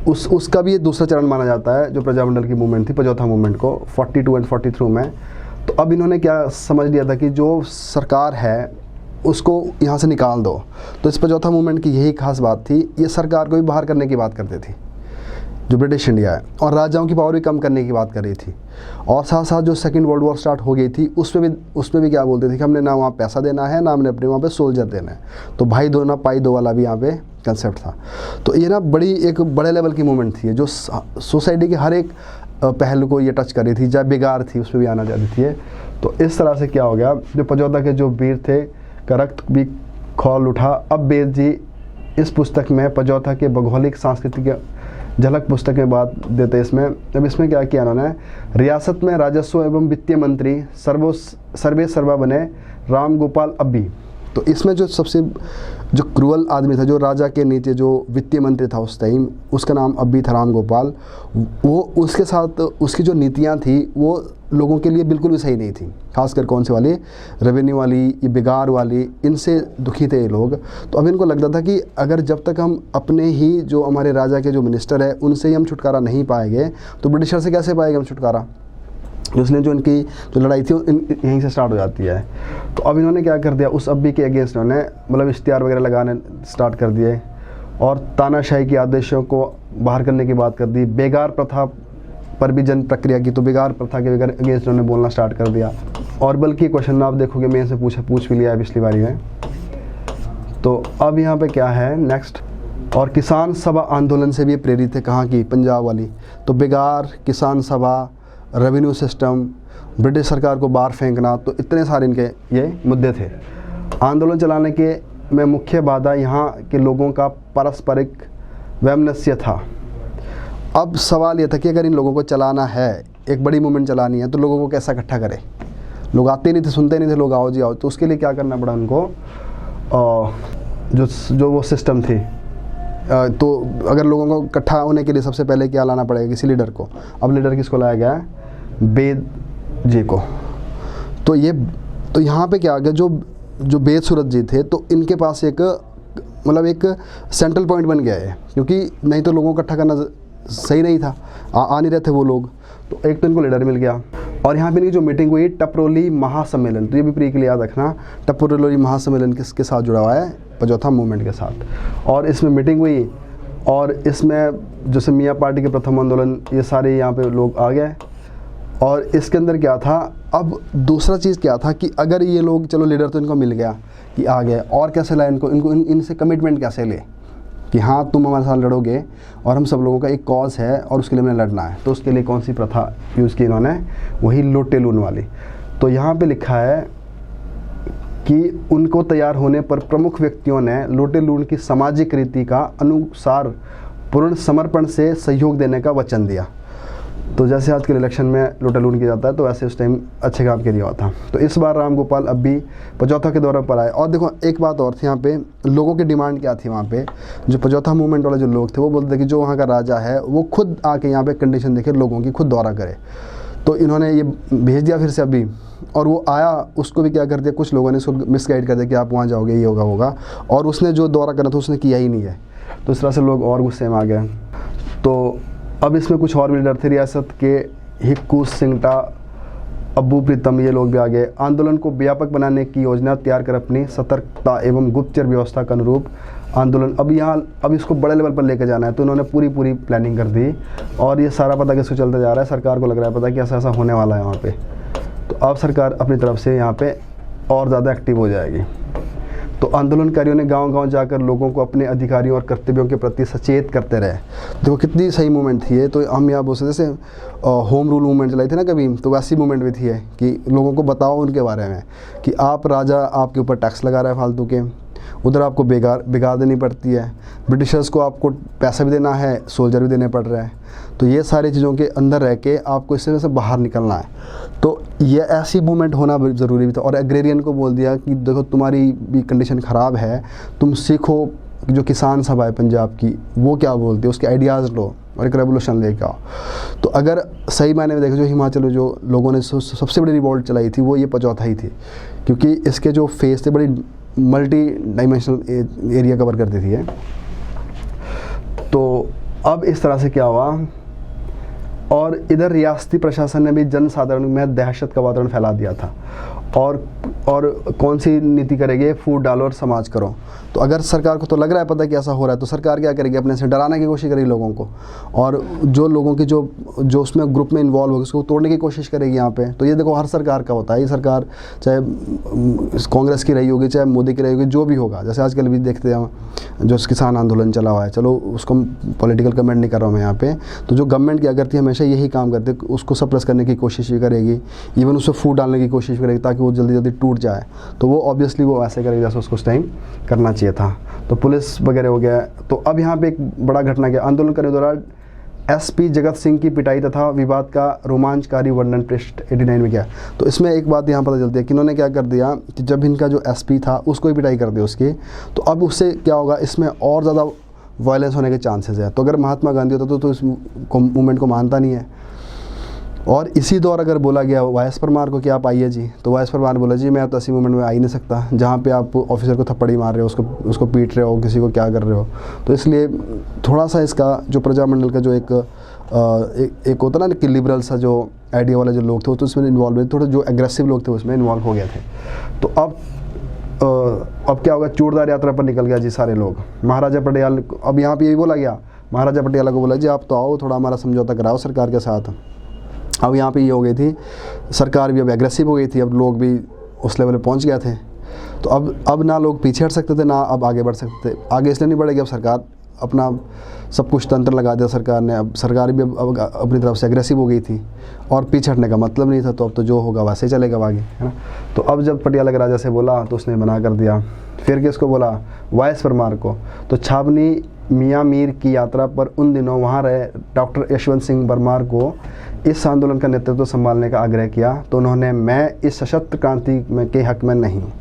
उसका भी दूसरा चरण माना जाता है, जो प्रजामंडल की मूवमेंट थी, पजौथा मूवमेंट को 42 और 43 में। तो अब इन्होंने क्या समझ लिया था कि जो सरकार है उसको यहाँ से निकाल दो। तो इस पजौथा मूवमेंट की यही खास बात थी, ये सरकार को भी बाहर करने की बात करती थी, जो ब्रिटिश इंडिया है, और राजाओं की पावर भी कम करने की बात कर रही थी। और साथ साथ जो सेकंड वर्ल्ड वॉर स्टार्ट हो गई थी, उसमें भी क्या बोलते थे कि हमने ना वहाँ पैसा देना है, ना हमने अपने वहाँ पे सोल्जर देना है। तो भाई दो ना पाई दो वाला भी यहाँ पे कंसेप्ट था। तो ये ना एक बड़े लेवल की मूवमेंट थी, जो सोसाइटी के हर एक पहलू को ये टच कर रही थी, चाहे बेगार थी उसमें भी आना चाहती थी। तो इस तरह से क्या हो गया, जो पजौता के जो वीर थे का रक्त भी खौल उठा। अब वेद जी इस पुस्तक में पजौता के भौगोलिक सांस्कृतिक झलक पुस्तक में बात देते हैं इसमें। अब इसमें क्या किया उन्होंने, रियासत में राजस्व एवं वित्तीय मंत्री सर्वे सर्वा बने राम गोपाल अब्बी। तो इसमें जो सबसे जो क्रूअल आदमी था, जो राजा के नीचे जो वित्तीय मंत्री था उस टाइम, उसका नाम अब्बी था, राम गोपाल। वो उसके साथ उसकी जो नीतियाँ थी वो लोगों के लिए बिल्कुल भी सही नहीं थी, खासकर कौन सी वाली, रेवेन्यू वाली, ये बिगार वाली, इनसे दुखी थे ये लोग। तो अब इनको लगता था कि अगर जब तक हम अपने ही जो हमारे राजा के जो मिनिस्टर है उनसे ही हम छुटकारा नहीं पाएंगे तो ब्रिटिशर से कैसे पाएंगे हम छुटकारा। इसलिए जो इनकी जो लड़ाई थी यहीं से स्टार्ट हो जाती है। तो अब इन्होंने क्या कर दिया, उस अब्बी के अगेंस्ट इन्होंने मतलब इश्तिहार वगैरह लगाने स्टार्ट कर दिए और तानाशाही के आदेशों को बाहर करने की बात कर दी। बेगार प्रथा पर भी जन प्रक्रिया की, तो बेगार प्रथा के अगेंस्ट उन्होंने बोलना स्टार्ट कर दिया। और बल्कि क्वेश्चन आप देखोगे मैं से पूछ भी लिया है पिछली बारी में। तो अब यहाँ पे क्या है नेक्स्ट, और किसान सभा आंदोलन से भी प्रेरित है, कहाँ की, पंजाब वाली। तो बेगार, किसान सभा, रेवेन्यू सिस्टम, ब्रिटिश सरकार को बाहर फेंकना, तो इतने सारे इनके ये मुद्दे थे। आंदोलन चलाने के में मुख्य बाधा यहाँ के लोगों का पारस्परिक वैमनस्य था। अब सवाल ये था कि अगर इन लोगों को चलाना है, एक बड़ी मूवमेंट चलानी है, तो लोगों को कैसा इकट्ठा करें। लोग आते नहीं थे, सुनते नहीं थे, लोग आओ जी आओ। तो उसके लिए क्या करना पड़ा उनको, जो वो सिस्टम थी। तो अगर लोगों को इकट्ठा होने के लिए सबसे पहले क्या लाना पड़ेगा, किसी लीडर को। अब लीडर किसको लाया गया है, वेद जी को। तो यहाँ पे क्या आ गया, जो वेद सूरत जी थे, तो इनके पास एक मतलब एक सेंट्रल पॉइंट बन गया है, क्योंकि नहीं तो लोगों को इकट्ठा करना सही नहीं था, आ नहीं रहे थे वो लोग। तो एक तो इनको लीडर मिल गया। और यहाँ पे इनकी जो मीटिंग हुई टपरोली महासम्मेलन, तो ये भी प्री के लिए याद रखना, टपरोली महासम्मेलन किसके साथ जुड़ा हुआ है, पजौथा मूवमेंट के साथ। और इसमें मीटिंग हुई और इसमें जैसे मियाँ पार्टी के प्रथम आंदोलन, ये सारे यहाँ पे लोग आ गए। और इसके अंदर क्या था, अब दूसरा चीज़ क्या था कि अगर ये लोग, चलो लीडर तो इनको मिल गया कि आ गए, और कैसे लाए इनको, इनसे कमिटमेंट कैसे ले। कि हाँ तुम हमारे साथ लड़ोगे और हम सब लोगों का एक कॉज है और उसके लिए हमें लड़ना है। तो उसके लिए कौन सी प्रथा यूज़ की इन्होंने, वही लोटे लून वाली। तो यहाँ पे लिखा है कि उनको तैयार होने पर प्रमुख व्यक्तियों ने लोटे लून की सामाजिक रीति का अनुसार पूर्ण समर्पण से सहयोग देने का वचन दिया। तो जैसे आज के इलेक्शन में लोटा लून किया जाता है, तो वैसे उस टाइम अच्छे काम के लिए हुआ था। तो इस बार राम गोपाल अब भी पचौथा के दौरे पर आए। और देखो एक बात और थी, यहाँ पे लोगों की डिमांड क्या थी। वहाँ पे जो पचौथा मूवमेंट वाले जो लोग थे वो बोलते थे कि जो वहाँ का राजा है वो खुद आके यहाँ पे कंडीशन देखे लोगों की, खुद दौरा करे। तो इन्होंने ये भेज दिया फिर से अभी, और वो आया, उसको भी क्या कर दिया, कुछ लोगों ने उसको मिसगाइड कर दिया कि आप वहाँ जाओगे ये होगा, और उसने जो दौरा करना था उसने किया ही नहीं है। तो इस तरह से लोग और गुस्से में आ गए। तो अब इसमें कुछ और भी डर थे। रियासत के हिक्कू सिंगटा, अब्बू प्रीतम, ये लोग भी आ गए। आंदोलन को व्यापक बनाने की योजना तैयार कर अपनी सतर्कता एवं गुप्तचर व्यवस्था के अनुरूप आंदोलन अब इसको बड़े लेवल पर लेकर जाना है। तो इन्होंने पूरी प्लानिंग कर दी, और ये सारा पता किसको चलता जा रहा है, सरकार को लग रहा है पता कि ऐसा होने वाला है वहाँ पे। तो अब सरकार अपनी तरफ से यहाँ पे और ज़्यादा एक्टिव हो जाएगी। तो आंदोलनकारियों ने गांव-गांव जाकर लोगों को अपने अधिकारियों और कर्तव्यों के प्रति सचेत करते रहे। देखो कितनी सही मूवमेंट थी ये। तो हम यहाँ बोल सकते जैसे होम रूल मूवमेंट चलाई थी ना कभी, तो वैसी मूवमेंट भी थी है कि लोगों को बताओ उनके बारे में कि आप राजा आपके ऊपर टैक्स लगा रहा है फालतू के, उधर आपको बिगाड़ देनी पड़ती है, ब्रिटिशर्स को आपको पैसा भी देना है, सोल्जर भी देने पड़ रहे हैं। तो ये सारी चीज़ों के अंदर रह के आपको इससे से बाहर निकलना है। तो ये ऐसी मूवमेंट होना ज़रूरी भी था। और एग्रेरियन को बोल दिया कि देखो तुम्हारी भी कंडीशन ख़राब है, तुम सीखो जो किसान सभा है पंजाब की वो क्या बोलती है, उसके आइडियाज़ लो और एक रेवोल्यूशन लेके आओ। तो अगर सही मायने में देखो, जो हिमाचल में जो लोगों ने सबसे बड़ी रिवॉल्ट चलाई थी वो ये पचौथा ही थी, क्योंकि इसके जो फेस थे बड़ी मल्टी डायमेंशनल एरिया कवर करती थी। तो अब इस तरह से क्या हुआ, और इधर रियासती प्रशासन ने भी जनसाधारण में दहशत का वातावरण फैला दिया था। और कौन सी नीति करेगी, फूट डालो और समाज करो। तो अगर सरकार को तो लग रहा है पता कि ऐसा हो रहा है, तो सरकार क्या करेगी, अपने से डराने की कोशिश करेगी लोगों को, और जो लोगों की जो उसमें ग्रुप में इन्वॉल्व होगी उसको तोड़ने की कोशिश करेगी यहाँ पे। तो ये देखो हर सरकार का होता है, ये सरकार चाहे कांग्रेस की रही होगी चाहे मोदी की रही होगी, जो भी होगा। जैसे आजकल भी देखते हैं जो किसान आंदोलन चला हुआ है, चलो उसको पॉलिटिकल कमेंट नहीं कर रहा हूँ मैं यहाँ पे। तो जो गवर्नमेंट क्या करती है हमेशा यही काम करती है, उसको सप्रेस करने की कोशिश भी करेगी, इवन उससे फूट डालने की कोशिश करेगी ताकि वो जल्दी जल्दी टूट जाए। तो वो ऑब्वियसली वो ऐसे करेगी जैसे उसको उस टाइम करना चाहिए था। तो पुलिस वगैरह हो गया। तो अब यहाँ पे एक बड़ा घटना क्या, आंदोलन करने के दौरान एसपी जगत सिंह की पिटाई तथा विवाद का रोमांचकारी वर्णन पृष्ठ 89 में किया। तो इसमें एक बात यहाँ पता चलती है कि इन्होंने क्या कर दिया कि जब इनका जो एसपी था उसको ही पिटाई कर दी उसकी, तो अब उससे क्या होगा, इसमें और ज़्यादा वायलेंस होने के चांसेस है। तो अगर महात्मा गांधी होता तो इस मूवमेंट को मानता नहीं है। और इसी दौर अगर बोला गया वायस परमार को कि आप आइए जी, तो वायस परमार ने बोला जी मैं तो ऐसी मूवमेंट में आ ही नहीं सकता जहाँ पे आप ऑफिसर को थप्पड़ी मार रहे हो, उसको पीट रहे हो, किसी को क्या कर रहे हो। तो इसलिए थोड़ा सा इसका जो प्रजामंडल का जो एक होता ना कि लिबरल सा जो आइडिया वाले जो लोग थे वो तो इसमें इन्वॉल्व हुए, थोड़े जो एग्रेसिव लोग थे उसमें इन्वॉल्व हो गए थे। तो अब क्या होगा, चूड़दार यात्रा पर निकल गया जी सारे लोग। महाराजा पटियाला, अब यहाँ पे यही बोला गया, महाराजा पटियाला को बोला जी आप तो आओ, थोड़ा हमारा समझौता कराओ सरकार के साथ। अब यहाँ पे ये हो गई थी, सरकार भी अब एग्रेसिव हो गई थी, अब लोग भी उस लेवल पे पहुँच गए थे। तो अब ना लोग पीछे हट सकते थे ना अब आगे बढ़ सकते थे। आगे इसलिए नहीं बढ़ेगी, अब सरकार अपना सब कुछ तंत्र लगा दिया सरकार ने। अब सरकार भी अब अपनी तरफ से एग्रेसिव हो गई थी और पीछे हटने का मतलब नहीं था। तो अब तो जो होगा वैसे ही चलेगा आगे, है ना। तो अब जब पटियाला के राजा से बोला तो उसने मना कर दिया। फिर किसको बोला, वायस परमार को। तो छावनी मियाँ मीर की यात्रा पर उन दिनों वहाँ रहे डॉक्टर यशवंत सिंह परमार को इस आंदोलन का नेतृत्व संभालने का आग्रह किया। तो उन्होंने मैं इस सशस्त्र क्रांति में के हक में नहीं हूँ।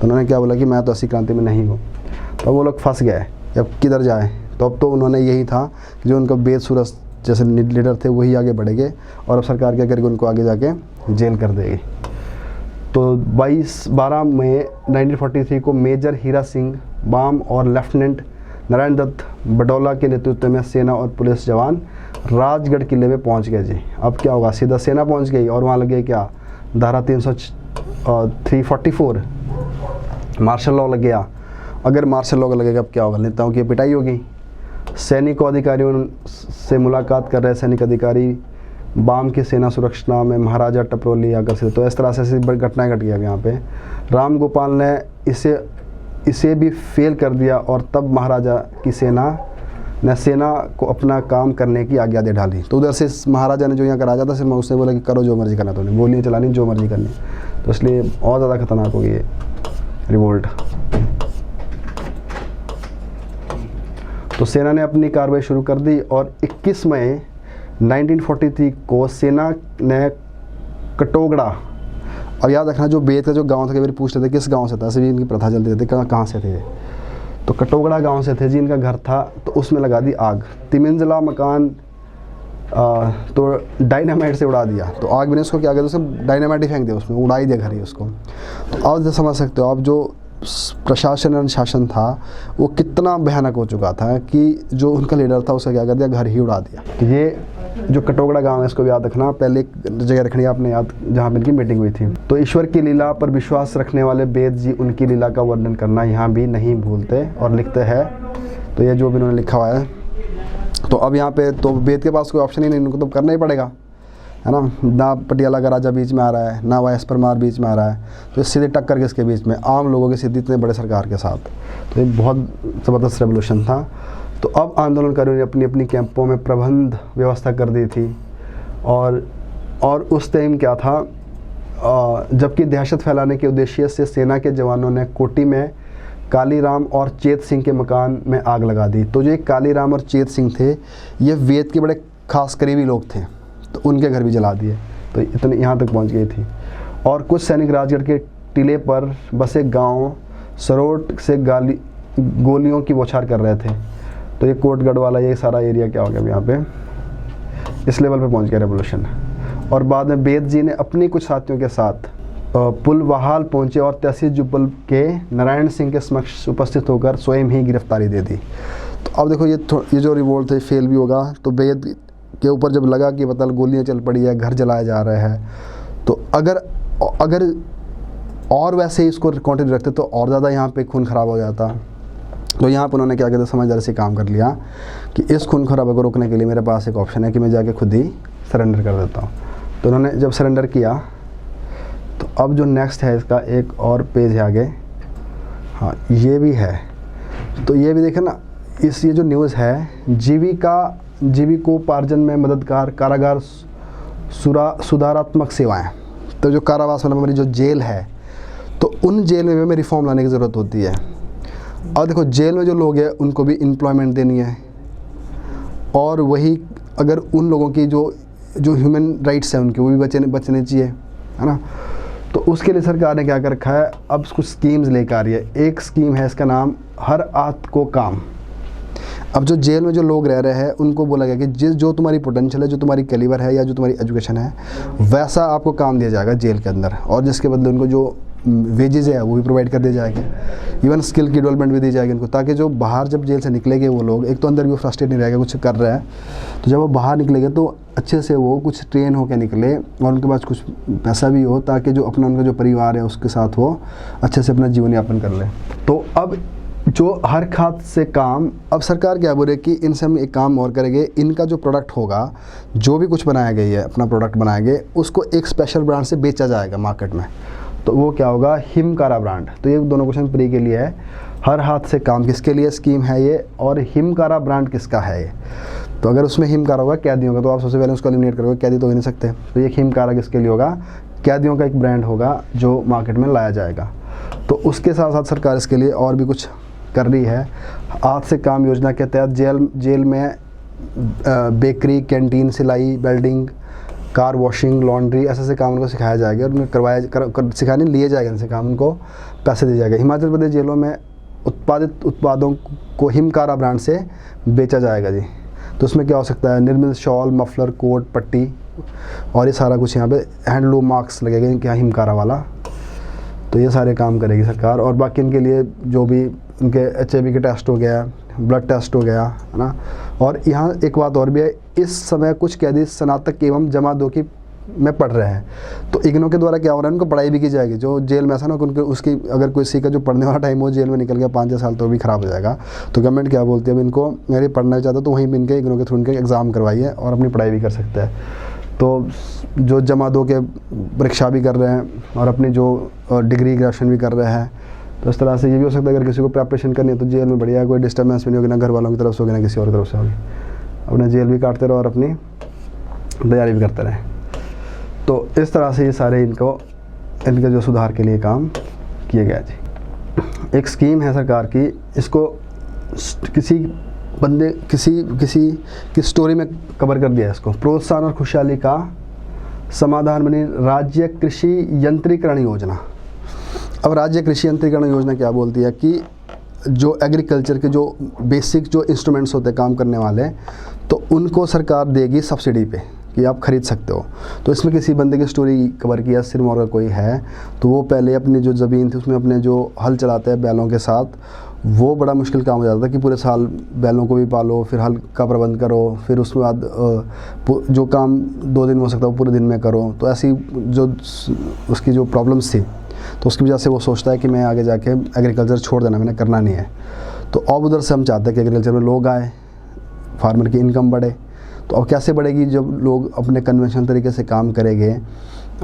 तो उन्होंने क्या बोला कि मैं तो ऐसी क्रांति में नहीं हूँ। तो वो लोग फंस गए, अब किधर जाए। तो अब तो उन्होंने यही था कि जो उनका बेदसूरत जैसे लीडर थे वही आगे बढ़ेंगे और अब सरकार क्या करेगी, उनको आगे जाके जेल कर देगी। तो 12 मई 1943 को मेजर हीरा सिंह बाम और लेफ्टिनेंट नारायण दत्त बडौला के नेतृत्व में सेना और पुलिस जवान राजगढ़ किले में पहुंच गए जी। अब क्या होगा, सीधा सेना पहुंच गई और वहाँ लगे क्या, धारा 344 मार्शल लॉ लग गया। अगर मार्शल लॉ लगेगा अब क्या होगा, नेताओं की पिटाई होगी। सैनिकों अधिकारियों से मुलाकात कर रहे सैनिक अधिकारी बाम की सेना सुरक्षा में महाराजा टपरोली आकर्षित। तो इस तरह से ऐसी बड़ी घटनाएं घट गई यहाँ पे। राम गोपाल ने इसे भी फेल कर दिया और तब महाराजा की सेना को अपना काम करने की आज्ञा दे डाली। तो उधर से महाराजा ने जो यहाँ का राजा था सिर्फ उसने बोला कि करो जो मर्जी करना, तुमने गोलियाँ चलानी जो मर्जी करनी। तो इसलिए और ज़्यादा खतरनाक हो गई ये रिवोल्ट। तो सेना ने अपनी कार्रवाई शुरू कर दी और 21 मई 1943 को सेना ने कटोगड़ा, और याद रखना जो बेद का जो गांव था, कई बार पूछ रहे थे किस गांव से था, सभी इनकी प्रथा चलती रहती कहाँ से थे। तो कटोगड़ा गांव से थे जी, इनका घर था। तो उसमें लगा दी आग, 3 मंजिला मकान तो डायनामाइट से उड़ा दिया। तो आग मैंने उसको क्या किया, उसको डायनामाइट ही फेंक दिया, उसमें उड़ा ही दिया घर ही उसको। तो आप समझ सकते हो आप जो प्रशासन और शासन था वो कितना भयानक हो चुका था कि जो उनका लीडर था उसका क्या कर दिया, घर ही उड़ा दिया। तो ये जो कटोगड़ा गांव है इसको याद रखना, पहले एक जगह रखनी है आपने याद जहाँ पे इनकी मीटिंग हुई थी। तो ईश्वर की लीला पर विश्वास रखने वाले वेद जी उनकी लीला का वर्णन करना यहाँ भी नहीं भूलते और लिखते हैं। तो ये जो भी उन्होंने लिखा हुआ है, तो अब यहाँ पे तो वेद के पास कोई ऑप्शन ही नहीं, उनको तो करना ही पड़ेगा, है ना पटियाला का राजा बीच में आ रहा है, ना वायस परमार बीच में आ रहा है, तो सीधे टक्कर किसके बीच में, आम लोगों की सीधी इतने बड़े सरकार के साथ। तो ये बहुत ज़बरदस्त रेवोल्यूशन था। तो अब आंदोलनकारियों ने अपनी अपनी कैंपों में प्रबंध व्यवस्था कर दी थी। और उस टाइम क्या था, जबकि दहशत फैलाने के उद्देश्य से सेना के जवानों ने कोटी में कालीराम और चेत सिंह के मकान में आग लगा दी। तो जो ये कालीराम और चेत सिंह थे ये वेद के बड़े खास करीबी लोग थे, तो उनके घर भी जला दिए। तो इतने यहाँ तक पहुँच गई थी। और कुछ सैनिक राजगढ़ के टिले पर बसे गांव सरोट से गोलियों की बौछार कर रहे थे। तो ये कोटगढ़ वाला ये सारा एरिया क्या हो गया यहाँ पे, इस लेवल पे पहुँच गया रेवोल्यूशन। और बाद में वेद जी ने अपनी कुछ साथियों के साथ पुलवाहाल पहुँचे और तहसील जुब्बल के नारायण सिंह के समक्ष उपस्थित होकर स्वयं ही गिरफ्तारी दे दी। तो अब देखो ये जो रिवोल्ट है फेल भी होगा। तो वेद के ऊपर जब लगा कि मतलब गोलियाँ चल पड़ी है, घर जलाए जा रहे हैं, तो अगर और वैसे ही इसको कंटिन्यू रखते तो और ज़्यादा यहाँ पे खून खराब हो जाता। तो यहाँ पर उन्होंने क्या किया, समझदारी से काम कर लिया कि इस खून खराबे को रोकने के लिए मेरे पास एक ऑप्शन है कि मैं जाके खुद ही सरेंडर कर देता हूँ। तो उन्होंने जब सरेंडर किया तो अब जो नेक्स्ट है इसका एक और पेज है आगे, हाँ ये भी है। तो ये भी देखें ना, ये जो न्यूज़ है, जीविकोपार्जन में मददगार कारागार सुधारात्मक सेवाएं। तो जो कारावास मतलब हमारी जो जेल है, तो उन जेल में हमें रिफॉर्म लाने की ज़रूरत होती है। और देखो जेल में जो लोग हैं उनको भी एम्प्लॉयमेंट देनी है, और वही अगर उन लोगों की जो ह्यूमन राइट्स हैं उनके वो भी बचने चाहिए, है ना। तो उसके लिए सरकार ने क्या कर रखा है, अब कुछ स्कीम्स लेकर आ रही है। एक स्कीम है, इसका नाम हर आत को काम। अब जो जेल में जो लोग रह रहे हैं उनको बोला गया कि जो तुम्हारी पोटेंशियल है, जो तुम्हारी कैलिबर है या जो तुम्हारी एजुकेशन है, वैसा आपको काम दिया जाएगा जेल के अंदर, और जिसके बदले उनको जो वेजेज है वो भी प्रोवाइड कर दिए जाएंगे। इवन स्किल की डेवलपमेंट भी दी जाएगी उनको, ताकि जो बाहर जब जेल से निकलेंगे वो लोग, एक तो अंदर भी वो फ्रस्ट्रेट नहीं रहेगा कुछ कर रहा है, तो जब वो बाहर निकलेंगे तो अच्छे से वो कुछ ट्रेन होकर निकले और उनके पास कुछ पैसा भी हो, ताकि जो अपना उनका जो परिवार है उसके साथ वो अच्छे से अपना जीवन यापन कर ले। तो अब जो हर खात से काम, अब सरकार क्या बोले कि इनसे हम एक काम और करेंगे, इनका जो प्रोडक्ट होगा, जो भी कुछ बनाया गया है अपना प्रोडक्ट बनाएंगे, उसको एक स्पेशल ब्रांड से बेचा जाएगा मार्केट में। तो वो क्या होगा, हिमकारा ब्रांड। तो ये दोनों क्वेश्चन प्री के लिए है, हर हाथ से काम किसके लिए स्कीम है ये, और हिमकारा ब्रांड किसका है ये। तो अगर उसमें हिमकारा होगा कैदियों का, तो आप सबसे पहले उसको एलिमिनेट करोगे, कैदी तो हो नहीं सकते। तो ये हिमकारा किसके लिए होगा, कैदियों का एक ब्रांड होगा जो मार्केट में लाया जाएगा। तो उसके साथ साथ सरकार इसके लिए और भी कुछ कर रही है। हाथ से काम योजना के तहत जेल में बेकरी, कैंटीन, सिलाई, वेल्डिंग, कार वॉशिंग, लॉन्ड्री, ऐसे काम उनको सिखाया जाएगा और उन्हें सिखाने लिए जाएगा, इनसे काम उनको पैसे दिए जाएगा। हिमाचल प्रदेश जेलों में उत्पादित उत्पादों को हिमकारा ब्रांड से बेचा जाएगा जी। तो उसमें क्या हो सकता है, निर्मित शॉल, मफलर, कोट, पट्टी, और ये सारा कुछ यहाँ पे हैंडलूम मार्क्स लगेगा इनके यहाँ हिमकारा वाला। तो ये सारे काम करेगी सरकार। और बाकी इनके लिए जो भी उनके HIV के टेस्ट हो गया, ब्लड टेस्ट हो गया, है ना। और यहाँ एक बात और भी है, इस समय कुछ कैदी स्नातक एवं जमा 2 की में पढ़ रहे हैं। तो इग्नो के द्वारा क्या हो रहा है, उनको पढ़ाई भी की जाएगी। जो जेल में ऐसा ना उनके उसकी अगर कोई किसी का जो पढ़ने वाला टाइम हो जेल में निकल गया 5-6 साल तो भी ख़राब हो जाएगा। तो गवर्नमेंट क्या बोलती है, अब इनको अगर पढ़ना चाहता तो वहीं भी इनके इग्नो के थ्रू इनके एग्ज़ाम करवाइए और अपनी पढ़ाई भी कर सकते हैं। तो जो जमा 2 के परीक्षा भी कर रहे हैं और अपनी जो डिग्री ग्रेजुएशन भी कर रहे हैं, तो इस तरह से ये भी हो सकता है, अगर किसी को प्रिपरेशन करनी है तो जेल में बढ़िया, कोई डिस्टर्बेंस भी नहीं होगी, ना घर वालों की तरफ से होगी ना किसी और तरफ से होगी, अपना जेल भी काटते रहो और अपनी तैयारी भी करते रहें। तो इस तरह से ये सारे इनके जो सुधार के लिए काम किए गया जी। एक स्कीम है सरकार की, इसको किसी बंदे की स्टोरी में कवर कर दिया है इसको, प्रोत्साहन और खुशहाली का समाधान बनी राज्य कृषि यंत्रीकरण योजना। अब राज्य कृषि यंत्रीकरण योजना क्या बोलती है कि जो एग्रीकल्चर के जो बेसिक जो इंस्ट्रूमेंट्स होते हैं काम करने वाले, तो उनको सरकार देगी सब्सिडी पे कि आप खरीद सकते हो। तो इसमें किसी बंदे की स्टोरी कवर किया, सिरमौर का कोई है, तो वो पहले अपनी जो ज़मीन थी उसमें अपने जो हल चलाते हैं बैलों के साथ, वो बड़ा मुश्किल काम हो जाता था कि पूरे साल बैलों को भी पालो, फिर हल का प्रबंध करो, फिर उसके बाद जो काम 2 दिन में हो सकता है वो पूरे दिन में करो। तो ऐसी जो उसकी जो प्रॉब्लम्स थी, तो उसकी वजह से वो सोचता है कि मैं आगे जाके एग्रीकल्चर छोड़ देना, मैंने करना नहीं है। तो अब उधर से हम चाहते हैं कि एग्रीकल्चर में लोग आए, फार्मर की इनकम बढ़े। तो अब कैसे बढ़ेगी, जब लोग अपने कन्वेंशनल तरीके से काम करेंगे,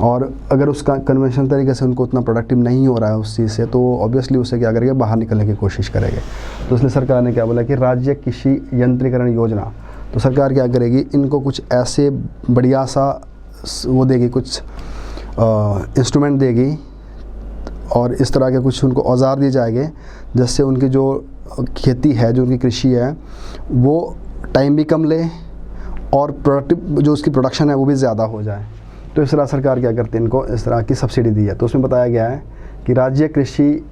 और अगर उसका कन्वेंशनल तरीके से उनको उतना प्रोडक्टिव नहीं हो रहा है उस चीज़ से, तो ऑब्वियसली उसे क्या करेंगे, बाहर निकलने की कोशिश करेंगे। तो इसलिए सरकार ने क्या बोला कि राज्य कृषि यंत्रीकरण योजना, तो सरकार क्या करेगी, इनको कुछ ऐसे बढ़िया सा वो देगी, कुछ इंस्ट्रूमेंट देगी और इस तरह के कुछ उनको औजार दिए जाएंगे, जिससे उनकी जो खेती है, जो उनकी कृषि है, वो टाइम भी कम ले और प्रोडक्टिव जो उसकी प्रोडक्शन है वो भी ज़्यादा हो जाए। तो इस तरह सरकार क्या करती है, इनको इस तरह की सब्सिडी दी है। तो उसमें बताया गया है कि राज्य कृषि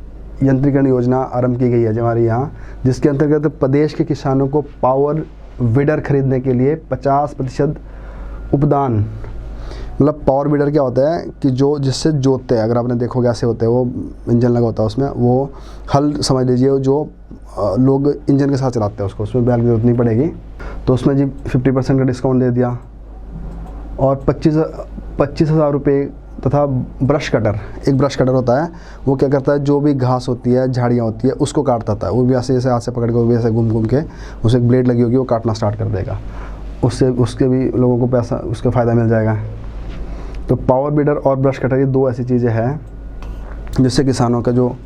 यंत्रीकरण योजना आरंभ की गई है हमारे यहाँ, जिसके अंतर्गत प्रदेश के किसानों को पावर वीडर खरीदने के लिए 50% उपदान, मतलब पावर वीडर क्या होता है कि जो जिससे जोतते हैं, अगर आपने देखोगे ऐसे होते हैं, वो इंजन लगा होता है उसमें, वो हल समझ लीजिए जो लोग इंजन के साथ चलाते हैं उसको, उसमें बैल की जरूरत नहीं पड़ेगी। तो उसमें जी 50% का डिस्काउंट दे दिया, और 25,000 रुपये तथा ब्रश कटर, एक ब्रश कटर होता है, वो क्या करता है, जो भी घास होती है, झाड़ियाँ होती है, उसको काटता था। वो भी ऐसे जैसे हाथ से पकड़ के, वो भी ऐसे घूम के उसे एक ब्लेड लगी होगी, वो काटना स्टार्ट कर देगा, उससे उसके भी लोगों को पैसा, उसका फ़ायदा मिल जाएगा। तो पावर बीडर और ब्रश कटर, ये 2 ऐसी चीज़ें हैं जिससे किसानों का जो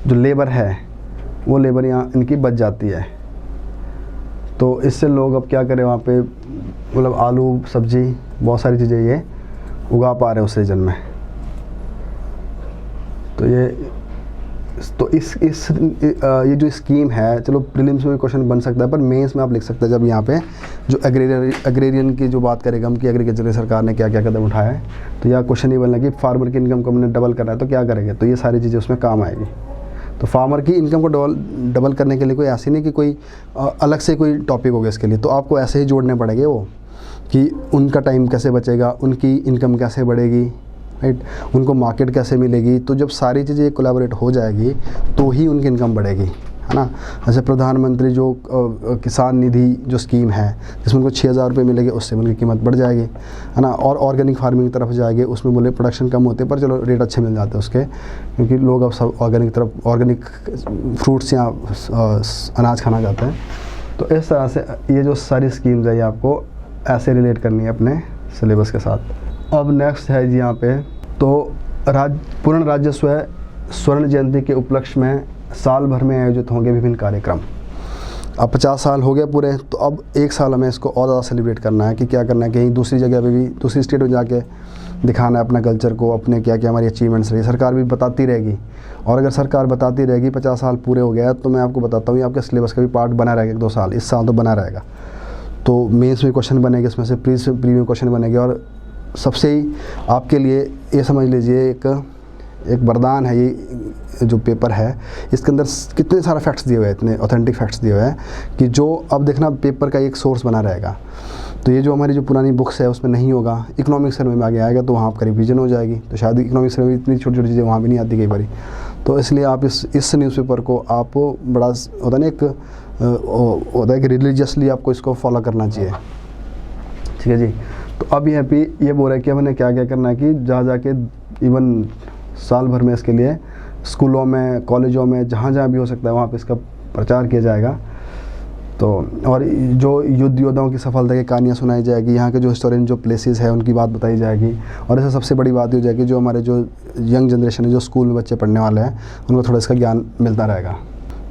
लेबर है, वो लेबर यहाँ इनकी बच जाती है। तो इससे लोग अब क्या करें, वहाँ पे मतलब आलू, सब्जी, बहुत सारी चीज़ें ये उगा पा रहे हैं उस सीजन में। तो ये जो स्कीम है, चलो प्रीलिम्स में भी क्वेश्चन बन सकता है, पर मेंस में आप लिख सकते हैं जब यहाँ पे जो एग्रेरियन की जो बात करेगा हम कि एग्रीकल्चर सरकार ने क्या क्या कदम उठाया है, तो यह क्वेश्चन ही बनना कि फार्मर की इनकम को हमने डबल करना है तो क्या करेंगे, तो ये सारी चीज़ें उसमें काम आएगी। तो फार्मर की इनकम को डबल करने के लिए कोई ऐसी नहीं कि कोई अलग से कोई टॉपिक होगा इसके लिए, तो आपको ऐसे ही जोड़ने पड़ेंगे वो कि उनका टाइम कैसे बचेगा, उनकी इनकम कैसे बढ़ेगी, राइट, उनको मार्केट कैसे मिलेगी। तो जब सारी चीज़ें कोलैबोरेट हो जाएगी तो ही उनकी इनकम बढ़ेगी, है ना। जैसे प्रधानमंत्री जो किसान निधि जो स्कीम है, जिसमें उनको 6,000 रुपये मिलेंगे, उससे उनकी कीमत बढ़ जाएगी, है ना। और ऑर्गेनिक फार्मिंग की तरफ जाएंगे, उसमें बोले प्रोडक्शन कम होते हैं पर चलो रेट अच्छे मिल जाते हैं उसके, क्योंकि लोग अब सब ऑर्गेनिक फ्रूट्स या अनाज खाना चाहते हैं। तो इस तरह से ये जो सारी स्कीम्स है ये आपको ऐसे रिलेट करनी है अपने सिलेबस के साथ। अब नेक्स्ट है जी यहाँ पे, तो पूर्ण राज्यस्व स्वर्ण जयंती के उपलक्ष्य में साल भर में आयोजित होंगे विभिन्न कार्यक्रम। अब 50 साल हो गए पूरे, तो अब 1 साल हमें इसको और ज़्यादा सेलिब्रेट करना है कि क्या करना है, कहीं दूसरी जगह पे भी, दूसरी स्टेट में जाके दिखाना है अपना कल्चर को, अपने क्या क्या हमारी अचीवमेंट्स रही। सरकार भी बताती रहेगी, और अगर सरकार बताती रहेगी 50 साल पूरे हो गया तो मैं आपको बताता हूँ ये आपके सिलेबस का भी पार्ट बना रहेगा 2 साल, इस साल तो बना रहेगा। तो मेंस में क्वेश्चन बनेंगे, इसमें से प्री में क्वेश्चन बनेंगे, और सबसे ही आपके लिए ये समझ लीजिए एक वरदान है ये जो पेपर है, इसके अंदर कितने सारे फैक्ट्स दिए हुए हैं, इतने ऑथेंटिक फैक्ट्स दिए हुए हैं कि जो अब देखना पेपर का एक सोर्स बना रहेगा। तो ये जो हमारी जो पुरानी बुक्स है उसमें नहीं होगा, इकोनॉमिक्स में आगे आएगा तो वहाँ आपका रिवीजन हो जाएगी। तो शायद इकोनॉमिक्स में भी इतनी छोटी छोटी चीज़ें वहाँ भी नहीं आती कई बारी। तो इसलिए आप इस न्यूज़पेपर को आप बड़ा होता है ना, होता है कि रिलीजियसली आपको इसको फॉलो करना चाहिए, ठीक है जी। तो अब ये बोल रहा है कि हमने क्या क्या करना है कि जहाँ जाके इवन साल भर में इसके लिए स्कूलों में, कॉलेजों में, जहाँ जहाँ भी हो सकता है वहाँ पे इसका प्रचार किया जाएगा। तो और जो युद्ध योद्धाओं की सफलता की कहानियाँ सुनाई जाएगी, यहाँ के जो हिस्टोरियन जो प्लेसेस है उनकी बात बताई जाएगी। और इससे सबसे बड़ी बात ये हो जाएगी, जो हमारे जो यंग जनरेशन है, जो स्कूल में बच्चे पढ़ने वाले हैं, उनको थोड़ा इसका ज्ञान मिलता रहेगा।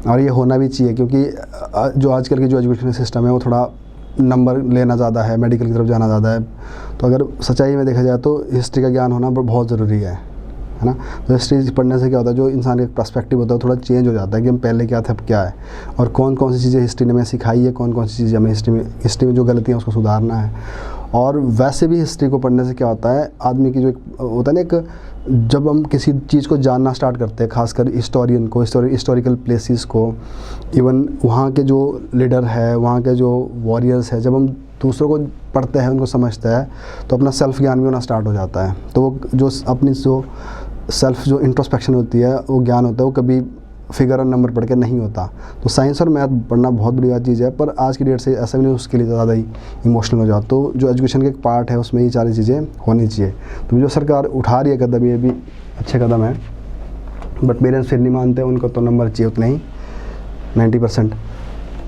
और ये होना भी चाहिए, क्योंकि जो आजकल की जो एजुकेशन सिस्टम है वो थोड़ा नंबर लेना ज़्यादा है, मेडिकल की तरफ जाना ज़्यादा है। तो अगर सच्चाई में देखा जाए तो हिस्ट्री का ज्ञान होना बहुत ज़रूरी है ना। तो हिस्ट्री पढ़ने से क्या होता है, जो इंसान का पर्सपेक्टिव होता है थोड़ा चेंज हो जाता है कि हम पहले क्या थे अब क्या है, और कौन कौन सी चीज़ें हिस्ट्री ने हमें सिखाई है, कौन कौन सी चीज़ें हमें हिस्ट्री में जो गलतियाँ उसको सुधारना है। और वैसे भी हिस्ट्री को पढ़ने से क्या होता है, आदमी की जो एक होता है ना, एक जब हम किसी चीज़ को जानना स्टार्ट करते हैं, खासकर हिस्टोरियन को, हिस्टोरिकल प्लेसेस को, इवन वहाँ के जो लीडर है, वहाँ के जो वॉरियर्स है, जब हम दूसरों को पढ़ते हैं, उनको समझते हैं, तो अपना सेल्फ ज्ञान भी होना स्टार्ट हो जाता है। तो वो जो अपनी जो सेल्फ जो इंट्रोस्पेक्शन होती है, वो ज्ञान होता है, वो कभी फिगर और नंबर पढ़ के नहीं होता। तो साइंस और मैथ पढ़ना बहुत बड़ी चीज़ है, पर आज की डेट से ऐसा भी नहीं उसके लिए ज़्यादा ही इमोशनल हो जाओ। तो जो एजुकेशन का एक पार्ट है उसमें ये सारी चीज़ें होनी चाहिए। तो जो सरकार उठा रही है कदम, ये भी अच्छे कदम है, बट पेरेंट्स फिर नहीं मानते, उनको तो नंबर चाहिए उतने ही 90%।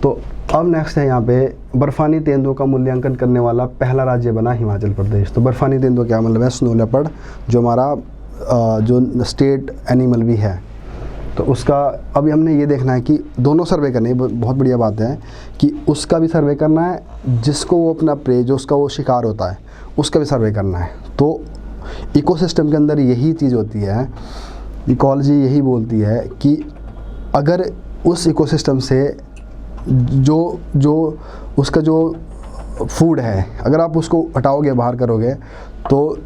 तो अब नेक्स्ट है यहाँ पे, बर्फानी तेंदुओं का मूल्यांकन करने वाला पहला राज्य बना हिमाचल प्रदेश। तो बर्फानी तेंदुआ क्या मतलब है, स्नो लेपर्ड, जो हमारा जो स्टेट एनिमल भी है। तो उसका अभी हमने ये देखना है कि दोनों सर्वे करने, बहुत बढ़िया बात है कि उसका भी सर्वे करना है, जिसको वो अपना प्रे, जो उसका वो शिकार होता है, उसका भी सर्वे करना है। तो इकोसिस्टम के अंदर यही चीज़ होती है, इकोलॉजी यही बोलती है कि अगर उस इकोसिस्टम से जो उसका जो फूड है, अगर आप उसको हटाओगे, बाहर करोगे, तो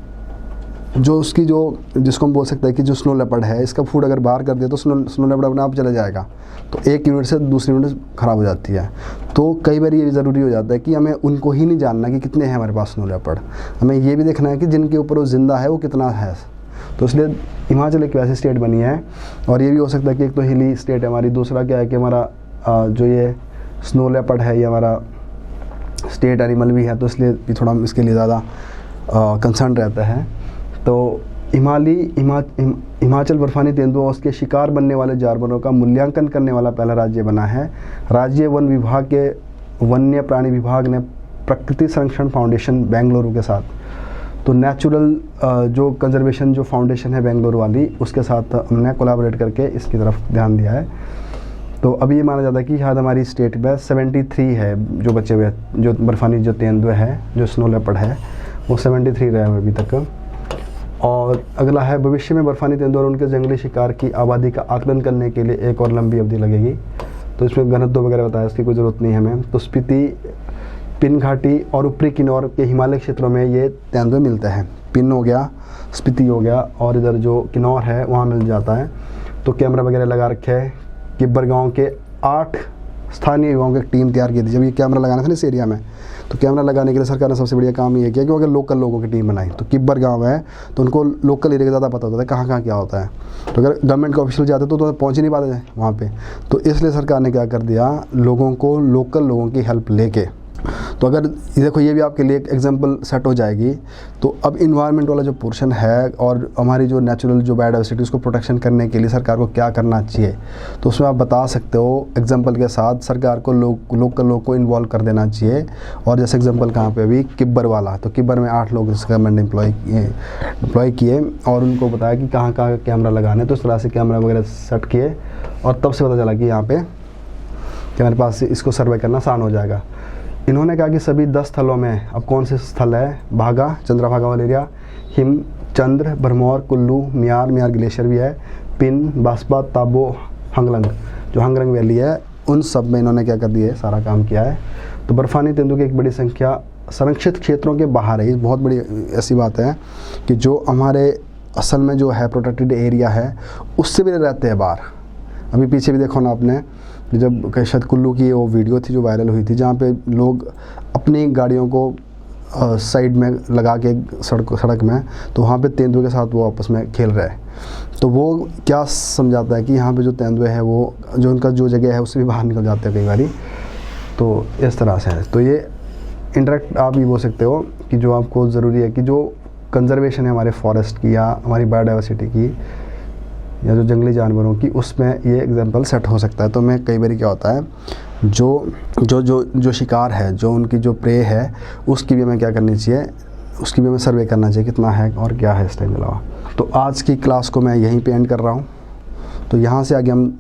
जो उसकी जो जिसको हम बोल सकते हैं कि जो स्नो लेपर्ड है, इसका फूड अगर बाहर कर दिया तो स्नो लेपर्ड अपने आप चला जाएगा। तो एक यूनिट से दूसरी यूनिट ख़राब हो जाती है। तो कई बार ये भी ज़रूरी हो जाता है कि हमें उनको ही नहीं जानना कि कितने हैं हमारे पास स्नो लेपर्ड, हमें ये भी देखना है कि जिनके ऊपर वो ज़िंदा है वो कितना है। तो इसलिए हिमाचल एक वैसी स्टेट बनी है। और ये भी हो सकता है कि एक तो हिली स्टेट है हमारी, दूसरा क्या है कि हमारा जो ये स्नो लेपर्ड है ये हमारा स्टेट एनिमल भी है, तो इसलिए भी थोड़ा इसके लिए ज़्यादा कंसर्न रहता है। तो हिमाचल बर्फानी तेंदुआ और उसके शिकार बनने वाले जानवरों का मूल्यांकन करने वाला पहला राज्य बना है। राज्य वन विभाग के वन्य प्राणी विभाग ने प्रकृति संरक्षण फाउंडेशन बेंगलुरु के साथ, तो नेचुरल जो कंजर्वेशन जो फाउंडेशन है बेंगलुरु वाली, उसके साथ हमने कोलैबोरेट करके इसकी तरफ ध्यान दिया है। तो अभी ये माना जाता है कि शायद हमारी स्टेट में 73 है जो बचे हुए, जो बर्फानी जो तेंदुए है, जो स्नो लेपर्ड है, वो 73 रहे हुए अभी तक। और अगला है, भविष्य में बर्फानी तेंदुआ और उनके जंगली शिकार की आबादी का आकलन करने के लिए एक और लंबी अवधि लगेगी। तो इसमें घनत्व वगैरह बताया, इसकी कोई ज़रूरत नहीं है हमें। तो स्पीति, पिन घाटी और ऊपरी किन्नौर के हिमालय क्षेत्रों में ये तेंदुए मिलते हैं। पिन हो गया, स्पीति हो गया, और इधर जो किन्नौर है वहाँ मिल जाता है। तो कैमरा वगैरह लगा रखे है। किब्बर गाँव के 8 स्थानीय युवाओं की टीम तैयार की थी। जब ये कैमरा लगाना था ना इस एरिया में, तो कैमरा लगाने के लिए सरकार ने सबसे बढ़िया काम ये किया कि अगर लोकल लोगों की टीम बनाई। तो किब्बर गांव है तो उनको लोकल एरिया का ज़्यादा पता होता है कहाँ कहाँ क्या होता है। तो अगर गवर्नमेंट के ऑफिशियल जाते तो पहुँच ही नहीं पाते वहाँ पे। तो इसलिए सरकार ने क्या कर दिया, लोगों को लोकल लोगों की हेल्प लेके। तो अगर देखो ये भी आपके लिए एक एग्जांपल सेट हो जाएगी। तो अब इन्वायरमेंट वाला जो पोर्शन है और हमारी जो नेचुरल जो बायोडाइवर्सिटी उसको प्रोटेक्शन करने के लिए सरकार को क्या करना चाहिए, तो उसमें आप बता सकते हो एग्जांपल के साथ। सरकार को लोकल लोग को इन्वॉल्व कर देना चाहिए। और जैसे एग्जांपल कहाँ पे अभी किब्बर वाला, तो किब्बर में 8 लोग गवर्नमेंट एम्प्लॉय किए और उनको बताया कि कहाँ कहाँ कैमरा लगाने। तो इस तरह से कैमरा वगैरह सेट किए और तब से पता चला कि यहाँ पे कि हमारे पास इसको सर्वे करना आसान हो जाएगा। इन्होंने कहा कि सभी 10 स्थलों में, अब कौन से स्थल है, भागा, चंद्रभागा वाला एरिया, हिम, चंद्र, भरमौर, कुल्लू, मियार ग्लेशियर भी है, पिन, बास्पा, ताबो, हंगलंग, जो हंगलंग वैली है, उन सब में इन्होंने क्या कर दिया है, सारा काम किया है। तो बर्फानी तेंदुए की एक बड़ी संख्या संरक्षित क्षेत्रों के बाहर है। ये बहुत बड़ी ऐसी बात है कि जो हमारे असल में जो है प्रोटेक्टेड एरिया है उससे भी रहते हैं बाहर। अभी पीछे भी देखो ना आपने, जब शायद कुल्लू की वो वीडियो थी जो वायरल हुई थी, जहाँ पे लोग अपनी गाड़ियों को साइड में लगा के सड़क में, तो वहाँ पे तेंदुए के साथ वो आपस में खेल रहे हैं। तो वो क्या समझाता है कि यहाँ पे जो तेंदुए हैं वो जो उनका जो जगह है उससे भी बाहर निकल जाते हैं कई बारी। तो इस तरह से है। तो ये इंटरेक्ट आप ये बोल सकते हो कि जो आपको ज़रूरी है कि जो कंजर्वेशन है हमारे फॉरेस्ट की या हमारी बायोडाइवर्सिटी की या जो जंगली जानवरों की, उसमें ये एग्जांपल सेट हो सकता है। तो मैं कई बार क्या होता है जो शिकार है, जो उनकी जो प्रे है, उसकी भी हमें क्या करनी चाहिए, उसकी भी हमें सर्वे करना चाहिए कितना है और क्या है इस टाइम के अलावा। तो आज की क्लास को मैं यहीं पे एंड कर रहा हूँ। तो यहाँ से आगे हम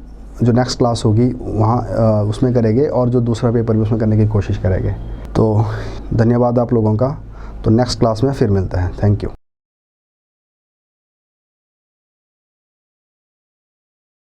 जो नेक्स्ट क्लास होगी वहाँ उसमें करेंगे और जो दूसरा पेपर भी उसमें करने की कोशिश करेंगे। तो धन्यवाद आप लोगों का। तो नेक्स्ट क्लास में फिर मिलते हैं। Thank you.